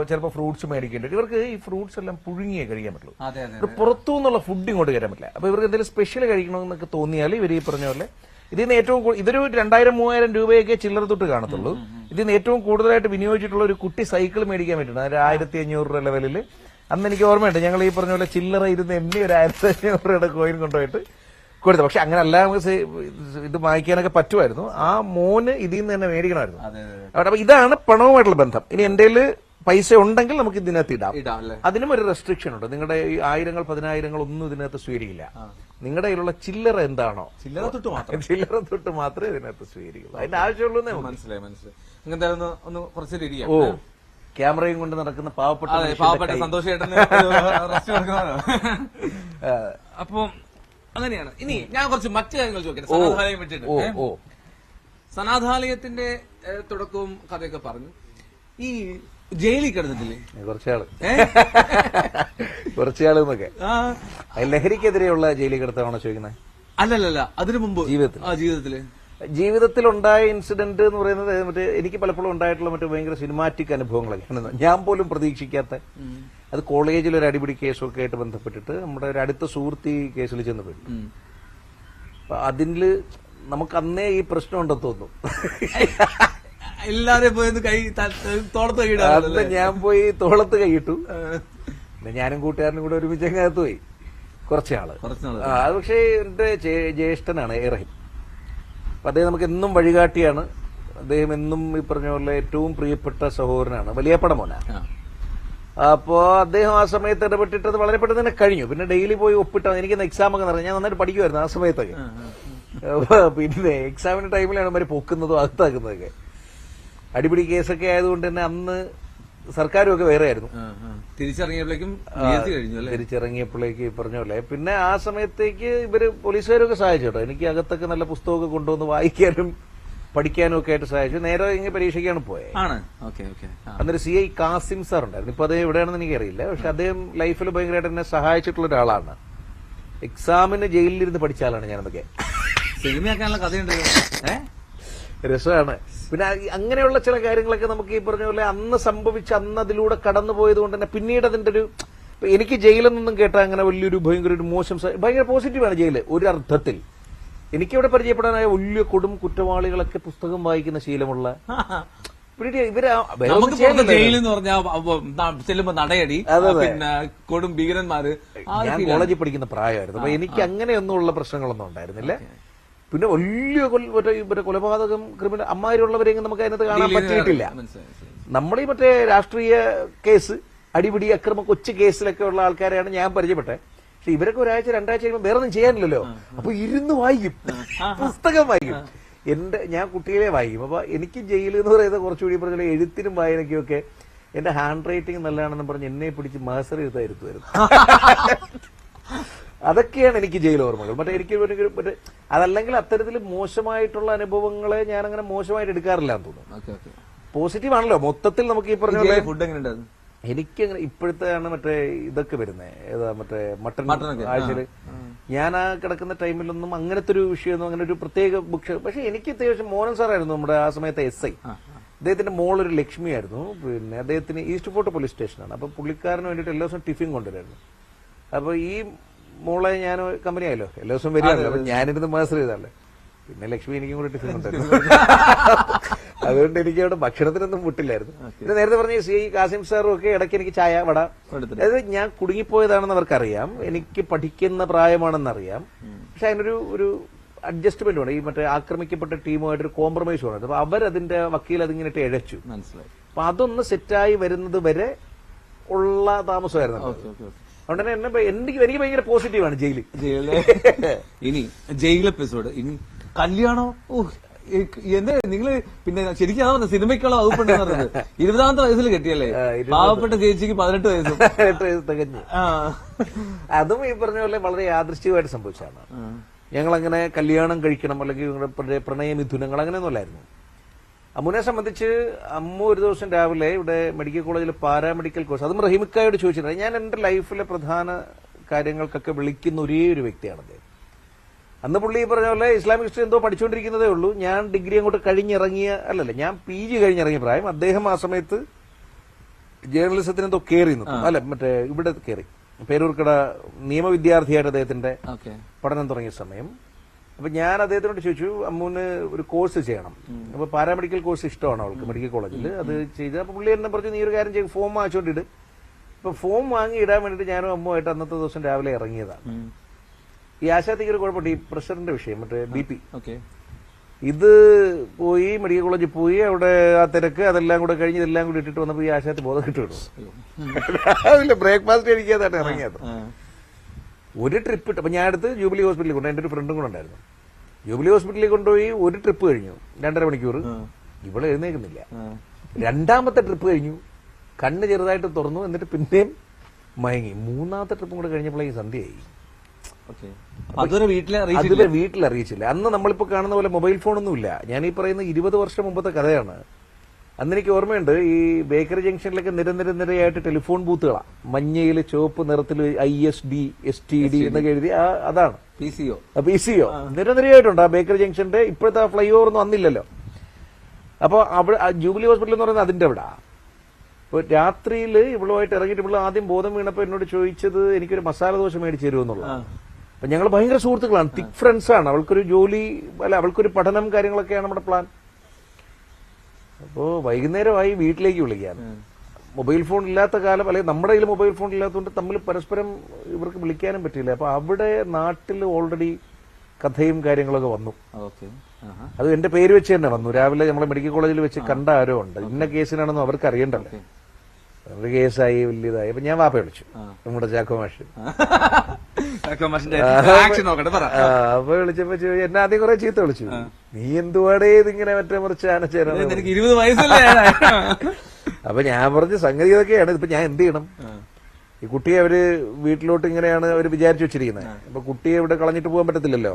ചിലപ്പോൾ ഫ്രൂട്ട്സ് മേടിക്കേണ്ടി വരും. ഇവർക്ക് ഈ ഫ്രൂട്ട്സ് എല്ലാം പുഴുങ്ങിയേ കഴിക്കാൻ പറ്റുള്ളൂ, പുറത്തു നിന്നുള്ള ഫുഡ് ഇങ്ങോട്ട് കയറാൻ പറ്റില്ല. അപ്പൊ ഇവർക്ക് എന്തെങ്കിലും സ്പെഷ്യൽ കഴിക്കണമെന്നൊക്കെ തോന്നിയാൽ ഇവർ ഈ പറഞ്ഞ പോലെ ഇതിന് ഏറ്റവും ഇതൊരു 2,000-3,000 രൂപയൊക്കെ ചില്ലറ തൊട്ട് കാണത്തുള്ളൂ. ഇതിന് ഏറ്റവും കൂടുതലായിട്ട് വിനിയോഗിച്ചിട്ടുള്ള ഒരു കുട്ടി സൈക്കിൾ മേടിക്കാൻ പറ്റുന്നത് 1,500 രൂപ ലെവലിൽ. അന്ന് എനിക്ക് ഓർമ്മയുണ്ട്, ഞങ്ങൾ ഈ പറഞ്ഞ പോലെ ചില്ലറ ഇരുന്ന് എണ്ണി 1,500 രൂപയുടെ കോയിൻ കൊണ്ടുപോയിട്ട് കൊടുത്തു. പക്ഷെ അങ്ങനെ അല്ല, നമുക്ക് ഇത് വാങ്ങിക്കാനൊക്കെ പറ്റുമായിരുന്നു. ആ മോന് ഇതിൽ നിന്ന് തന്നെ മേടിക്കണമായിരുന്നു. അപ്പൊ ഇതാണ് പണവുമായിട്ടുള്ള ബന്ധം. ഇനി എന്റെ പൈസ ഉണ്ടെങ്കിൽ നമുക്ക് ഇതിനകത്ത് ഇടാം. അതിനും ഒരു റെസ്ട്രിക്ഷൻ ഉണ്ട്. നിങ്ങളുടെ ഈ 1000-10,000 ഒന്നും ഇതിനകത്ത് സ്വീകരിക്കില്ല. നിങ്ങളുടെ കയ്യിലുള്ള ചില്ലറ എന്താണോ, ചില്ലറ തൊട്ട് മാത്രമേ ഇതിനകത്ത് സ്വീകരിക്കുള്ളൂ. അതിന്റെ ആവശ്യമുള്ളൂ. മനസ്സിലായി. ഒന്ന് കുറച്ച് ഓ, ക്യാമറയും കൊണ്ട് നടക്കുന്ന പാവപ്പെട്ട സന്തോഷമായിട്ട് അപ്പൊ അങ്ങനെയാണ്. ഇനി ഞാൻ കുറച്ച് മറ്റു കാര്യങ്ങൾ ചോദിക്കട്ടെ, സനാഥാലയം വിട്ടിട്ട്. സനാഥാലയത്തിന്റെ തുടക്കവും കഥയൊക്കെ പറഞ്ഞു. ഈ ജയിലിൽ കിടന്നിട്ടില്ലേ കുറച്ചാള് എന്നൊക്കെ, ലഹരിക്കെതിരെയുള്ള ജയിലിൽ കിടത്താണോ ചോദിക്കുന്നത്? അല്ലല്ല, അതിനു മുമ്പ് ജീവിതത്തിലുണ്ടായ ഇൻസിഡന്റ് എന്ന് പറയുന്നത് മറ്റേ എനിക്ക് പലപ്പോഴും ഉണ്ടായിട്ടുള്ള മറ്റു ഭയങ്കര സിനിമാറ്റിക് അനുഭവങ്ങളൊക്കെയാണ്. ഞാൻ പോലും പ്രതീക്ഷിക്കാത്ത, അത് കോളേജിൽ ഒരു അടിപിടി കേസൊക്കെ ആയിട്ട് ബന്ധപ്പെട്ടിട്ട് നമ്മുടെ ഒരു അടുത്ത സുഹൃത്ത് ഈ കേസിൽ ചെന്ന് പെട്ടു. അപ്പൊ അതില് നമുക്ക് അന്നേ ഈ പ്രശ്നം ഉണ്ടെന്ന് തോന്നുന്നു. എല്ലാരും പോയി കൈ തോളത്ത് കൈയിടാ. ഞാൻ പോയി തോളത്ത് കൈയിട്ടു. പിന്നെ ഞാനും കൂട്ടുകാരനും കൂടെ ഒരുമിച്ച് അങ്ങകത്ത് പോയി കുറച്ചാള്. അത് പക്ഷേ എന്റെ ജ്യേഷ്ഠനാണ് റഹീം. അപ്പൊ അദ്ദേഹം നമുക്ക് എന്നും വഴികാട്ടിയാണ്. അദ്ദേഹം എന്നും ഈ പറഞ്ഞ പോലെ ഏറ്റവും പ്രിയപ്പെട്ട സഹോദരനാണ്, വലിയപ്പട മോനാണ്. അപ്പോ അദ്ദേഹം ആ സമയത്ത് ഇടപെട്ടിട്ടത് വളരെ പെട്ടെന്ന് തന്നെ കഴിഞ്ഞു. പിന്നെ ഡെയിലി പോയി ഒപ്പിട്ടാണ്. എനിക്ക് എക്സാം ഒക്കെ നടന്നത്, ഞാൻ നന്നായിട്ട് പഠിക്കുമായിരുന്നു ആ സമയത്തൊക്കെ. പിന്നെ എക്സാമിന്റെ ടൈമിലാണ് അവര് പൊക്കുന്നതും അകത്താക്കുന്നതൊക്കെ. അടിപിടി കേസൊക്കെ ആയതുകൊണ്ട് തന്നെ അന്ന് സർക്കാരും ഒക്കെ വേറെ ആയിരുന്നു. തിരിച്ചിറങ്ങിയപ്പോഴേക്ക് പറഞ്ഞ പോലെ പിന്നെ ആ സമയത്തേക്ക് ഇവര് പോലീസുകാരൊക്കെ സഹായിച്ചു കേട്ടോ. എനിക്ക് അകത്തൊക്കെ നല്ല പുസ്തകമൊക്കെ കൊണ്ടുവന്ന് വായിക്കാനും പഠിക്കാനും ഒക്കെ ആയിട്ട് സഹായിച്ചു. നേരെ ഇങ്ങനെ പരീക്ഷയ്ക്കാണ് പോയത്. അന്നൊരു CI കാസിം സാർ ഉണ്ടായിരുന്നു. ഇപ്പൊ അദ്ദേഹം എവിടെയാണെന്ന് എനിക്കറിയില്ല. പക്ഷെ അദ്ദേഹം ലൈഫിൽ ഭയങ്കരമായിട്ട് എന്നെ സഹായിച്ചിട്ടുള്ള ഒരാളാണ്. എക്സാമിന് ജയിലിലിരുന്ന് പഠിച്ച ആളാണ് ഞാനതൊക്കെ. സിനിമയാക്കാനുള്ള കഥയുണ്ട്, രസമാണ്. പിന്നെ അങ്ങനെയുള്ള ചില കാര്യങ്ങളൊക്കെ നമുക്ക് ഈ പറഞ്ഞ പോലെ അന്ന് സംഭവിച്ച് അന്ന് അതിലൂടെ കടന്നു പോയത് കൊണ്ട് തന്നെ പിന്നീട് അതിന്റെ ഒരു എനിക്ക് ജയിലെന്നൊന്നും കേട്ടാൽ അങ്ങനെ വലിയൊരു ഭയങ്കര ഒരു മോശം ഭയങ്കര പോസിറ്റീവാണ് ജയില് ഒരു അർത്ഥത്തിൽ. എനിക്കിവിടെ പരിചയപ്പെടാനായ വലിയ കൊടും കുറ്റവാളികളൊക്കെ പുസ്തകം വായിക്കുന്ന ശീലമുള്ള ജയിലെന്ന് പറഞ്ഞാൽ ചെല്ലുമ്പോ നടയടി, പിന്നെ കൊടും ഭീകരന്മാര്. ഞാൻ കോളേജിൽ പഠിക്കുന്ന പ്രായമായിരുന്നു. അപ്പൊ എനിക്ക് അങ്ങനെയൊന്നും ഉള്ള പ്രശ്നങ്ങളൊന്നും ഉണ്ടായിരുന്നില്ല. പിന്നെ വലിയ കൊലപാതകം ക്രിമിനൽ അമ്മാരുള്ളവരെയും നമുക്ക് അതിനകത്ത് കാണാൻ പറ്റിയിട്ടില്ല. നമ്മൾ ഈ മറ്റേ രാഷ്ട്രീയ കേസ് അടിപിടി അക്രമ കൊച്ചു കേസിലൊക്കെ ഉള്ള ആൾക്കാരെയാണ് ഞാൻ പരിചയപ്പെട്ടത്. പക്ഷെ ഇവരൊക്കെ ഒരാഴ്ച രണ്ടാഴ്ച കഴിയുമ്പോൾ വേറെ ഒന്നും ചെയ്യാനില്ലല്ലോ. അപ്പൊ ഇരുന്ന് വായിക്കും, പുസ്തകം വായിക്കും. ഞാൻ കുട്ടികളെ വായിക്കും. അപ്പൊ എനിക്ക് ജയിൽ എന്ന് പറയുന്നത് കുറച്ചുകൂടി പറഞ്ഞാൽ എഴുത്തിനും വായനയ്ക്കും ഒക്കെ എന്റെ ഹാൻഡ് റൈറ്റിംഗ് നല്ലതാണെന്ന് പറഞ്ഞ് എന്നെ പിടിച്ച് മാസ്റ്റർ ഇരുത്തായിരുന്നു. അതൊക്കെയാണ് എനിക്ക് ജയിൽ ഓർമ്മകൾ. മറ്റേ എനിക്ക് മറ്റേ അതല്ലെങ്കിൽ അത്തരത്തിൽ മോശമായിട്ടുള്ള അനുഭവങ്ങളെ ഞാൻ അങ്ങനെ മോശമായിട്ട് എടുക്കാറില്ല എന്ന് തോന്നുന്നു. പോസിറ്റീവ് ആണല്ലോ മൊത്തത്തിൽ. നമുക്ക് ഈ പറഞ്ഞ പോലെ ഫുഡ് എങ്ങനെ ഉണ്ടായിരുന്നു? എനിക്കങ്ങനെ ഇപ്പോഴത്തെയാണ് മറ്റേ ഇതൊക്കെ വരുന്നത്. ഏതാ മറ്റേ മട്ടൺ ആഴ്ചയില് ഞാൻ ആ കിടക്കുന്ന ടൈമിലൊന്നും അങ്ങനത്തെ ഒരു വിഷയമൊന്നും അങ്ങനെ ഒരു പ്രത്യേക ബുക്ക്. പക്ഷെ എനിക്ക് അത്യാവശ്യം മോഹൻ സാറായിരുന്നു നമ്മുടെ ആ സമയത്തെ SI. അദ്ദേഹത്തിന്റെ മോളൊരു ലക്ഷ്മിയായിരുന്നു. പിന്നെ അദ്ദേഹത്തിന് ഈസ്റ്റ് ഫോർട്ട് പോലീസ് സ്റ്റേഷനാണ്. അപ്പൊ പുള്ളിക്കാരന് വേണ്ടിയിട്ട് എല്ലാ ദിവസവും ടിഫിൻ കൊണ്ടുവരായിരുന്നു. അപ്പൊ ഈ മോളെ ഞാൻ കമ്പനി ആയല്ലോ, എല്ലാ ദിവസവും വരികയാണല്ലോ. അപ്പൊ ഞാനിരുന്ന് മാസ്റ്റർ ചെയ്തല്ലേ. പിന്നെ ലക്ഷ്മി എനിക്കും കൂടെ ടിഫിൻ കൊണ്ടുവരുന്നു. അതുകൊണ്ട് എനിക്ക് അവിടെ ഭക്ഷണത്തിനൊന്നും മുട്ടില്ലായിരുന്നു. ഇത് നേരത്തെ പറഞ്ഞ CI കാസിം സാറും ഒക്കെ ഇടയ്ക്ക് എനിക്ക് ചായ വട, അതായത് ഞാൻ കുടുങ്ങിപ്പോയതാണെന്ന് അവർക്കറിയാം, എനിക്ക് പഠിക്കുന്ന പ്രായമാണെന്നറിയാം. പക്ഷെ അതിനൊരു അഡ്ജസ്റ്റ്മെന്റ് വേണം. ഈ മറ്റേ ആക്രമിക്കപ്പെട്ട ടീമുമായിട്ട് ഒരു കോംപ്രമൈസ് വേണം. അപ്പൊ അവരതിന്റെ വക്കീൽ അതിങ്ങനെ ഇഴച്ചു. അപ്പൊ അതൊന്ന് സെറ്റായി വരുന്നത് വരെ ഉള്ള താമസമായിരുന്നു. അതുകൊണ്ട് തന്നെ എനിക്ക് ഭയങ്കര പോസിറ്റീവാണ് ജയില്. ഇനി ജയിൽ എപ്പിസോഡ്, ഇനി കല്യാണം. എന്താ നിങ്ങള് പിന്നെ ശരിക്കും അതാ സിനിമയ്ക്കുള്ള വകുപ്പുണ്ടെന്ന് പറഞ്ഞത്. 20ാമത്തെ വയസ്സിൽ കെട്ടിയല്ലേ? പാവപ്പെട്ട ചേച്ചിക്ക് 18 വയസ്സും. 18 വയസ്സ് തികഞ്ഞു. അതും ഈ പറഞ്ഞ പോലെ വളരെ യാദൃശ്ചികമായിട്ട് സംഭവിച്ചാണ്. ഞങ്ങളങ്ങനെ കല്യാണം കഴിക്കണം അല്ലെങ്കിൽ പ്രണയമിഥുനങ്ങൾ അങ്ങനെയൊന്നുമല്ലായിരുന്നു. അമ്മുനെ സംബന്ധിച്ച് അമ്മു ഒരു ദിവസം രാവിലെ ഇവിടെ മെഡിക്കൽ കോളേജിൽ പാരാമെഡിക്കൽ കോഴ്സ്, അതും റഹീമിക്കായോട് ചോദിച്ചിട്ടുണ്ട്. ഞാൻ എന്റെ ലൈഫിലെ പ്രധാന കാര്യങ്ങൾക്കൊക്കെ വിളിക്കുന്ന ഒരേ ഒരു വ്യക്തിയാണ് അദ്ദേഹം. അന്ന് പുള്ളി പറഞ്ഞ പോലെ ഇസ്ലാമിക് ഹിസ്റ്ററി എന്തോ പഠിച്ചുകൊണ്ടിരിക്കുന്നതേ ഉള്ളൂ. ഞാൻ ഡിഗ്രി അങ്ങോട്ട് കഴിഞ്ഞിറങ്ങിയ ഞാൻ PG കഴിഞ്ഞിറങ്ങിയ പ്രായം. അദ്ദേഹം ആ സമയത്ത് ജേർണലിസത്തിന് എന്തോ കയറി അല്ല മറ്റേ ഇവിടെ കയറി പേരൂർക്കട നിയമവിദ്യാർത്ഥിയായിട്ട് അദ്ദേഹത്തിന്റെ പഠനം തുടങ്ങിയ സമയം. അപ്പൊ ഞാൻ അദ്ദേഹത്തിനോട് ചോദിച്ചു, അമ്മൂന് ഒരു കോഴ്സ് ചെയ്യണം. അപ്പൊ പാരാമെഡിക്കൽ കോഴ്സ് ഇഷ്ടമാണ് അവൾക്ക് മെഡിക്കൽ കോളേജിൽ. അത് ചെയ്ത് അപ്പൊ പുള്ളി എന്നെ പറഞ്ഞു, നീ ഒരു കാര്യം ചെയ്യും, ഫോം വാങ്ങിച്ചോണ്ടിട്ട്. ഇപ്പൊ ഫോം വാങ്ങി ഇടാൻ വേണ്ടിട്ട് ഞാനും അമ്മുമായിട്ട് അന്നത്തെ ദിവസം രാവിലെ ഇറങ്ങിയതാണ്. ഈ ആശാത്തിക്ക് ഒരു കുഴപ്പമുണ്ട്, ഈ പ്രഷറിന്റെ വിഷയം, മറ്റേ BP. ഇത് പോയി മെഡിക്കൽ കോളേജിൽ പോയി അവിടെ ആ തിരക്ക് അതെല്ലാം കൂടെ കഴിഞ്ഞ് ഇതെല്ലാം കൂടി ഇട്ടിട്ട് വന്നപ്പോ ഈ ആശാത്തി ബോധം കിട്ടുള്ളൂ. രാവിലെ ബ്രേക്ക്ഫാസ്റ്റ് കഴിക്കാതാണ് ഇറങ്ങിയത്. ഒരു ട്രിപ്പ് ഇട്ട് അപ്പൊ ഞാൻ അടുത്ത് ജൂബിലി ഹോസ്പിറ്റലിൽ കൊണ്ട്, എന്റെ ഒരു ഫ്രണ്ടും കൂടെ ഉണ്ടായിരുന്നു. ജൂബിലി ഹോസ്പിറ്റലിൽ കൊണ്ടുപോയി ഒരു ട്രിപ്പ് കഴിഞ്ഞു, 2.5 മണിക്കൂർ. ഇവിടെ എഴുന്നേക്കുന്നില്ല. 2ാമത്തെ ട്രിപ്പ് കഴിഞ്ഞു, കണ്ണ് ചെറുതായിട്ട് തുറന്നു, എന്നിട്ട് പിന്നെയും മയങ്ങി. 3ാമത്തെ ട്രിപ്പും കൂടെ കഴിഞ്ഞപ്പോഴേക്ക് സന്ധ്യയായി. അതുവരെ വീട്ടിൽ അറിയിച്ചില്ല. അന്ന് നമ്മളിപ്പോ കാണുന്ന പോലെ മൊബൈൽ ഫോണൊന്നുമില്ല. ഞാൻ ഈ പറയുന്ന 20 വർഷം മുമ്പത്തെ കഥയാണ്. അന്ന് എനിക്ക് ഓർമ്മയുണ്ട്, ഈ ബേക്കറി ജംഗ്ഷനിലൊക്കെ നിരയായിട്ട് ടെലിഫോൺ ബൂത്തുകളാണ്. മഞ്ഞയിൽ ചുവപ്പ് നിറത്തിൽ ISD STD എന്നൊക്കെ എഴുതി, അതാണ് PCO നിരയായിട്ടുണ്ട് ആ ബേക്കറി ജംഗ്ഷന്റെ. ഇപ്പോഴത്തെ ആ ഫ്ലൈ ഓവർ ഒന്നും അന്നില്ലല്ലോ. അപ്പൊ അവിടെ ജൂബിലി ഹോസ്പിറ്റൽ എന്ന് പറയുന്നത് അതിന്റെ അവിടെ. അപ്പൊ രാത്രിയിൽ ഇവളുമായിട്ട് ഇറങ്ങിയിട്ട് ഇവള് ആദ്യം ബോധം വീണപ്പോ എന്നോട് ചോദിച്ചത് എനിക്കൊരു മസാല ദോശ മേടിച്ചു തരുമെന്നുള്ളത്. അപ്പൊ ഞങ്ങൾ ഭയങ്കര സുഹൃത്തുക്കളാണ്, തിക് ഫ്രണ്ട്സ് ആണ്. അവൾക്കൊരു ജോലി അവൾക്കൊരു പഠനം കാര്യങ്ങളൊക്കെയാണ് നമ്മുടെ പ്ലാൻ. അപ്പോ വൈകുന്നേരമായി വീട്ടിലേക്ക് വിളിക്കാൻ. മൊബൈൽ ഫോൺ ഇല്ലാത്ത കാലം, അല്ലെങ്കിൽ നമ്മുടെ കയ്യിൽ മൊബൈൽ ഫോൺ ഇല്ലാത്തതുകൊണ്ട് തമ്മിൽ പരസ്പരം ഇവർക്ക് വിളിക്കാനും പറ്റില്ല. അപ്പൊ അവിടെ നാട്ടിൽ ഓൾറെഡി കഥയും കാര്യങ്ങളൊക്കെ വന്നു. അത് എന്റെ പേര് വെച്ച് തന്നെ വന്നു. രാവിലെ നമ്മളെ മെഡിക്കൽ കോളേജിൽ വെച്ച് കണ്ട ആരോ ഉണ്ട്, ഇന്ന കേസിനാണെന്നും അവർക്ക് അറിയണ്ടല്ലോ. ഒരു കേസായി വലിയതായി. അപ്പൊ ഞാൻ വാപ്പ വിളിച്ചു, നമ്മുടെ ചാക്കോ മാഷ്. അപ്പൊ വിളിച്ചപ്പോ എന്നെ ആദ്യം കുറെ ചീത്ത വിളിച്ചു, നീ എന്തുവാടേ ഇതിങ്ങനെ മറ്റേ മുറിച്ച് ആനച്ചേരാ. 20 വയസ്സല്ലേ? അപ്പൊ ഞാൻ പറഞ്ഞ സംഗതി ഇതൊക്കെയാണ്. ഇപ്പൊ ഞാൻ എന്ത് ചെയ്യണം? ഈ കുട്ടിയെ അവര് വീട്ടിലോട്ട് ഇങ്ങനെയാണ് അവർ വിചാരിച്ചു വെച്ചിരിക്കുന്നത്. അപ്പൊ കുട്ടിയെ ഇവിടെ കളഞ്ഞിട്ട് പോകാൻ പറ്റത്തില്ലല്ലോ.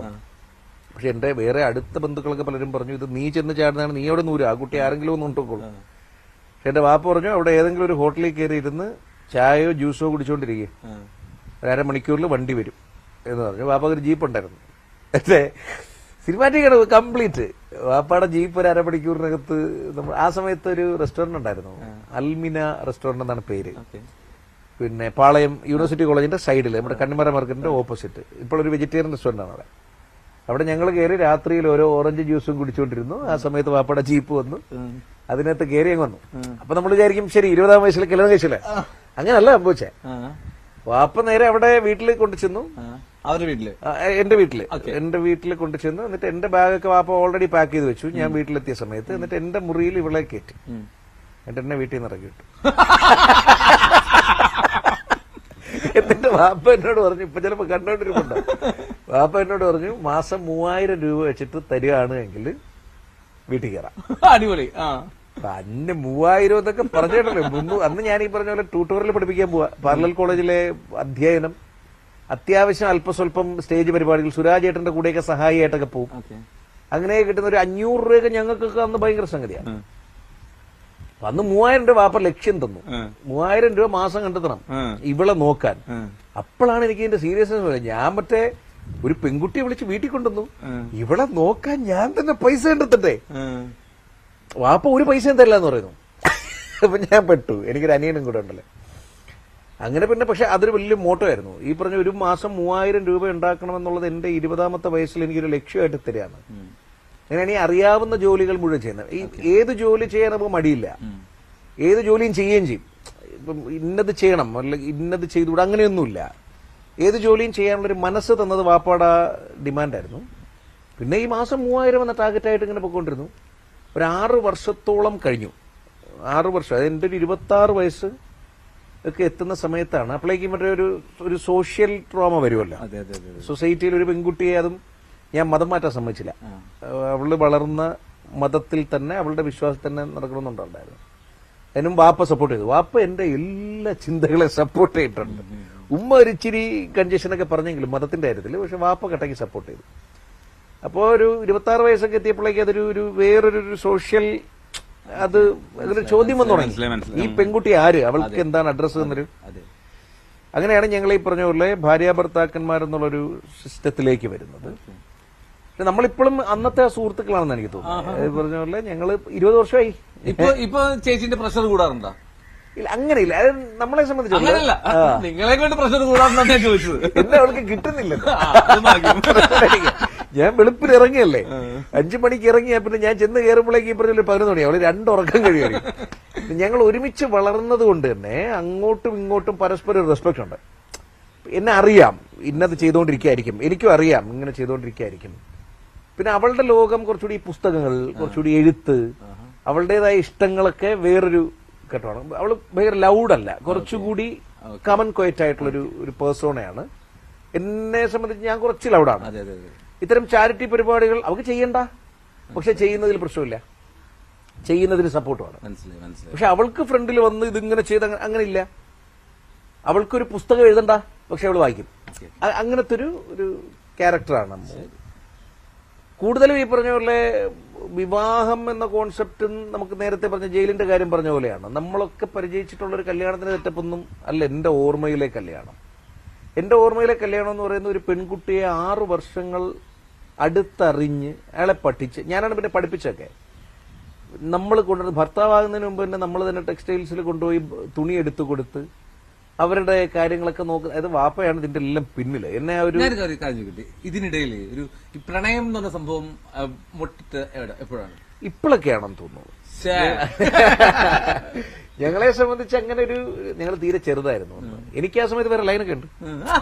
പക്ഷെ എന്റെ വേറെ അടുത്ത ബന്ധുക്കളൊക്കെ പലരും പറഞ്ഞു, ഇത് നീ ചെന്ന് ചാടുന്നതാണ്, നീ അവിടെ നൂര്, ആ കുട്ടി ആരെങ്കിലും ഒന്നും ഉണ്ടോളൂ. പക്ഷെ എന്റെ വാപ്പ പറഞ്ഞു, അവിടെ ഏതെങ്കിലും ഒരു ഹോട്ടലിൽ കയറി ഇരുന്ന് ചായയോ ജ്യൂസോ കുടിച്ചോണ്ടിരിക്കുക, ഒരു അരമണിക്കൂറിൽ വണ്ടി വരും എന്ന് പറഞ്ഞു. വാപ്പ ഒരു ജീപ്പ് ഉണ്ടായിരുന്നു, അല്ലേ സിനിമാറ്റിക്കാണ് കംപ്ലീറ്റ്. വാപ്പയുടെ ജീപ്പ് ഒരു അരമണിക്കൂറിനകത്ത്. നമ്മൾ ആ സമയത്ത് ഒരു റെസ്റ്റോറന്റ് ഉണ്ടായിരുന്നു, അൽമിന റെസ്റ്റോറന്റ് എന്നാണ് പേര്. പിന്നെ പാളയം യൂണിവേഴ്സിറ്റി കോളേജിന്റെ സൈഡിൽ, നമ്മുടെ കണ്ണിമറ മാർക്കറ്റിന്റെ ഓപ്പോസിറ്റ്. ഇപ്പോൾ ഒരു വെജിറ്റേറിയൻ റെസ്റ്റോറന്റ് ആണ് അവിടെ. അവിടെ ഞങ്ങൾ കയറി രാത്രിയിൽ ഓരോ ഓറഞ്ച് ജ്യൂസും കുടിച്ചുകൊണ്ടിരുന്നു. ആ സമയത്ത് വാപ്പയുടെ ജീപ്പ് വന്നു, അതിനകത്ത് കയറി അങ്ങ് വന്നു. അപ്പൊ നമ്മൾ വിചാരിക്കും ശരി 20-ാം വയസ്സിൽ കല്യാണം കഴിച്ചില്ലേ. അങ്ങനല്ല സംഭവിച്ചേ. വാപ്പ നേരെ അവിടെ വീട്ടിൽ കൊണ്ടുചെന്നു, എന്റെ വീട്ടിൽ കൊണ്ടുചെന്നു. എന്നിട്ട് എന്റെ ബാഗൊക്കെ വാപ്പ ഓൾറെഡി പാക്ക് ചെയ്ത് വെച്ചു. ഞാൻ വീട്ടിലെത്തിയ സമയത്ത് എന്നിട്ട് എന്റെ മുറിയിൽ ഇവളെ കയറ്റി, എന്നിട്ട് എന്നെ വീട്ടിൽ നിന്ന് ഇറക്കി വിട്ടു. എന്നിട്ട് വാപ്പ എന്നോട് പറഞ്ഞു, ഇപ്പൊ ചിലപ്പോ കണ്ടോണ്ടിരിപ്പുണ്ടോ, വാപ്പ എന്നോട് പറഞ്ഞു, മാസം 3000 രൂപ വെച്ചിട്ട് തരികയാണ് എങ്കിൽ വീട്ടിൽ കയറാം. അടിപൊളി. അന്ന് 3000 എന്നൊക്കെ പറഞ്ഞിട്ടല്ലോ. അന്ന് ഞാൻ ഈ പറഞ്ഞ പോലെ ട്യൂട്ടോറിയൽ പഠിപ്പിക്കാൻ പോവാ. പാരലൽ കോളേജിലെ അധ്യയനം, അത്യാവശ്യം അല്പസ്വല്പം സ്റ്റേജ് പരിപാടികൾ, സുരാജ് ഏട്ടന്റെ കൂടെയൊക്കെ സഹായിയായിട്ടൊക്കെ പോകും. അങ്ങനെ കിട്ടുന്ന ഒരു 500 രൂപയൊക്കെ ഞങ്ങൾക്കൊക്കെ അന്ന് ഭയങ്കര സംഗതിയാണ്. അന്ന് 3000 രൂപ വാപ്പ ലക്ഷ്യം തന്നു. 3000 രൂപ മാസം കണ്ടെത്തണം ഇവളെ നോക്കാൻ. അപ്പോഴാണ് എനിക്ക് ഇതിന്റെ സീരിയസ്നെസ് പറയുന്നത്. ഞാൻ മറ്റേ ഒരു പെൺകുട്ടിയെ വിളിച്ച് വീട്ടിൽ കൊണ്ടുവന്നു, ഇവളെ നോക്കാൻ ഞാൻ തന്നെ പൈസ കണ്ടെത്തട്ടെ. വാപ്പ ഒരു പൈസയും തരില്ല എന്ന് പറയുന്നു. അപ്പൊ ഞാൻ പെട്ടു. എനിക്കൊരു അനിയനും കൂടെ ഉണ്ടല്ലോ. അങ്ങനെ പിന്നെ പക്ഷെ അതൊരു വലിയ മോട്ടോ ആയിരുന്നു. ഈ പറഞ്ഞ ഒരു മാസം 3000 രൂപ ഉണ്ടാക്കണമെന്നുള്ളത് എന്റെ 20-ാമത്തെ വയസ്സിൽ എനിക്കൊരു ലക്ഷ്യമായിട്ട് തരികയാണ്. അങ്ങനെയാണ് ഈ അറിയാവുന്ന ജോലികൾ മുഴുവൻ ചെയ്യുന്നത്. ഈ ഏത് ജോലി ചെയ്യാൻ നമുക്ക് മടിയില്ല, ഏത് ജോലിയും ചെയ്യുകയും ചെയ്യും. ഇപ്പം ഇന്നത് ചെയ്യണം അല്ലെങ്കിൽ ഇന്നത് ചെയ്തുകൂടാ അങ്ങനെയൊന്നുമില്ല. ഏത് ജോലിയും ചെയ്യാനുള്ളൊരു മനസ്സ് തന്നത് വാപ്പാടെ ഡിമാൻഡായിരുന്നു. പിന്നെ ഈ മാസം 3000 എന്ന ടാർഗറ്റായിട്ട് ഇങ്ങനെ പോയിക്കൊണ്ടിരുന്നു. ഒരു 6 വർഷത്തോളം കഴിഞ്ഞു. 6 വർഷം, അത് എൻ്റെ ഒരു 26 വയസ്സ് ഒക്കെ എത്തുന്ന സമയത്താണ് അപ്പോഴേക്കും മറ്റേ ഒരു സോഷ്യൽ ട്രോമ വരുമല്ലോ. സൊസൈറ്റിയിൽ ഒരു പെൺകുട്ടിയെ, അതും ഞാൻ മതം മാറ്റാൻ സമ്മതിച്ചില്ല. അവള് വളർന്ന മതത്തിൽ തന്നെ അവളുടെ വിശ്വാസത്തിൽ തന്നെ നടക്കണമെന്നുണ്ടായിരുന്നു. അതിനും വാപ്പ സപ്പോർട്ട് ചെയ്തു. വാപ്പ എന്റെ എല്ലാ ചിന്തകളെ സപ്പോർട്ട് ചെയ്തിട്ടുണ്ട്. ഉമ്മ ഒരു ഇച്ചിരി കൺജഷനൊക്കെ പറഞ്ഞെങ്കിലും മതത്തിന്റെ കാര്യത്തിൽ, പക്ഷെ വാപ്പ കട്ടയ്ക്ക് സപ്പോർട്ട് ചെയ്തു. അപ്പോ ഒരു 26 വയസ്സൊക്കെ എത്തിയപ്പോഴേക്ക് അതൊരു വേറൊരു സോഷ്യൽ അതൊരു ചോദ്യം വന്നു തുടങ്ങി. ഈ പെൺകുട്ടി ആര്, അവൾക്ക് എന്താണ് അഡ്രസ്സ് എന്നൊരു. അങ്ങനെയാണ് ഞങ്ങൾ ഈ പറഞ്ഞ പോലെ ഭാര്യാഭർത്താക്കന്മാരെന്നുള്ളൊരു സിസ്റ്റത്തിലേക്ക് വരുന്നത്. നമ്മളിപ്പോഴും അന്നത്തെ സുഹൃത്തുക്കളാണെന്ന് എനിക്ക് തോന്നുന്നു. പറഞ്ഞ പോലെ ഞങ്ങള് 20 വർഷമായി. ഇപ്പൊ ചേച്ചിന്റെ പ്രഷർ കൂടാറുണ്ടോ? ഇല്ല, അങ്ങനെയില്ല. അത് നമ്മളെ സംബന്ധിച്ചില്ല. നിങ്ങളെ കൊണ്ട് പ്രഷർ കൂടാറുണ്ടെന്ന് ഞാൻ ചോദിച്ചത്. എന്നെ അവൾക്ക് കിട്ടുന്നില്ലല്ലോ. ഞാൻ വെളുപ്പിൽ ഇറങ്ങിയല്ലേ, 5 മണിക്ക് ഇറങ്ങിയാ പിന്നെ ഞാൻ ചെന്ന് കയറുമ്പോഴേക്ക് ഈ പറഞ്ഞ 11 മണി, അവള് 2 ഉറക്കം കഴിയും. ഞങ്ങൾ ഒരുമിച്ച് വളർന്നത് കൊണ്ട് തന്നെ അങ്ങോട്ടും ഇങ്ങോട്ടും പരസ്പരം റെസ്പെക്ട് ഉണ്ട്. എന്നെ അറിയാം, ഇന്നത് ചെയ്തുകൊണ്ടിരിക്കുകയായിരിക്കും, എനിക്കും അറിയാം ഇങ്ങനെ ചെയ്തുകൊണ്ടിരിക്കുകയായിരിക്കും. പിന്നെ അവളുടെ ലോകം കുറച്ചുകൂടി പുസ്തകങ്ങൾ, കുറച്ചുകൂടി എഴുത്ത്, അവളുടേതായ ഇഷ്ടങ്ങളൊക്കെ വേറൊരു ഘട്ടമാണ്. അവള് ഭയങ്കര ലൗഡല്ല, കുറച്ചുകൂടി കമൻ ക്വയറ്റ് ആയിട്ടുള്ളൊരു പേഴ്സോണയാണ്. എന്നെ സംബന്ധിച്ച് ഞാൻ കുറച്ച് ലൗഡാണ്. ഇത്തരം ചാരിറ്റി പരിപാടികൾ അവർക്ക് ചെയ്യണ്ട, പക്ഷെ ചെയ്യുന്നതിൽ പ്രശ്നമില്ല, ചെയ്യുന്നതിന് സപ്പോർട്ടുമാണ്. പക്ഷെ അവൾക്ക് ഫ്രണ്ടിൽ വന്ന് ഇതിങ്ങനെ ചെയ്ത് അങ്ങനെ ഇല്ല. അവൾക്കൊരു പുസ്തകം എഴുതണ്ട, പക്ഷെ അവൾ വായിക്കും. അങ്ങനത്തെ ഒരു ക്യാരക്ടറാണ്. കൂടുതലും ഈ പറഞ്ഞ പോലെ വിവാഹം എന്ന കോൺസെപ്റ്റ് നമുക്ക് നേരത്തെ പറഞ്ഞ ജയിലിന്റെ കാര്യം പറഞ്ഞ പോലെയാണ്. നമ്മളൊക്കെ പരിചയിച്ചിട്ടുള്ള ഒരു കല്യാണത്തിന്റെ സെറ്റപ്പൊന്നും അല്ല എന്റെ ഓർമ്മയിലെ കല്യാണം. എന്റെ ഓർമ്മയിലെ കല്യാണം എന്ന് പറയുന്ന ഒരു പെൺകുട്ടിയെ 6 വർഷങ്ങൾ അടുത്തറിഞ്ഞ് അയാളെ പഠിച്ച്, ഞാനാണ് പിന്നെ പഠിപ്പിച്ചൊക്കെ. നമ്മൾ കൊണ്ടുവന്ന് ഭർത്താവാകുന്നതിന് മുമ്പ് തന്നെ നമ്മൾ തന്നെ ടെക്സ്റ്റൈൽസിൽ കൊണ്ടുപോയി തുണി എടുത്തു കൊടുത്ത് അവരുടെ കാര്യങ്ങളൊക്കെ നോക്കുക. അതായത് വാപ്പയാണ് ഇതിന്റെ എല്ലാം പിന്നില്. എന്നെ ഒരു ഇതിനിടയിൽ ഒരു പ്രണയം എന്ന് പറഞ്ഞ സംഭവം മുട്ടിട്ട് എപ്പോഴാണ്? ഇപ്പോഴൊക്കെയാണെന്ന് തോന്നുന്നു. ഞങ്ങളെ സംബന്ധിച്ച് അങ്ങനെ ഒരു ഞങ്ങൾ തീരെ ചെറുതായിരുന്നു. എനിക്ക് ആ സമയത്ത് വേറെ ലൈനൊക്കെ ഉണ്ട്.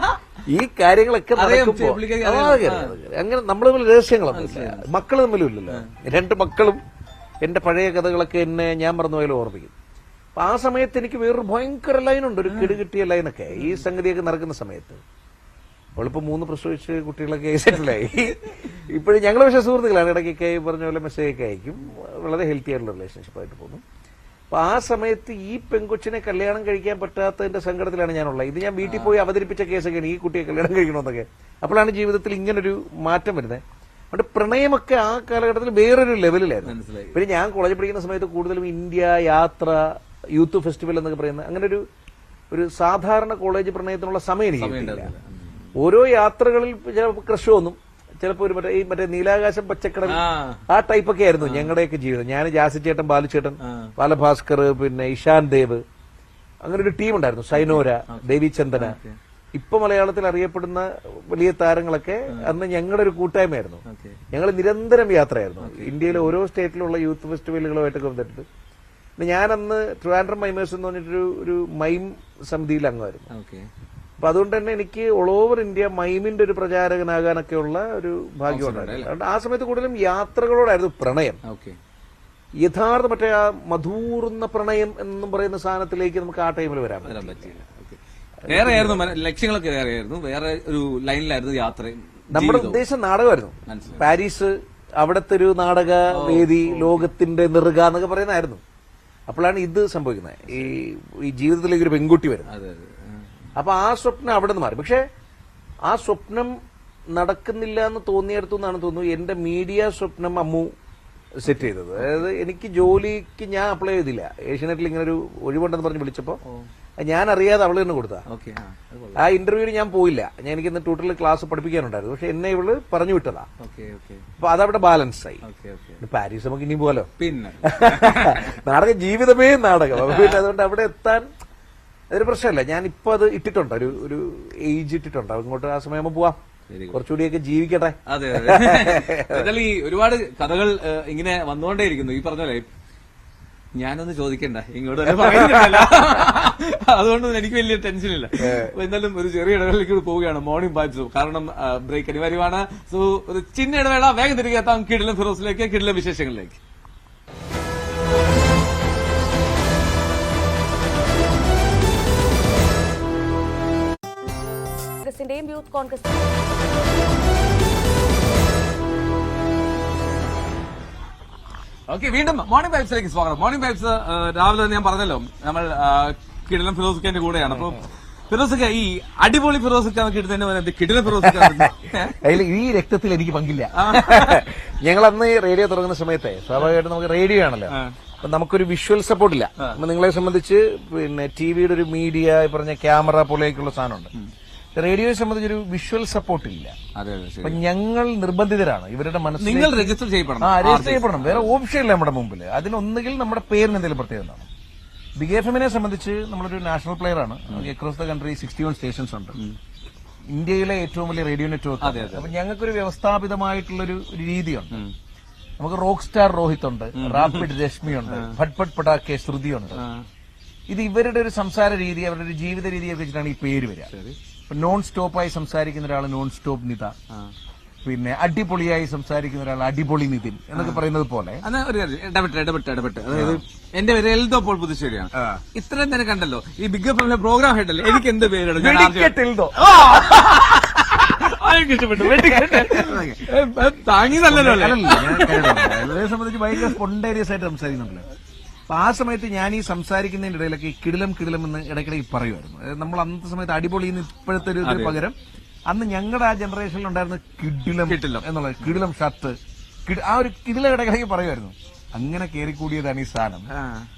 ഈ കാര്യങ്ങളൊക്കെ നടക്കുമ്പോ അങ്ങനെ നമ്മൾ തമ്മിൽ രഹസ്യങ്ങളൊന്നുമില്ല. മക്കൾ തമ്മിലും ഇല്ലല്ലോ. 2 മക്കളും എന്റെ പഴയ കഥകളൊക്കെ എന്നെ ഞാൻ മറന്നുപോയാലും ഓർമ്മിക്കും. അപ്പൊ ആ സമയത്ത് എനിക്ക് വേറൊരു ഭയങ്കര ലൈനുണ്ട്, ഒരു കിടുകിട്ടിയ ലൈനൊക്കെ ഈ സംഗതിയൊക്കെ നടക്കുന്ന സമയത്ത്. അവളിപ്പോ 3 പ്രസവിച്ച് കുട്ടികളൊക്കെ സെറ്റിലായി. ഇപ്പോഴും ഞങ്ങൾ പക്ഷേ സുഹൃത്തുക്കളാണ്. ഇടയ്ക്കൊക്കെ പറഞ്ഞ പോലെ മെസ്സേജൊക്കെ അയക്കും. വളരെ ഹെൽത്തി ആയിട്ടുള്ള റിലേഷൻഷിപ്പായിട്ട് പോകുന്നു. അപ്പൊ ആ സമയത്ത് ഈ പെൺകൊച്ചിനെ കല്യാണം കഴിക്കാൻ പറ്റാത്തതിന്റെ സങ്കടത്തിലാണ് ഞാനുള്ളത്. ഇത് ഞാൻ വീട്ടിൽ പോയി അവതരിപ്പിച്ച കേസൊക്കെയാണ്, ഈ കുട്ടിയെ കല്യാണം കഴിക്കണമെന്നൊക്കെ. അപ്പോഴാണ് ജീവിതത്തിൽ ഇങ്ങനൊരു മാറ്റം വരുന്നത്. അതുകൊണ്ട് പ്രണയമൊക്കെ ആ കാലഘട്ടത്തിൽ വേറൊരു ലെവലിലായിരുന്നു. പിന്നെ ഞാൻ കോളേജിൽ പഠിക്കുന്ന സമയത്ത് കൂടുതലും ഇന്ത്യ യാത്ര, യൂത്ത് ഫെസ്റ്റിവൽ എന്നൊക്കെ പറയുന്നത് അങ്ങനെ ഒരു സാധാരണ കോളേജ് പ്രണയത്തിനുള്ള സമയം എനിക്ക് കിട്ടിയില്ല. ഓരോ യാത്രകളിൽ ചിലപ്പോൾ ക്രഷ് തോന്നും, ചിലപ്പോൾ ഒരു മറ്റേ നീലാകാശം പച്ചക്കടൽ ആ ടൈപ്പൊക്കെ ആയിരുന്നു ഞങ്ങളുടെയൊക്കെ ജീവിതം. ഞാൻ ജാസിച്ചേട്ടൻ, ബാലുചേട്ടൻ, ബാലഭാസ്കർ, പിന്നെ ഇഷാൻ ദേവ്, അങ്ങനെ ഒരു ടീം ഉണ്ടായിരുന്നു. സൈനോര, ദേവിചന്ദന. ഇപ്പൊ മലയാളത്തിൽ അറിയപ്പെടുന്ന വലിയ താരങ്ങളൊക്കെ അന്ന് ഞങ്ങളുടെ ഒരു കൂട്ടായ്മയായിരുന്നു. ഞങ്ങൾ നിരന്തരം യാത്രയായിരുന്നു. ഇന്ത്യയിലെ ഓരോ സ്റ്റേറ്റിലുള്ള യൂത്ത് ഫെസ്റ്റിവലുകളുമായിട്ടൊക്കെ വന്നിട്ട് ഞാൻ അന്ന് ട്രിവാൻഡ്രം മൈമേഴ്സ് എന്ന് പറഞ്ഞിട്ടൊരു മൈം സമിതിയിൽ അംഗമായിരുന്നു. അപ്പൊ അതുകൊണ്ട് തന്നെ എനിക്ക് ഓൾ ഓവർ ഇന്ത്യ മൈമിന്റെ ഒരു പ്രചാരകനാകാനൊക്കെയുള്ള ഒരു ഭാഗ്യം ഉണ്ടായിരുന്നു. അതുകൊണ്ട് ആ സമയത്ത് കൂടുതലും യാത്രകളോടായിരുന്നു പ്രണയം. യഥാർത്ഥ മറ്റേ ആ മധൂർന്ന പ്രണയം എന്നും പറയുന്ന സാധനത്തിലേക്ക് നമുക്ക് ആ ടൈമിൽ വരാൻ പറ്റില്ല. വേറെയായിരുന്നു ലക്ഷ്യങ്ങളൊക്കെ, വേറെയായിരുന്നു, വേറെ ഒരു ലൈനിലായിരുന്നു യാത്ര. നമ്മുടെ ഉദ്ദേശം നാടകമായിരുന്നു. പാരീസ്, അവിടത്തെ ഒരു നാടക വേദി, ലോകത്തിന്റെ നെറുക എന്നൊക്കെ പറയുന്നതായിരുന്നു. അപ്പോഴാണ് ഇത് സംഭവിക്കുന്നത്, ഈ ജീവിതത്തിലേക്ക് ഒരു പെൺകുട്ടി വരുന്നത്. അപ്പൊ ആ സ്വപ്നം അവിടെ നിന്ന് മാറി. പക്ഷെ ആ സ്വപ്നം നടക്കുന്നില്ല എന്ന് തോന്നിയെടുത്തു എന്നാണ് തോന്നുന്നു എന്റെ മീഡിയ സ്വപ്നം അമ്മു സെറ്റ് ചെയ്തത്. അതായത് എനിക്ക് ജോലിക്ക് ഞാൻ അപ്ലൈ ചെയ്തില്ല. ഏഷ്യാനെറ്റിൽ ഇങ്ങനെ ഒരു ഒഴിവുണ്ടെന്ന് പറഞ്ഞ് വിളിച്ചപ്പോ ഞാൻ അറിയാതെ അവള് തന്നെ കൊടുത്താ. ആ ഇന്റർവ്യൂവിന് ഞാൻ പോയില്ല. ഞാൻ എനിക്കിന്ന് ട്യൂട്ടറിൽ ക്ലാസ് പഠിപ്പിക്കാനുണ്ടായിരുന്നു. പക്ഷെ എന്നെ ഇവള് പറഞ്ഞു വിട്ടതാ. അപ്പൊ അതവിടെ ബാലൻസ് ആയി. പാരീസ് നമുക്ക് ഇനിയും പോലോ, പിന്നെ നാടക ജീവിതമേ നാടകം. പിന്നെ അതുകൊണ്ട് അവിടെ എത്താൻ അതൊരു പ്രശ്നമല്ല. ഞാൻ ഇപ്പൊ അത് ഇട്ടിട്ടുണ്ട്, ഒരു ഏജ് ഇട്ടിട്ടുണ്ട്. അങ്ങോട്ട് ആ സമയം പോവാം, കുറച്ചുകൂടിയൊക്കെ ജീവിക്കട്ടെ. അതെ അതെ. ഈ ഒരുപാട് കഥകൾ ഇങ്ങനെ വന്നുകൊണ്ടേയിരിക്കുന്നു. ഈ പറഞ്ഞ പോലെ ഞാനൊന്ന് ചോദിക്കണ്ട, ഇങ്ങോട്ട് തന്നെ പറയുന്നില്ല. അതുകൊണ്ട് എനിക്ക് വലിയ ടെൻഷനില്ല. എന്നാലും ഒരു ചെറിയ ഇടവേളയിലേക്ക് പോവുകയാണ് മോർണിംഗ് വൈബ്സ്. കാരണം ബ്രേക്ക് അനിവാര്യമാണ്. സോ ഒരു ചിന്ന ഇടവേള, വേഗം തിരികെ എത്താം കിടിലം ഫിറോസിലേക്ക്, കിടിലം വിശേഷങ്ങളിലേക്ക്. യൂത്ത് കോൺഗ്രസ് ഓക്കെ, വീണ്ടും മോർണിംഗ് വൈബ്സിലേക്ക് സ്വാഗതം. മോർണിംഗ് വൈബ്സ് രാവിലെ ഞാൻ പറഞ്ഞല്ലോ, നമ്മൾ കിടിലം ഫിറോസിന്റെ കൂടെയാണ്. അപ്പൊ ഫിറോസിക്ക, ഈ അടിപൊളി ഫിറോസിക്കാണ് കിട്ടുന്നതിന് കിടിലം ഫിറോസിക്ക അതിൽ ഈ രക്തത്തിൽ എനിക്ക് പങ്കില്ല. ഞങ്ങൾ അന്ന് റേഡിയോ തുടങ്ങുന്ന സമയത്തെ സ്വാഭാവികമായിട്ടും നമുക്ക് റേഡിയോ ആണല്ലോ, അപ്പൊ നമുക്കൊരു വിഷ്വൽ സപ്പോർട്ട് ഇല്ല. അപ്പൊ നിങ്ങളെ സംബന്ധിച്ച് പിന്നെ ടിവിയുടെ ഒരു മീഡിയ പറഞ്ഞ ക്യാമറ പോലെയൊക്കെയുള്ള സാധനമുണ്ട്. റേഡിയോയെ സംബന്ധിച്ചൊരു വിഷ്വൽ സപ്പോർട്ട് ഇല്ല. അപ്പൊ ഞങ്ങൾ നിർബന്ധിതരാണ് ഇവരുടെ മനസ്സിൽ നിങ്ങൾ രജിസ്റ്റർ ചെയ്യപ്പെടണം. രജിസ്റ്റർ ചെയ്യപ്പെടണം. വേറെ ഓപ്ഷൻ ഇല്ല നമ്മുടെ മുമ്പിൽ. അതിനൊന്നുകിൽ നമ്മുടെ പേരിന് എന്തെങ്കിലും പ്രത്യേകത. ബിഗ് എഫ്എമ്മിനെ സംബന്ധിച്ച് നമ്മളൊരു നാഷണൽ പ്ലെയർ ആണ്. അക്രോസ് ദ കൺട്രി 61 സ്റ്റേഷൻസ് ഉണ്ട്. ഇന്ത്യയിലെ ഏറ്റവും വലിയ റേഡിയോ നെറ്റ്വർക്ക്. അപ്പൊ ഞങ്ങൾക്കൊരു വ്യവസ്ഥാപിതമായിട്ടുള്ളൊരു രീതിയുണ്ട്. നമുക്ക് റോക്ക് സ്റ്റാർ രോഹിത് ഉണ്ട്, റാപ്പിഡ് രശ്മി ഉണ്ട്, ഭട്ട്ഭട്ട് പടാക്കെ ശ്രുതി ഉണ്ട്. ഇത് ഇവരുടെ ഒരു സംസാര രീതി, അവരുടെ ഒരു ജീവിത രീതിയൊക്കെ വെച്ചിട്ടാണ് ഈ പേര് വരിക. നോൺ സ്റ്റോപ്പായി സംസാരിക്കുന്ന ഒരാൾ നോൺ സ്റ്റോപ്പ് നിത, പിന്നെ അടിപൊളിയായി സംസാരിക്കുന്ന ഒരാൾ അടിപൊളി നിതിൻ എന്നൊക്കെ പറയുന്നത് പോലെ. ഇടപെട്ട് അതായത് എന്റെ പേര് എൽദോ പോൾ പുതുശ്ശേരിയാണ്. ഇത്രയും തന്നെ കണ്ടല്ലോ ഈ ബിഗ് എഫ്എമ്മിലെ പ്രോഗ്രാം ഹെഡല്ലേ, എനിക്ക് എന്ത് പേരാണ് താങ്ങി നല്ലല്ലോ. അതേ സംബന്ധിച്ച് ഭയങ്കര സ്പോണ്ടേനിയസ് ആയിട്ട് സംസാരിക്കുന്നുണ്ടല്ലോ. അപ്പൊ ആ സമയത്ത് ഞാൻ ഈ സംസാരിക്കുന്നതിന്റെ ഇടയിലൊക്കെ കിടിലം കിടിലം എന്ന് ഇടയ്ക്കിടയ്ക്ക് പറയുമായിരുന്നു. നമ്മൾ അന്നത്തെ സമയത്ത് അടിപൊളി എന്ന് ഇപ്പോഴത്തെ ഒരു പകരം അന്ന് ഞങ്ങളുടെ ആ ജനറേഷനിൽ ഉണ്ടായിരുന്ന കിടിലം എന്നുള്ളത്, കിടിലം ഷർട്ട്, ആ ഒരു കിടിലം ഇടയ്ക്കിടയ്ക്ക് പറയുമായിരുന്നു. അങ്ങനെ കയറിക്കൂടിയതാണ് ഈ സാധനം.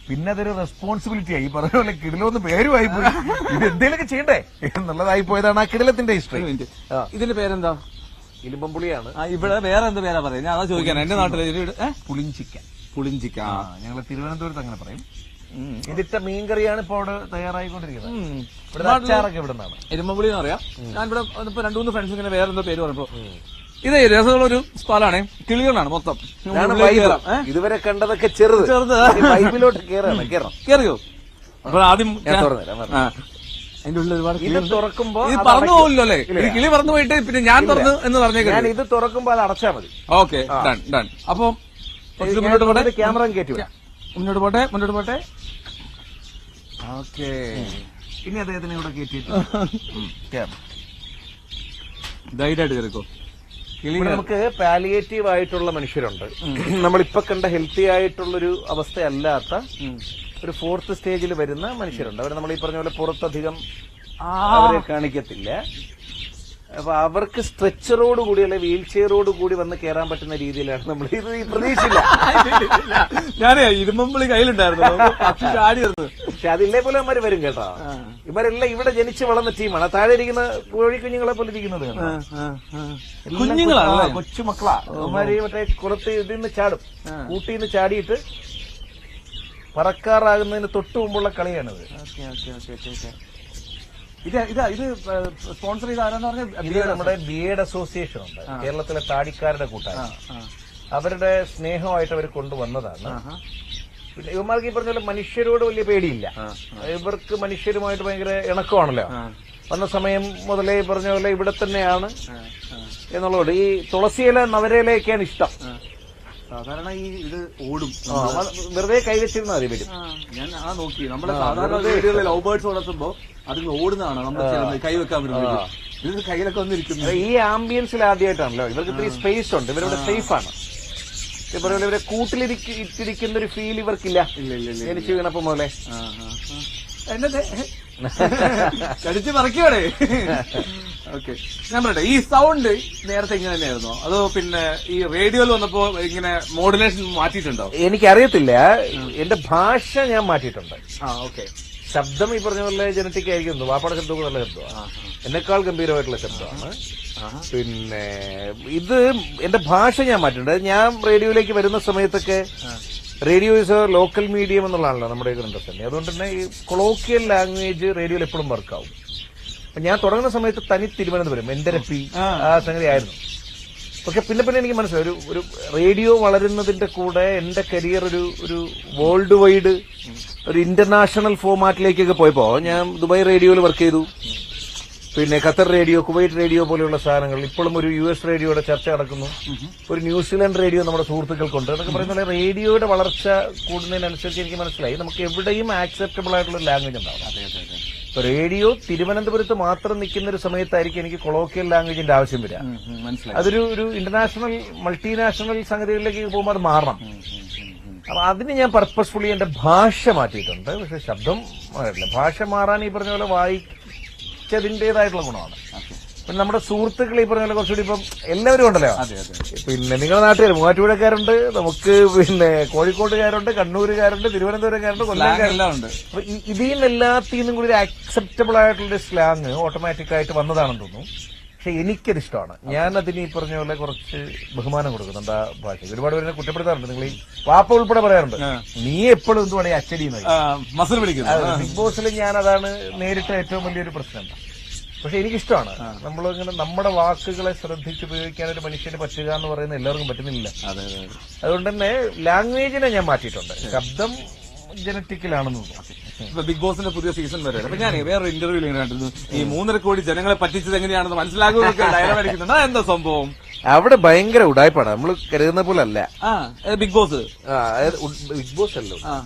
പിന്നെ അതൊരു റെസ്പോൺസിബിലിറ്റി ആയി. പറഞ്ഞ പോലെ കിടിലൊന്ന് പേരുമായി പോയി, ഇത് എന്തെങ്കിലുമൊക്കെ ചെയ്യണ്ടേ എന്നുള്ളതായി പോയതാണ് ആ കിടിലത്തിന്റെ ഹിസ്റ്ററി. ഇതിന്റെ പേരെന്താ? ഇലുമ്പുളിയാണ്. ഇവിടെ വേറെ എന്ത് പേരാ പറയുന്നത്? ഞാൻ അതാ ചോദിക്കാൻ. എന്റെ നാട്ടിലെ പുളിഞ്ചിക്ക. ഞങ്ങൾ തിരുവനന്തപുരത്ത് അങ്ങനെ പറയും. ഇതിട്ട മീൻകറിയാണ് ഇപ്പൊ അവിടെ തയ്യാറായിക്കൊണ്ടിരിക്കുന്നത്. ഇവിടെ അച്ചാറൊക്കെ ഇവിടെ നിന്നാണ്. എരുമ്പുളി എന്ന് പറയാം. ഞാൻ ഇവിടെ 2-3 ഫ്രണ്ട്സ് ഇങ്ങനെ വേറെ എന്തോ പേര് പറഞ്ഞപ്പോ ഇത് രസമുള്ളൊരു സ്ഥലമാണ്, കിളികളാണ് മൊത്തം. ഇതാണ് ഉള്ളിലേക്ക് vibe. കയറാം. ഇതുവരെ കണ്ടതൊക്കെ ചെറുത് വൈബിലോട്ട് കയറാണ്. കയറാം. കേറിയോ? അപ്പൊ ആദ്യം ഞാൻ തുറന്നുതരാം. ആ. അതിന്റെ ഉള്ളിൽ ഒരുപാട് ഇത് കിളികളുണ്ട്. തുറക്കുമ്പോ ഇത് അത് പറന്നു അടയ്ക്കും. പോകില്ലോ അല്ലേ? ഇല്ല. ഈ കിളി പറന്നു പോയിട്ട് പിന്നെ ഞാൻ തുറന്നു എന്ന് ഞാൻ പറഞ്ഞേക്കാം. ഇത് തുറക്കുമ്പോ അത് അടച്ചാ മതി. Okay, done done. അപ്പൊ കുറച്ച് മുന്നോട്ട് പോട്ടെ. ക്യാമറ കയറ്റി വിടാം. മുന്നോട്ട് പോട്ടെ, മുന്നോട്ട് പോട്ടെ. ഓക്കെ, ഇനി അദ്ദേഹത്തിനെ ഇവിടെ കയറ്റിയിട്ട് ധൈര്യമായിട്ട് കയറിക്കോ. ഇവിടെ നമുക്ക് പാലിയേറ്റീവ് ആയിട്ടുള്ള മനുഷ്യരുണ്ട്. നമ്മളിപ്പോ കണ്ട ഹെൽത്തി ആയിട്ടുള്ളൊരു അവസ്ഥയല്ലാത്ത ഒരു 4th സ്റ്റേജിൽ വരുന്ന മനുഷ്യരുണ്ട്. അവർ നമ്മൾ ഈ പറഞ്ഞ പോലെ പുറത്തധികം അവരെ കാണിക്കത്തില്ല. അപ്പൊ അവർക്ക് സ്ട്രെച്ചറോട് കൂടി അല്ലെ വീൽ ചെയറോട് കൂടി വന്ന് കയറാൻ പറ്റുന്ന രീതിയിലാണ് നമ്മൾ ഇത് പ്രതീക്ഷിച്ചില്ല. ഞാനേ ഇരുമ്പുളി കയ്യിലുണ്ടായിരുന്നു, പക്ഷി ചാടി വരുന്നു. പക്ഷെ അതില്ലേ പോലെ അവന്മാര് വരും കേട്ടോ. ഇവരെല്ലാം ഇവിടെ ജനിച്ച് വളർന്ന ടീമാണ്. താഴെ ഇരിക്കുന്ന കോഴിക്കുഞ്ഞുങ്ങളെ പോലെ ഇരിക്കുന്നത് കുഞ്ഞുങ്ങളാണ്, കൊച്ചുമക്കളാ. അവന്മാര് മറ്റേ കുളത്ത് ഇതിന്ന് ചാടും, കൂട്ടിന്ന് ചാടിയിട്ട് പറക്കാറാകുന്നതിന് തൊട്ടു മുമ്പുള്ള കളിയാണിത്. ഇത് സ്പോൺസർ ചെയ്ത ആരാന്ന് പറഞ്ഞാൽ ഇത് നമ്മുടെ ബിഎഡ് അസോസിയേഷൻ ഉണ്ട്, കേരളത്തിലെ താടിക്കാരുടെ കൂട്ടായ്മ. അവരുടെ സ്നേഹമായിട്ട് അവർ കൊണ്ടുവന്നതാണ്. പിന്നെ ഇവന്മാർക്ക് ഈ പറഞ്ഞ പോലെ മനുഷ്യരോട് വലിയ പേടിയില്ല. ഇവർക്ക് മനുഷ്യരുമായിട്ട് ഭയങ്കര ഇണക്കമാണല്ലോ. വന്ന സമയം മുതലേ പറഞ്ഞ പോലെ ഇവിടെ തന്നെയാണ് എന്നുള്ളത്. ഈ തുളസിയില നവരയിലേക്കാണ് ഇഷ്ടം. സാധാരണ ഈ ഇത് ഓടും, വെറുതെ കൈവച്ചിരുന്ന മതി വരും. ഞാൻ നോക്കി നമ്മുടെ സാധാരണ വീടുകളിൽ ലവ് ബേർഡ്സ് വളർത്തുമ്പോ അതിൽ ഓടുന്നതാണ് നമ്മൾ കൈ വെക്കാൻ പറ്റുന്നത്. ഇത് കയ്യിലൊക്കെ വന്നിരിക്കുന്നത് ഈ ആംബിയൻസിൽ ആദ്യമായിട്ടാണല്ലോ. ഇവർക്ക് ഇത്രയും സ്പേസ് ഉണ്ട്, ഇവരുടെ സേഫാണ്. ഇവരെ ഇവരെ കൂട്ടിലിരിക്കുന്ന ഒരു ഫീൽ ഇവർക്കില്ല. ജനിച്ചു വീണപ്പം പോലെ എന്നത് കടിച്ചു മറിക്കോടെ. ഓക്കെ, ഞാൻ പറയട്ടെ, ഈ സൗണ്ട് നേരത്തെ ഇങ്ങനെ തന്നെയായിരുന്നോ അതോ പിന്നെ ഈ റേഡിയോയിൽ വന്നപ്പോ ഇങ്ങനെ മോഡുലേഷൻ മാറ്റിയിട്ടുണ്ടോ? എനിക്കറിയത്തില്ല. എന്റെ ഭാഷ ഞാൻ മാറ്റിയിട്ടുണ്ട്. ഓക്കെ. ശബ്ദം ഈ പറഞ്ഞ പോലെ ജനറ്റിക് ആയിരിക്കുന്നു. വാപ്പാടെ ശബ്ദം നല്ല ശബ്ദമാണ്, എന്നെക്കാൾ ഗംഭീരമായിട്ടുള്ള ശബ്ദമാണ്. പിന്നെ ഇത് എന്റെ ഭാഷ ഞാൻ മാറ്റിയിട്ടുണ്ട്. ഞാൻ റേഡിയോയിലേക്ക് വരുന്ന സമയത്തൊക്കെ radio is a local medium എന്നുള്ളതാണല്ലോ നമ്മുടെ അണ്ടർസ്റ്റാൻഡിങ്. അതുകൊണ്ട് തന്നെ ഈ കൊളോക്കിയൽ ലാംഗ്വേജ് റേഡിയോയിൽ എപ്പോഴും വർക്കാവും. അപ്പൊ ഞാൻ തുടങ്ങുന്ന സമയത്ത് തനി തിരുവനന്തപുരം എന്റരപ്പി ആ സംഗതി ആയിരുന്നു. പക്ഷെ പിന്നെ എനിക്ക് മനസ്സിലായി ഒരു റേഡിയോ വളരുന്നതിന്റെ കൂടെ എന്റെ കരിയർ ഒരു വേൾഡ് വൈഡ് ഒരു ഇന്റർനാഷണൽ ഫോർമാറ്റിലേക്കൊക്കെ പോയപ്പോ ഞാൻ ദുബായ് റേഡിയോയിൽ വർക്ക് ചെയ്തു. പിന്നെ ഖത്തർ റേഡിയോ, കുവൈറ്റ് റേഡിയോ പോലെയുള്ള സാധനങ്ങൾ. ഇപ്പോഴും ഒരു US റേഡിയോയുടെ ചർച്ച നടക്കുന്നു. ഒരു ന്യൂസിലാൻഡ് റേഡിയോ നമ്മുടെ സുഹൃത്തുക്കൾക്കുണ്ട്. എന്നൊക്കെ പറയുന്ന റേഡിയോയുടെ വളർച്ച കൂടുന്നതിനനുസരിച്ച് എനിക്ക് മനസ്സിലായി നമുക്ക് എവിടെയും ആക്സെപ്റ്റബിൾ ആയിട്ടുള്ള ലാംഗ്വേജ് ഉണ്ടാവും. ഇപ്പൊ റേഡിയോ തിരുവനന്തപുരത്ത് മാത്രം നിൽക്കുന്ന ഒരു സമയത്തായിരിക്കും എനിക്ക് കൊളോക്കിയൽ ലാംഗ്വേജിന്റെ ആവശ്യം വരിക. അതൊരു ഇന്റർനാഷണൽ മൾട്ടിനാഷണൽ സംഗതികളിലേക്ക് പോകുമ്പോൾ അത് മാറണം. അപ്പൊ അതിന് ഞാൻ പർപ്പസ്ഫുള്ളി എന്റെ ഭാഷ മാറ്റിയിട്ടുണ്ട്. പക്ഷെ ശബ്ദം മാറിയിട്ടില്ല. ഭാഷ മാറാൻ ഈ പറഞ്ഞ പോലെ വായിച്ചതിന്റേതായിട്ടുള്ള ഗുണമാണ്. പിന്നെ നമ്മുടെ സുഹൃത്തുക്കൾ ഈ പറഞ്ഞ പോലെ കുറച്ചുകൂടി ഇപ്പം എല്ലാവരും ഉണ്ടല്ലോ. പിന്നെ നിങ്ങളുടെ നാട്ടുകാർ മൂവാറ്റുപുഴക്കാരുണ്ട്, നമുക്ക് പിന്നെ കോഴിക്കോട്ടുകാരുണ്ട്, കണ്ണൂരുകാരുണ്ട്, തിരുവനന്തപുരക്കാരുണ്ട്, കൊല്ലംകാരുണ്ട്. അപ്പൊ ഇതിൽ എല്ലാത്തിനും കൂടി ഒരു അക്സെപ്റ്റബിൾ ആയിട്ടുള്ള സ്ലാങ് ഓട്ടോമാറ്റിക് ആയിട്ട് വന്നതാണെന്ന് തോന്നുന്നു. പക്ഷെ എനിക്കത് ഇഷ്ടമാണ്. ഞാൻ അതിന് ഈ പറഞ്ഞ പോലെ കുറച്ച് ബഹുമാനം കൊടുക്കുന്നുണ്ട് ആ ഭാഷയ്ക്ക്. ഒരുപാട് പേരെ കുറ്റപ്പെടുത്താറുണ്ട്. നിങ്ങൾ ഈ വാപ്പ ഉൾപ്പെടെ പറയാറുണ്ട്, നീ എപ്പോഴും എന്തുവാണ് അച്ചടി മസിൽ പിടിക്കുന്നത്. ബിഗ് ബോസിൽ ഞാൻ അതാണ് നേരിട്ട ഏറ്റവും വലിയൊരു പ്രശ്നം. പക്ഷെ എനിക്കിഷ്ടമാണ് നമ്മളിങ്ങനെ നമ്മുടെ വാക്കുകളെ ശ്രദ്ധിച്ചുപയോഗിക്കാൻ ഒരു മനുഷ്യന് പറ്റുക എന്ന് പറയുന്നത് എല്ലാവർക്കും പറ്റുന്നില്ല. അതുകൊണ്ട് തന്നെ ലാംഗ്വേജിനെ ഞാൻ മാറ്റിയിട്ടുണ്ട്. ശബ്ദം ജനറ്റിക്കലാണെന്ന് തോന്നുന്നു. ഇപ്പൊ ബിഗ് ബോസിന്റെ പുതിയ സീസൺ വരെ അപ്പൊ ഞാൻ വേറൊരു ഇന്റർവ്യൂവിൽ ഇങ്ങനെ കണ്ടിരുന്നു, ഈ 3.5 കോടി ജനങ്ങളെ പറ്റിച്ചത് എങ്ങനെയാണെന്ന് മനസ്സിലാകുന്നതൊക്കെ ഡയലോഗ് അടിക്കുന്നുണ്ട്. എന്താ സംഭവം? അവിടെ ഭയങ്കര ഉടായ്പാണ്. നമ്മൾ കരുതുന്ന പോലെ അല്ല ബിഗ് ബോസ്. ബിഗ് ബോസ് അല്ലോ.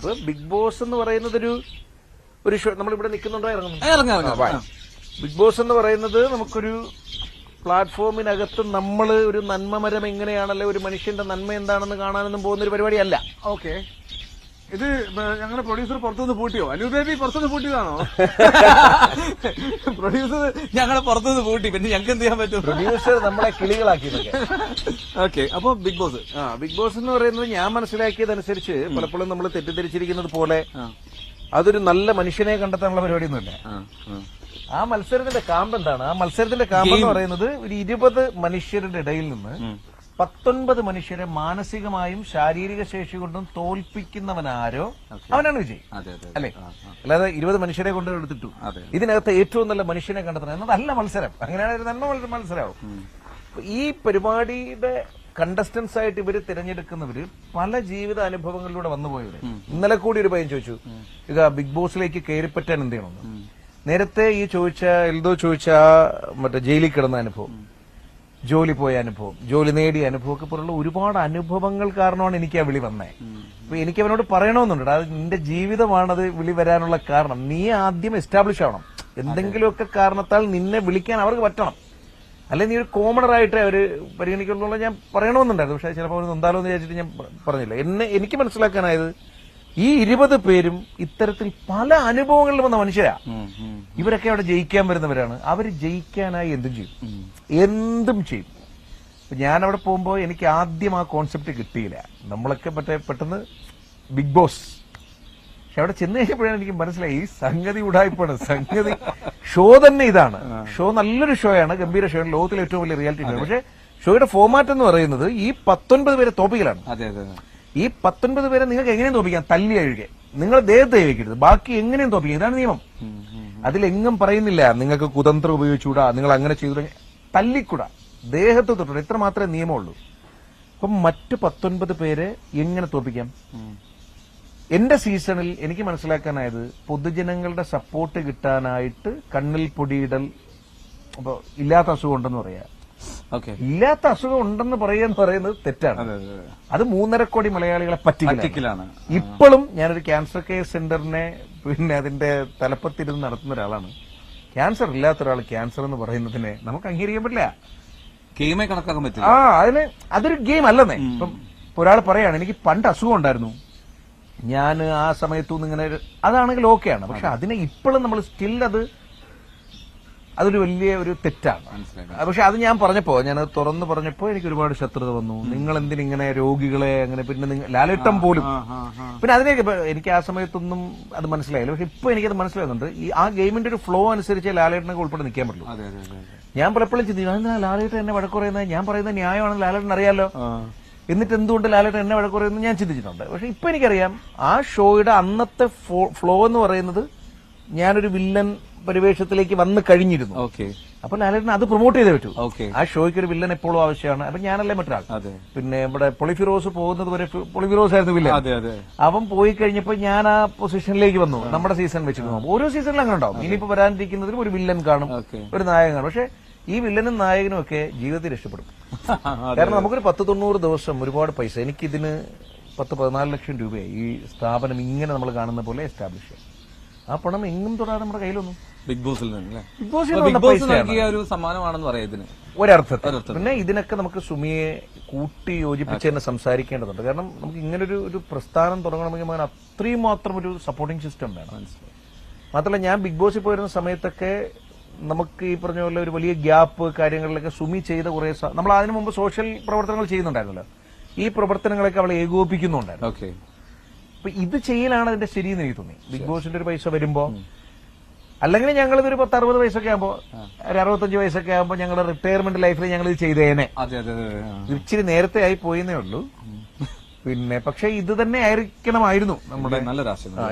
ബിഗ് ബോസ് എന്ന് പറയുന്നത് ഒരു ഷോ. നമ്മളിവിടെ നിൽക്കുന്നുണ്ടോ ഇറങ്ങുന്നു. ബിഗ് ബോസ് എന്ന് പറയുന്നത് നമുക്കൊരു പ്ലാറ്റ്ഫോമിനകത്ത് നമ്മൾ ഒരു നന്മമരം എങ്ങനെയാണല്ലേ ഒരു മനുഷ്യന്റെ നന്മ എന്താണെന്ന് കാണാനൊന്നും പോകുന്ന ഒരു പരിപാടിയല്ല. ഓക്കെ. ഇത് ഞങ്ങളുടെ പ്രൊഡ്യൂസർ പുറത്തുനിന്ന് പൂട്ടിയോ? അനു ബേബി പുറത്തുനിന്ന് പൂട്ടിയതാണോ? പ്രൊഡ്യൂസർ ഞങ്ങളെ പുറത്തുനിന്ന് പൂട്ടി, പിന്നെ ഞങ്ങൾക്ക് എന്ത് ചെയ്യാൻ പറ്റും? പ്രൊഡ്യൂസർ നമ്മളെ കിളികളാക്കിയതൊക്കെ. ഓക്കെ. അപ്പൊ ബിഗ് ബോസ് ബിഗ് ബോസ് എന്ന് പറയുന്നത് ഞാൻ മനസ്സിലാക്കിയതനുസരിച്ച് പലപ്പോഴും നമ്മൾ തെറ്റിദ്ധരിച്ചിരിക്കുന്നത് പോലെ അതൊരു നല്ല മനുഷ്യനെ കണ്ടെത്താനുള്ള പരിപാടിയൊന്നുമില്ല. ആ മത്സരത്തിന്റെ കാമ്പ് എന്താണ്? ആ മത്സരത്തിന്റെ കാമ്പ് എന്ന് പറയുന്നത് ഒരു 20 മനുഷ്യരുടെ ഇടയിൽ നിന്ന് 19 മനുഷ്യരെ മാനസികമായും ശാരീരിക ശേഷി കൊണ്ടും തോൽപ്പിക്കുന്നവനാരോ അവനാണ് വിജയ്, അല്ലെ? അല്ലാതെ 20 മനുഷ്യരെ കൊണ്ട് എടുത്തിട്ടു ഇതിനകത്ത് ഏറ്റവും നല്ല മനുഷ്യനെ കണ്ടെത്തണം എന്നതല്ല മത്സരം. അങ്ങനെയാണ് ഒരു നന്മ മത്സരമാവും. ഈ പരിപാടിയുടെ കണ്ടസ്റ്റൻസ് ആയിട്ട് ഇവര് തിരഞ്ഞെടുക്കുന്നവര് പല ജീവിത അനുഭവങ്ങളിലൂടെ വന്നുപോയവര്. ഇന്നലെ കൂടി ഒരു പയ്യൻ ചോദിച്ചു, ഇത് ബിഗ് ബോസിലേക്ക് കയറിപ്പറ്റാൻ എന്ത് ചെയ്യണമെന്ന്. നേരത്തെ ഈ എൽദോ ചോദിച്ച മറ്റേ ജയിലിൽ കിടന്ന അനുഭവം, ജോലി പോയ അനുഭവം, ജോലി നേടിയ അനുഭവമൊക്കെ പോലുള്ള ഒരുപാട് അനുഭവങ്ങൾ കാരണമാണ് എനിക്ക് ആ വിളി വന്നേ. അപ്പൊ എനിക്ക് അവനോട് പറയണമെന്നുണ്ട്, അത് നിന്റെ ജീവിതമാണത് വിളി വരാനുള്ള കാരണം. നീ ആദ്യം എസ്റ്റാബ്ലിഷ് ആവണം. എന്തെങ്കിലുമൊക്കെ കാരണത്താൽ നിന്നെ വിളിക്കാൻ അവർക്ക് പറ്റണം. അല്ലെ നീ ഒരു കോമണർ ആയിട്ട് അവര് പരിഗണിക്കുന്നുള്ള ഞാൻ പറയണമെന്നുണ്ടായിരുന്നു. പക്ഷെ ചിലപ്പോൾ അവർ നൊന്താലോ എന്ന് വിചാരിച്ചിട്ട് ഞാൻ പറഞ്ഞില്ല. എനിക്ക് മനസ്സിലാക്കാനായത് ഈ 20 പേരും ഇത്തരത്തിൽ പല അനുഭവങ്ങളിൽ വന്ന മനുഷ്യരാ. ഇവരൊക്കെ അവിടെ ജയിക്കാൻ വരുന്നവരാണ്. അവർ ജയിക്കാനായി എന്തും ചെയ്യും. ഞാൻ അവിടെ പോകുമ്പോൾ എനിക്ക് ആദ്യം ആ കോൺസെപ്റ്റ് കിട്ടിയില്ല. നമ്മളൊക്കെ പെട്ടെന്ന് ബിഗ് ബോസ്. പക്ഷെ അവിടെ ചെന്ന് കഴിഞ്ഞപ്പോഴാണ് എനിക്ക് മനസ്സിലായി ഈ സംഗതി ഉടായ്പാണ്. സംഗതി ഷോ തന്നെ ഇതാണ്. ഷോ നല്ലൊരു ഷോയാണ്, ഗംഭീര ഷോ ആണ്, ലോകത്തിലെ ഏറ്റവും വലിയ റിയാലിറ്റി ഷോ. പക്ഷെ ഷോയുടെ ഫോർമാറ്റ് എന്ന് പറയുന്നത് ഈ 19 പേരെ തോപ്പിക്കലാണ്. ഈ 19 പേരെ നിങ്ങൾക്ക് എങ്ങനെയും തോപ്പിക്കാം, തല്ലി അഴുകെ. നിങ്ങൾ ദേഹത്തെ വയ്ക്കരുത്, ബാക്കി എങ്ങനെയും തോപ്പിക്കാം. ഇതാണ് നിയമം. അതിലെങ്ങും പറയുന്നില്ല നിങ്ങൾക്ക് കുതന്ത്രം ഉപയോഗിച്ചുകൂടാ, നിങ്ങൾ അങ്ങനെ ചെയ്തു, തല്ലിക്കൂടാ, ദേഹത്ത് തൊട്ടിട്ട്. ഇത്ര മാത്രമേ നിയമമുള്ളൂ. അപ്പം മറ്റ് 19 പേരെ എങ്ങനെ തോപ്പിക്കാം? എന്റെ സീസണിൽ എനിക്ക് മനസ്സിലാക്കാനായത് പൊതുജനങ്ങളുടെ സപ്പോർട്ട് കിട്ടാനായിട്ട് കണ്ണിൽ പൊടിയിടൽ. അപ്പൊ ഇല്ലാത്ത അസുഖം ഉണ്ടെന്ന് പറയാ, ഇല്ലാത്ത അസുഖം ഉണ്ടെന്ന് പറയുന്നത് തെറ്റാണ്. അത് 3.5 കോടി മലയാളികളെ പറ്റിക്കലാണ്. ഇപ്പോഴും ഞാനൊരു ക്യാൻസർ കെയർ സെന്ററിനെ അതിന്റെ തലപ്പത്തിരുന്ന് നടത്തുന്ന ഒരാളാണ്. ക്യാൻസർ ഇല്ലാത്ത ഒരാൾ ക്യാൻസർ എന്ന് പറയുന്നതിനെ നമുക്ക് അംഗീകരിക്കാൻ പറ്റില്ല. ഗെയിമേ കണക്കാക്കാൻ പറ്റില്ല. അതൊരു ഗെയിം അല്ലെന്നേ. ഇപ്പം ഒരാൾ പറയാണ് എനിക്ക് പണ്ട് അസുഖം ഉണ്ടായിരുന്നു, ഞാൻ ആ സമയത്തൊന്നും ഇങ്ങനെ, അതാണെങ്കിൽ ഓക്കെയാണ്. പക്ഷെ അതിനെ ഇപ്പോഴും നമ്മൾ സ്റ്റിൽ അതൊരു വലിയ ഒരു തെറ്റാണ്. പക്ഷെ അത് ഞാൻ തുറന്നു പറഞ്ഞപ്പോ എനിക്ക് ഒരുപാട് ശത്രുത വന്നു. നിങ്ങൾ എന്തിനിങ്ങനെ രോഗികളെ അങ്ങനെ, പിന്നെ ലാലേട്ടൻ പോലും, പിന്നെ അതിനൊക്കെ എനിക്ക് ആ സമയത്തൊന്നും അത് മനസ്സിലായില്ല. പക്ഷെ ഇപ്പൊ എനിക്കത് മനസ്സിലാകുന്നുണ്ട്. ആ ഗെയിമിന്റെ ഒരു ഫ്ലോ അനുസരിച്ച് ലാലേട്ടനൊക്കെ ഉൾപ്പെടെ നിൽക്കാൻ പറ്റുള്ളൂ. ഞാൻ പലപ്പോഴും ചിന്തിക്കും, ലാലേട്ടൻ എന്നെ വഴക്കുറയുന്നത്, ഞാൻ പറയുന്നത് ന്യായമാണെന്ന് ലാലേട്ടൻ അറിയാലോ, എന്നിട്ട് എന്തുകൊണ്ട് ലാലേട്ടൻ എന്നെ വഴക്കുറയുന്നു ഞാൻ ചിന്തിച്ചിട്ടുണ്ട്. പക്ഷെ ഇപ്പൊ എനിക്കറിയാം ആ ഷോയുടെ അന്നത്തെ ഫ്ലോ എന്ന് പറയുന്നത് ഞാനൊരു വില്ലൻ പരിവേഷത്തിലേക്ക് വന്നു കഴിഞ്ഞിരുന്നു. അപ്പൊ ലാലേട്ടൻ അത് പ്രൊമോട്ട് ചെയ്തേ പറ്റൂ. ആ ഷോയ്ക്ക് ഒരു വില്ലൻ എപ്പോഴും ആവശ്യമാണ്. അപ്പൊ ഞാനല്ലേ മറ്റൊരാൾ. പിന്നെ ഇവിടെ പൊളിഫിറോസ് പോകുന്നത് വരെ പൊളിഫിറോസ് ആയിരുന്നു വില്ലൻ. അവൻ പോയി കഴിഞ്ഞപ്പോ ഞാൻ ആ പൊസിഷനിലേക്ക് വന്നു. നമ്മുടെ സീസൺ വെച്ചിട്ട് ഓരോ സീസണിലും അങ്ങനെ ഉണ്ടാവും. ഇനിയിപ്പോ വരാനിരിക്കുന്നതിലും ഒരു വില്ലൻ കാണും, ഒരു നായകൻ കാണും. പക്ഷെ ഈ വില്ലനും നായകനും ഒക്കെ ജീവിതത്തിൽ രക്ഷപ്പെടും. കാരണം നമുക്കൊരു 10-90 ദിവസം ഒരുപാട് പൈസ, എനിക്കിതിന് 10-14 ലക്ഷം രൂപയായി ഈ സ്ഥാപനം ഇങ്ങനെ നമ്മൾ കാണുന്ന പോലെ എസ്റ്റാബ്ലിഷ് ചെയ്യാം. ആ പണം എങ്ങും തൊടാതെ നമ്മുടെ കയ്യിലൊന്നും ബിഗ് ബോസിൽ നിന്ന് ഒരു സമ്മാനമാണെന്ന് പറയാം ഇതിന് ഒരർത്ഥത്തിൽ. പിന്നെ ഇതിനൊക്കെ നമുക്ക് സുമിയെ കൂട്ടി യോജിപ്പിച്ച് തന്നെ സംസാരിക്കേണ്ടതുണ്ട്. കാരണം നമുക്ക് ഇങ്ങനെ ഒരു പ്രസ്ഥാനം തുടങ്ങണമെങ്കിൽ അത്രയും മാത്രം ഒരു സപ്പോർട്ടിംഗ് സിസ്റ്റം വേണം. മാത്രമല്ല ഞാൻ ബിഗ് ബോസിൽ പോയിരുന്ന സമയത്തൊക്കെ നമുക്ക് ഈ പറഞ്ഞ പോലെ ഒരു വലിയ ഗ്യാപ്പ് കാര്യങ്ങളിലൊക്കെ സുമി ചെയ്ത കുറെ, നമ്മൾ അതിനു മുമ്പ് സോഷ്യൽ പ്രവർത്തനങ്ങൾ ചെയ്യുന്നുണ്ടായിരുന്നല്ലോ, ഈ പ്രവർത്തനങ്ങളൊക്കെ അവളെ ഏകോപിപ്പിക്കുന്നുണ്ടായിരുന്നു. അപ്പൊ ഇത് ചെയ്യലാണ് അതിന്റെ ശരിയെന്ന് എനിക്ക് തോന്നി. ബിഗ് ബോസിന്റെ ഒരു പൈസ വരുമ്പോ, അല്ലെങ്കിൽ ഞങ്ങളിതൊരു 10-60 വയസ്സൊക്കെ ആകുമ്പോ, ഒരു 65 വയസ്സൊക്കെ ആകുമ്പോ ഞങ്ങളുടെ റിട്ടയർമെന്റ് ലൈഫിൽ ഞങ്ങൾ ഇത് ചെയ്തേനെ. ഇച്ചിരി നേരത്തെ ആയി പോയെന്നേ ഉള്ളൂ. പിന്നെ പക്ഷെ ഇത് തന്നെ ആയിരിക്കണമായിരുന്നു നമ്മുടെ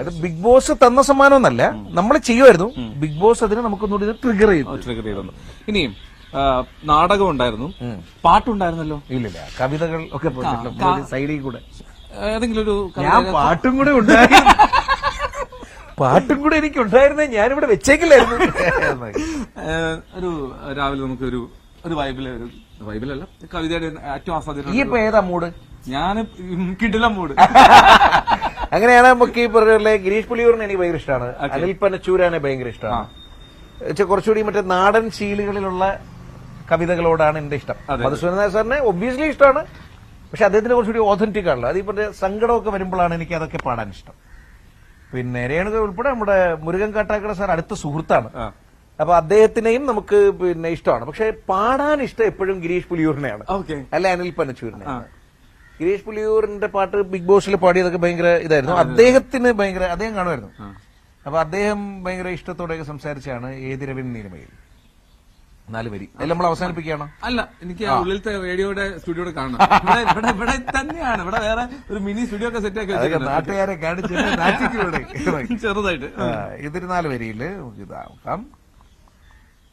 ഇത് ബിഗ് ബോസ് തന്ന സമ്മാനമൊന്നല്ല, നമ്മൾ ചെയ്യുമായിരുന്നു. ബിഗ് ബോസ് അതിന് നമുക്കൊന്നുകൂടി ഇത് ട്രിഗർ ചെയ്തു. ഇനിയും നാടകം ഉണ്ടായിരുന്നു, പാട്ടുണ്ടായിരുന്നല്ലോ. ഇല്ലില്ല, കവിതകൾ ഒക്കെ സൈഡിൽ കൂടെ ഏതെങ്കിലും ഒരു പാട്ടും കൂടെ ഉണ്ടായിരുന്നു. പാട്ടും കൂടെ എനിക്ക് ഉണ്ടായിരുന്നേ ഞാനിവിടെ വെച്ചേക്കില്ലായിരുന്നു. ഒരു രാവിലെ നമുക്ക് ഒരു വൈബിലല്ല കവിതയുടെ ഏറ്റവും ആസ്വാദ്യം. ഈ ഇപ്പൊ ഏതാ മൂഡ്? ഞാൻ കിടിലം മൂഡ്. അങ്ങനെയാണ് നമുക്ക് ഈ പറഞ്ഞ ഗിരീഷ് പുലിയൂരിനെ എനിക്ക് ഭയങ്കര ഇഷ്ടമാണ്. അനിൽ പനച്ചൂരാനെ ഭയങ്കര ഇഷ്ടമാണ്. കുറച്ചുകൂടി മറ്റേ നാടൻ ശീലുകളിലുള്ള കവിതകളോടാണ് എന്റെ ഇഷ്ടം. മധുസൂദൻ നായർ സാറിനെ ഒബ്വിയസ്ലി ഇഷ്ടമാണ്. പക്ഷെ അദ്ദേഹത്തിന് കുറച്ചുകൂടി ഓഥന്റിക് ആണല്ലോ. അത് ഈ പറഞ്ഞ സങ്കടമൊക്കെ വരുമ്പോഴാണ് എനിക്ക് അതൊക്കെ പാടാൻ ഇഷ്ടം. പിന്നെ രേണുക ഉൾപ്പെടെ നമ്മുടെ മുരുകൻ കാട്ടാക്കട സാർ അടുത്ത സുഹൃത്താണ്. അപ്പൊ അദ്ദേഹത്തിനെയും നമുക്ക് പിന്നെ ഇഷ്ടമാണ്. പക്ഷെ പാടാൻ ഇഷ്ടം എപ്പോഴും ഗിരീഷ് പുലിയൂരിനെയാണ്, അല്ല അനിൽ പനച്ചൂരിനെയാണ്. ഗിരീഷ് പുലിയൂരിന്റെ പാട്ട് ബിഗ് ബോസിൽ പാടിയതൊക്കെ ഭയങ്കര ഇതായിരുന്നു. അദ്ദേഹത്തിന് ഭയങ്കര, അദ്ദേഹം കാണുമായിരുന്നു. അപ്പൊ അദ്ദേഹം ഭയങ്കര ഇഷ്ടത്തോടെയൊക്കെ സംസാരിച്ചാണ് ഏതിരവിൻ നീലമയിൽ 4 വരി. അതിൽ നമ്മൾ അവസാനിപ്പിക്കുകയാണോ? അല്ല, എനിക്ക് ഉള്ളിലത്തെ റേഡിയോയുടെ സ്റ്റുഡിയോയുടെ കാണണം. ഇവിടെ തന്നെയാണ്, ഇവിടെ വേറെ ഒരു മിനി സ്റ്റുഡിയോ ഒക്കെ സെറ്റ് ആക്കി നാട്ടുകാരെ കാണിച്ചിട്ട് ചെറുതായിട്ട്. ഇതൊരു 4 വരിയില് ഇതാക്കാം.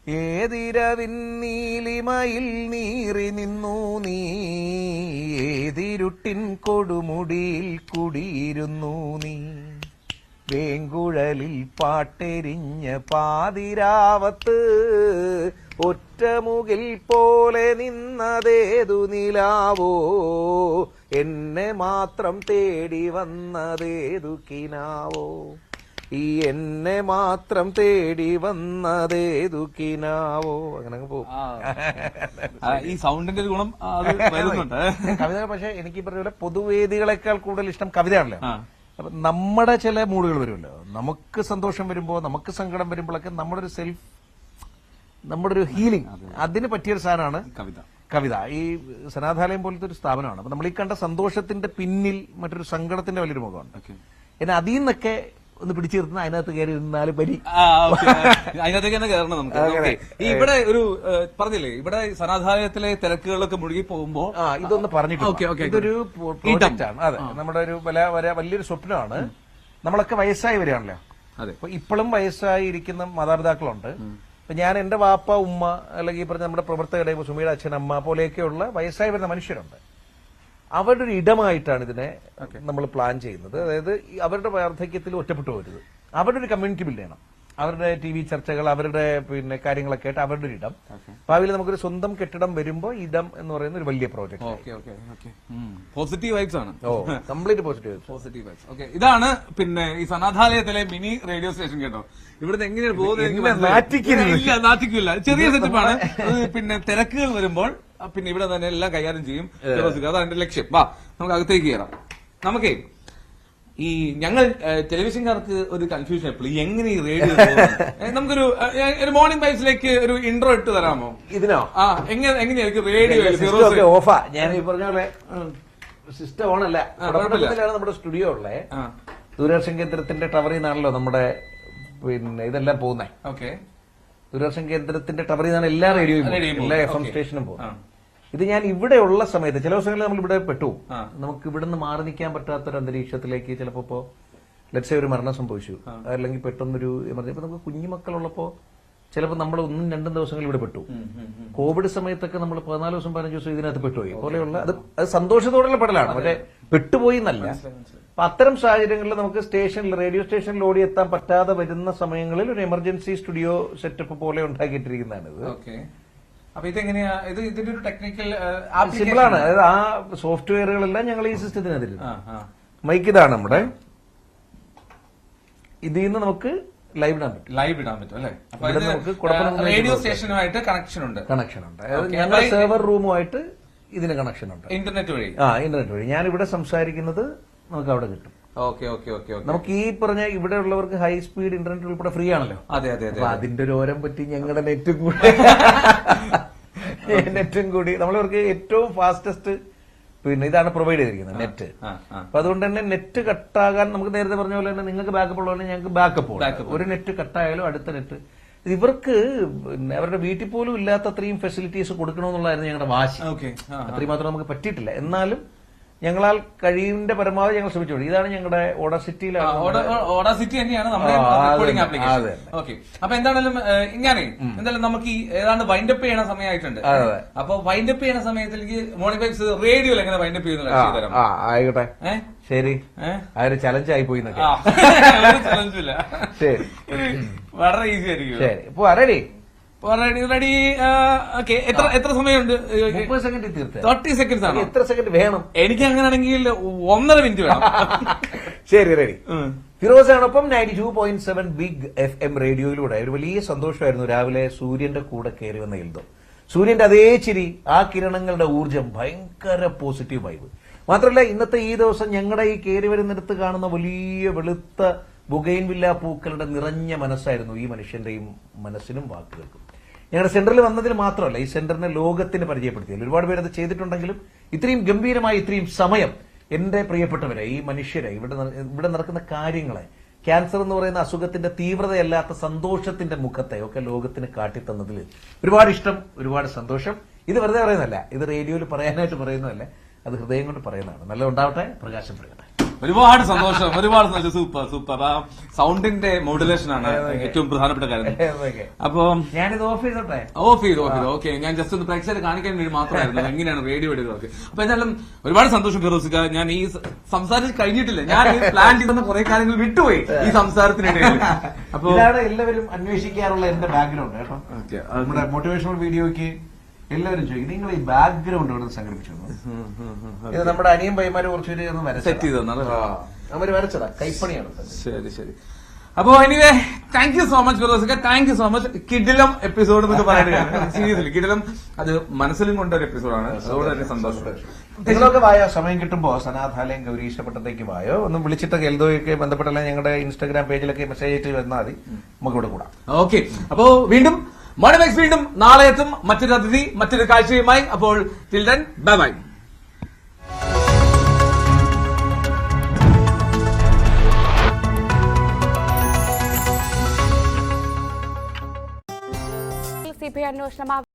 ഏതിരവിൻ നീലിമയിൽ നീറി നിന്നു നീ, ഏതിരുട്ടിൻ കൊടുമുടിയിൽ കുടിയിരുന്നു നീ, വേങ്കുഴലിൽ പാട്ടെരിഞ്ഞ പാതിരാവത്ത് ഒറ്റമുകിൽ പോലെ നിന്നതേതു നിലാവോ, എന്നെ മാത്രം തേടി വന്നതേതു കിനാവോ, ഈ എന്നെ മാത്രം തേടി വന്നതേതു കിനാവോ. അങ്ങനെ പോകും. ഈ സൗണ്ടിന്റെ ഒരു ഗുണം അത് വരുന്നുണ്ട്. കവിത പക്ഷെ എനിക്ക് പറഞ്ഞ പൊതുവേദികളെക്കാൾ കൂടുതൽ ഇഷ്ടം കവിതയാണല്ലോ. അപ്പൊ നമ്മുടെ ചില മൂഡുകൾ വരുമല്ലോ, നമുക്ക് സന്തോഷം വരുമ്പോ, നമുക്ക് സങ്കടം വരുമ്പോഴൊക്കെ നമ്മുടെ ഒരു നമ്മുടെ ഒരു ഹീലിംഗ്, അതിന് പറ്റിയൊരു സാധനമാണ് കവിത. ഈ സനാഥാലയം പോലത്തെ ഒരു സ്ഥാപനമാണ്. അപ്പൊ നമ്മൾ ഈ കണ്ട സന്തോഷത്തിന്റെ പിന്നിൽ മറ്റൊരു സങ്കടത്തിന്റെ വലിയൊരു മുഖമാണ്. പിന്നെ അതിൽ നിന്നൊക്കെ ഒന്ന് പിടിച്ചു നിർത്തുന്ന അതിനകത്ത് കയറി ഇരുന്നാലും പരി അതിനകത്തേക്ക് തന്നെ കയറണം നമുക്ക്. ഇവിടെ ഒരു പറഞ്ഞില്ലേ, ഇവിടെ സനാഥാലയത്തിലെ തിരക്കുകളൊക്കെ മുഴുകി പോകുമ്പോ ഇതൊന്ന് പറഞ്ഞിട്ട് ഇതൊരു പ്രോജക്റ്റാണ്. അതെ, നമ്മുടെ ഒരു വലിയൊരു സ്വപ്നമാണ്. നമ്മളൊക്കെ വയസ്സായി വരികയാണല്ലോ. അപ്പൊ ഇപ്പോഴും വയസ്സായി ഇരിക്കുന്ന മാതാപിതാക്കളുണ്ട്. ഇപ്പൊ ഞാൻ എന്റെ വാപ്പ, ഉമ്മ, അല്ലെങ്കിൽ പറഞ്ഞ നമ്മുടെ പ്രവർത്തകരുടെ സുമിയുടെ അച്ഛൻ, അമ്മ പോലെയൊക്കെയുള്ള വയസ്സായി വരുന്ന മനുഷ്യരുണ്ട്. അവരുടെ ഒരു ഇടമായിട്ടാണ് ഇതിനെ നമ്മൾ പ്ലാൻ ചെയ്യുന്നത്. അതായത് അവരുടെ വാർദ്ധക്യത്തിൽ ഒറ്റപ്പെട്ടു പോകരുത്, അവരുടെ ഒരു കമ്മ്യൂണിറ്റി ബിൽഡ് ചെയ്യണം. അവരുടെ TV ചർച്ചകൾ, അവരുടെ പിന്നെ കാര്യങ്ങളൊക്കെ ആയിട്ട് അവരുടെ ഒരു ഇടം. ഭാവിയിൽ നമുക്കൊരു സ്വന്തം കെട്ടിടം വരുമ്പോൾ ഇടം എന്ന് പറയുന്ന ഒരു വലിയ പ്രോജക്ട്. പോസിറ്റീവ് വൈബ്സ് ആണ്. Complete positive vibes. ഓക്കെ, ഇതാണ് പിന്നെ ഈ സനാഥാലയത്തിലെ മിനി റേഡിയോ സ്റ്റേഷൻ. കേട്ടോ, ഇവിടുന്ന് എങ്ങനെയാണ് പോകുന്നത്? നാറ്റിക്കില്ല, ചെറിയ സെറ്റപ്പാണ്. പിന്നെ തിരക്കുകൾ വരുമ്പോൾ പിന്നെ ഇവിടെ തന്നെ എല്ലാം കൈകാര്യം ചെയ്യും. അതാണ് എന്റെ ലക്ഷ്യം. വാ, നമുക്ക് അകത്തേക്ക് കയറാം. നമുക്കേ ഈ ഞങ്ങൾ ടെലിവിഷൻകാർക്ക് ഒരു കൺഫ്യൂഷൻ എപ്പോഴും, എങ്ങനെ ഈ റേഡിയോ നമുക്കൊരു മോർണിംഗ് വൈബ്സിലേക്ക് ഒരു ഇൻട്രോ ഇട്ട് തരാമോ? ഇതിനോ? എങ്ങനെയായിരിക്കും റേഡിയോ ഓഫാ? ഞാൻ ഈ പറഞ്ഞ പോലെ സിസ്റ്റം ഓണല്ല. നമ്മുടെ സ്റ്റുഡിയോ ഉള്ളേ. ദൂരദർശൻ കേന്ദ്രത്തിന്റെ ടവറിൽ നിന്നാണല്ലോ നമ്മുടെ പിന്നെ ഇതെല്ലാം പോകുന്നത്. ഓക്കെ, ദൂരദർശൻ കേന്ദ്രത്തിന്റെ ടവറിൽ നിന്നാണ് എല്ലാ റേഡിയോയും, എല്ലാ FM സ്റ്റേഷനും പോകുന്നത്. ഇത് ഞാൻ ഇവിടെ ഉള്ള സമയത്ത് ചില ദിവസങ്ങളിൽ നമ്മൾ ഇവിടെ പെട്ടു, നമുക്ക് ഇവിടുന്ന് മാറി നിൽക്കാൻ പറ്റാത്തൊരു അന്തരീക്ഷത്തിലേക്ക് ചിലപ്പോ ലെറ്റ്സ് സേ ഒരു മരണം സംഭവിച്ചു, അല്ലെങ്കിൽ പെട്ടെന്നൊരു എമർജൻസി. ഇപ്പൊ നമുക്ക് കുഞ്ഞുമക്കളുള്ളപ്പോ ചിലപ്പോൾ നമ്മൾ 1-2 ദിവസങ്ങൾ ഇവിടെ പെട്ടു. കോവിഡ് സമയത്തൊക്കെ നമ്മൾ 14 ദിവസം 15 ദിവസം ഇതിനകത്ത് പെട്ടുപോയി പോലെയുള്ള അത് സന്തോഷത്തോടെയുള്ള പെടലാണ്, പക്ഷെ പെട്ടുപോയി എന്നല്ല. അപ്പൊ അത്തരം സാഹചര്യങ്ങളിൽ നമുക്ക് റേഡിയോ സ്റ്റേഷനിൽ ഓടിയെത്താൻ പറ്റാതെ വരുന്ന സമയങ്ങളിൽ ഒരു എമർജൻസി സ്റ്റുഡിയോ സെറ്റപ്പ് പോലെ ഉണ്ടാക്കിയിട്ടിരിക്കുന്നതാണ് ഇത്. അപ്പൊ ഇതെങ്ങനെയാ? ഇതിന്റെ ഒരു ടെക്നിക്കൽ സിമ്പിളാണ്. അതായത് ആ സോഫ്റ്റ്വെയറുകളെല്ലാം ഞങ്ങൾ ഈ സിസ്റ്റത്തിനകത്ത് മൈക്ക് ഇതാണ് നമ്മുടെ. ഇതിൽ നിന്ന് നമുക്ക് ലൈവ് ഇടാൻ പറ്റും അല്ലേ? റേഡിയോ സ്റ്റേഷനുമായിട്ട് കണക്ഷൻ ഉണ്ട്. ഞങ്ങളുടെ സെർവർ റൂമുമായിട്ട് ഇതിന് കണക്ഷൻ ഉണ്ട്. ഇന്റർനെറ്റ് വഴി. ഇന്റർനെറ്റ് വഴി ഞാൻ ഇവിടെ സംസാരിക്കുന്നത് നമുക്ക് അവിടെ കിട്ടും. നമുക്ക് ഈ പറഞ്ഞ ഇവിടെ ഉള്ളവർക്ക് ഹൈ സ്പീഡ് ഇന്റർനെറ്റ് ഉൾപ്പെടെ ഫ്രീ ആണല്ലോ. അതെ. അപ്പൊ അതിന്റെ ഒരു ഓരം പറ്റി ഞങ്ങളുടെ നെറ്റും കൂടി നമ്മളിവർക്ക് ഏറ്റവും ഫാസ്റ്റസ്റ്റ് പിന്നെ ഇതാണ് പ്രൊവൈഡ് ചെയ്തിരിക്കുന്നത്, നെറ്റ്. അപ്പൊ അതുകൊണ്ട് തന്നെ നെറ്റ് കട്ടാകാൻ നമുക്ക് നേരത്തെ പറഞ്ഞ പോലെ തന്നെ നിങ്ങൾക്ക് ബാക്കപ്പ് ഉള്ള പോലെ ഞങ്ങൾക്ക് ബാക്കപ്പ്. ഒരു നെറ്റ് കട്ടായാലും അടുത്ത നെറ്റ് ഇവർക്ക് പിന്നെ അവരുടെ വീട്ടിൽ പോലും ഇല്ലാത്ത അത്രയും ഫെസിലിറ്റീസ് കൊടുക്കണമെന്നുള്ളതായിരുന്നു ഞങ്ങളുടെ വാശി. അത്രയും മാത്രം നമുക്ക് പറ്റിയിട്ടില്ല. എന്നാലും ഞങ്ങളാൽ കഴിയുന്ന പരമാവധി ഞങ്ങൾ ശ്രമിച്ചു. ഇതാണ് ഞങ്ങളുടെ ഓഡാസിറ്റി തന്നെയാണ് നമ്മുടെ റെക്കോർഡിംഗ് ആപ്ലിക്കേഷൻ. ഓക്കെ, അപ്പൊ എന്താണെങ്കിലും എന്തായാലും നമുക്ക് ഈ ഏതാണ്ട് വൈൻഡപ്പ് ചെയ്യണ സമയമായിട്ടുണ്ട്. അപ്പൊ വൈൻഡപ്പ് ചെയ്യണ സമയത്തിലേക്ക് മോർണിംഗ് വൈബ്സ് റേഡിയോയിൽ എങ്ങനെ വൈൻഡപ്പ് ചെയ്യുന്നു? ആയിക്കോട്ടെ, ശരി. ആ ഒരു ചലഞ്ച് ആയി പോയി. ചലഞ്ചില്ല, ശരി, വളരെ ഈസി ആയിരിക്കും. ശരി, ഇപ്പൊ റെഡി റെഡി. എത്ര സമയമുണ്ട്? 30 സെക്കൻഡ് തീർത്ത്. 30 സെക്കൻഡ്സ് ആണ്. എത്ര സെക്കൻഡ് വേണം? എനിക്ക് അങ്ങനെയാണെങ്കിൽ 1.5 മിനിറ്റ് വേണം. ശരി, റെഡി. ഫിറോസാണൊപ്പം 92.7 ബിഗ് FM റേഡിയോയിലൂടെ ഒരു വലിയ സന്തോഷമായിരുന്നു രാവിലെ സൂര്യന്റെ കൂടെ കയറി വന്ന എൽദോ. സൂര്യന്റെ അതേ ചിരി, ആ കിരണങ്ങളുടെ ഊർജം, ഭയങ്കര പോസിറ്റീവ് വൈബ്. മാത്രമല്ല ഇന്നത്തെ ഈ ദിവസം ഞങ്ങളുടെ ഈ കയറി വരുന്നിടത്ത് കാണുന്ന വലിയ വെളുത്ത ബുഗൈൻവില്ല പൂക്കളുടെ നിറഞ്ഞ മനസ്സായിരുന്നു ഈ മനുഷ്യന്റെയും മനസ്സിനും വാക്കുകൾക്കും. ഞങ്ങളുടെ സെന്ററിൽ വന്നതിൽ മാത്രമല്ല, ഈ സെന്ററിനെ ലോകത്തിന് പരിചയപ്പെടുത്തിയത്. ഒരുപാട് പേര് അത് ചെയ്തിട്ടുണ്ടെങ്കിലും ഇത്രയും ഗംഭീരമായി ഇത്രയും സമയം എന്റെ പ്രിയപ്പെട്ടവരെ, ഈ മനുഷ്യരെ, ഇവിടെ നടക്കുന്ന കാര്യങ്ങളെ, ക്യാൻസർ എന്ന് പറയുന്ന അസുഖത്തിന്റെ തീവ്രതയല്ലാത്ത സന്തോഷത്തിന്റെ മുഖത്തെ ഒക്കെ ലോകത്തിന് കാട്ടിത്തന്നതിൽ ഒരുപാട് ഇഷ്ടം, ഒരുപാട് സന്തോഷം. ഇത് വെറുതെ പറയുന്നതല്ല, ഇത് റേഡിയോയിൽ പറയാനായിട്ട് പറയുന്നതല്ല, അത് ഹൃദയം കൊണ്ട് പറയുന്നതാണ്. നല്ല ഉണ്ടാവട്ടെ, പ്രകാശം പെരുകട്ടെ. ഒരുപാട് സന്തോഷം, ഒരുപാട് സന്തോഷം. Super super. ആ സൗണ്ടിന്റെ മോഡുലേഷൻ ആണ് ഏറ്റവും പ്രധാനപ്പെട്ട കാര്യം. അപ്പൊ ഞാനിത് ഓഫ് ചെയ്തോട്ടെ. ഓഫ് ചെയ്തു. ഓക്കെ, ഞാൻ ജസ്റ്റ് ഒന്ന് പ്രേക്ഷകരെ കാണിക്കാൻ വേണ്ടി മാത്രമായിരുന്നു എങ്ങനെയാണ് റേഡിയോ എടുക്കുക. അപ്പൊ എന്നാലും ഒരുപാട് സന്തോഷം ഫിറോസിക്ക. ഞാൻ ഈ സംസാരിച്ച് കഴിഞ്ഞിട്ടില്ല, ഞാൻ പ്ലാൻ ചെയ്യുന്ന കുറെ കാര്യങ്ങൾ വിട്ടുപോയി ഈ സംസാരത്തിനിടയിൽ. അപ്പൊ ഇതാണ് എല്ലാവരും അന്വേഷിക്കാറുള്ള എന്റെ ബാക്ക്ഗ്രൗണ്ട് കേട്ടോ. നമ്മുടെ മോട്ടിവേഷണൽ വീഡിയോയ്ക്ക് എല്ലാവരും ചോദിക്കും നിങ്ങൾ ഈ ബാക്ക്ഗ്രൗണ്ട് ഇവിടെ സംഘടിപ്പിച്ചു. ഇത് നമ്മുടെ അനിയൻ പൈമാര് കുറച്ചുപേര് സെറ്റ് ചെയ്ത് തന്നത്. അവര് വരച്ചതാ, കൈപ്പണിയാണ്. ശരി ശരി. അപ്പോ anyway thank you so much ഫിറോസിക്ക, താങ്ക് യു സോ മച്ച്. കിടിലം എപ്പിസോഡ് എന്നൊക്കെ പറയുകയാണ്. സീരിയസ്ലി കിടിലം, അത് മനസ്സിലും കൊണ്ട ഒരു എപ്പിസോഡാണ്. അതുകൊണ്ട് തന്നെ സന്തോഷം. നിങ്ങളൊക്കെ വായോ, സമയം കിട്ടുമ്പോ സനാഥാലയം ഗൗരി ഇഷ്ടപ്പെട്ടതേക്ക് വായോ, ഒന്ന് വിളിച്ചിട്ട് എൽദോയൊക്കെ ബന്ധപ്പെട്ടല്ല ഞങ്ങളുടെ ഇൻസ്റ്റാഗ്രാം പേജിലൊക്കെ മെസ്സേജ് ആയിട്ട് വന്നാൽ മതി, നമുക്ക് ഇവിടെ കൂടാം. ഓക്കെ, അപ്പോ വീണ്ടും മോർണിംഗ് വൈബ്സ് വീണ്ടും നാളെ എത്തും മറ്റൊരു അതിഥി മറ്റൊരു കാഴ്ചയുമായി. അപ്പോൾ till then bye bye. CBI അന്വേഷണം